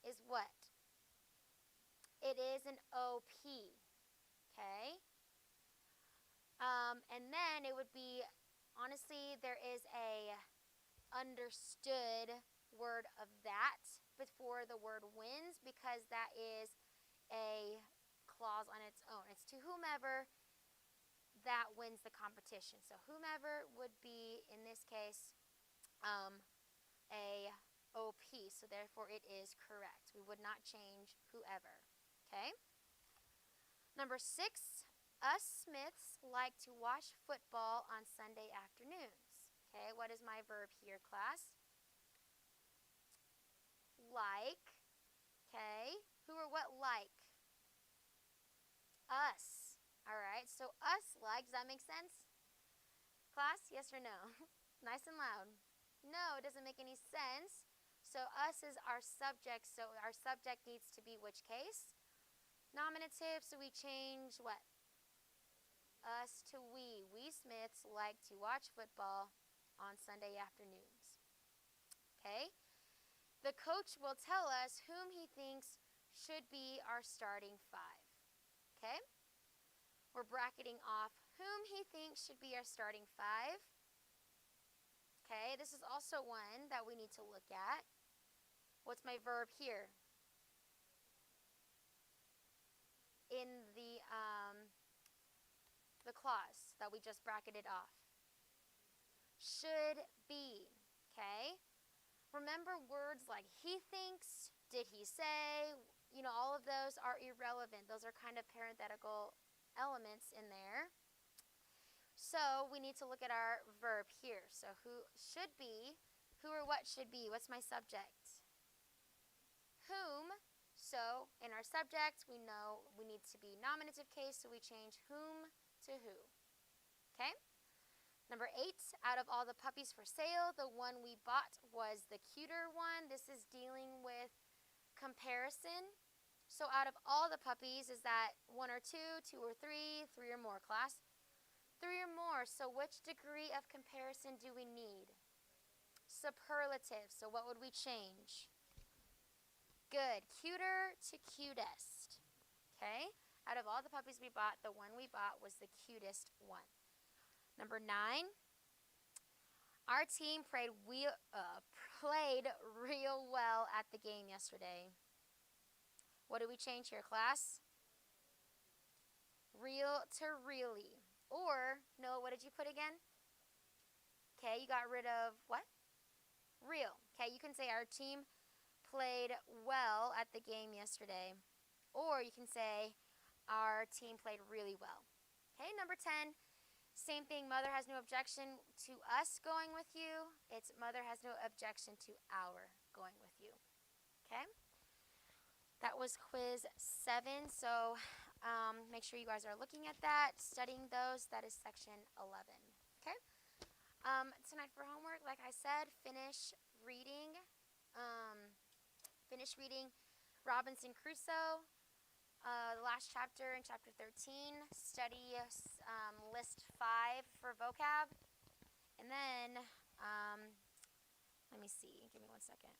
is what? It is an OP. Okay? And then it would be, honestly, there is a understood word of that before the word wins, because that is a clause on its own. It's to whomever that wins the competition. So whomever would be, in this case, a OP. So therefore it is correct. We would not change whoever. Okay? Number 6, us Smiths like to watch football on Sunday afternoons. Okay, what is my verb here, class? Like. Okay, who or what like? Us. All right, so us like, does that make sense? Class, yes or no? Nice and loud. No, it doesn't make any sense. So us is our subject, so our subject needs to be which case? Nominative, so we change what? Us to we. We Smiths like to watch football on Sunday afternoons. Okay? The coach will tell us whom he thinks should be our starting 5. Okay? We're bracketing off whom he thinks should be our starting 5. Okay, this is also one that we need to look at. What's my verb here? In the clause that we just bracketed off. Should be, okay? Remember words like he thinks, did he say, all of those are irrelevant. Those are kind of parenthetical elements in there. So we need to look at our verb here. So who should be, who or what should be? What's my subject? Whom. So in our subject, we know we need to be nominative case, so we change whom to who. Okay? Number 8, out of all the puppies for sale, the one we bought was the cuter one. This is dealing with comparison. So out of all the puppies, is that 1 or 2, 2 or 3, 3 or more, class? 3 or more. So which degree of comparison do we need? Superlative. So what would we change? Good. Cuter to cutest. Okay? Out of all the puppies we bought, the one we bought was the cutest one. Number 9, our team played real well at the game yesterday. What did we change here, class? Real to really. Or, Noah, what did you put again? Okay, you got rid of what? Real. Okay, you can say our team played well at the game yesterday. Or you can say our team played really well. Okay, number 10. Same thing, mother has no objection to us going with you. It's mother has no objection to our going with you. Okay? That was quiz 7, so make sure you guys are looking at that, studying those. That is section 11. Okay? Tonight for homework, like I said, finish reading Robinson Crusoe. The last chapter in chapter 13, study list 5 for vocab. And then, let me see, give me 1 second.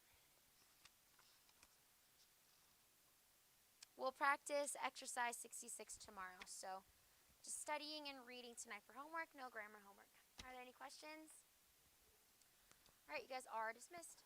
We'll practice exercise 66 tomorrow. So just studying and reading tonight for homework, no grammar homework. Are there any questions? All right, you guys are dismissed.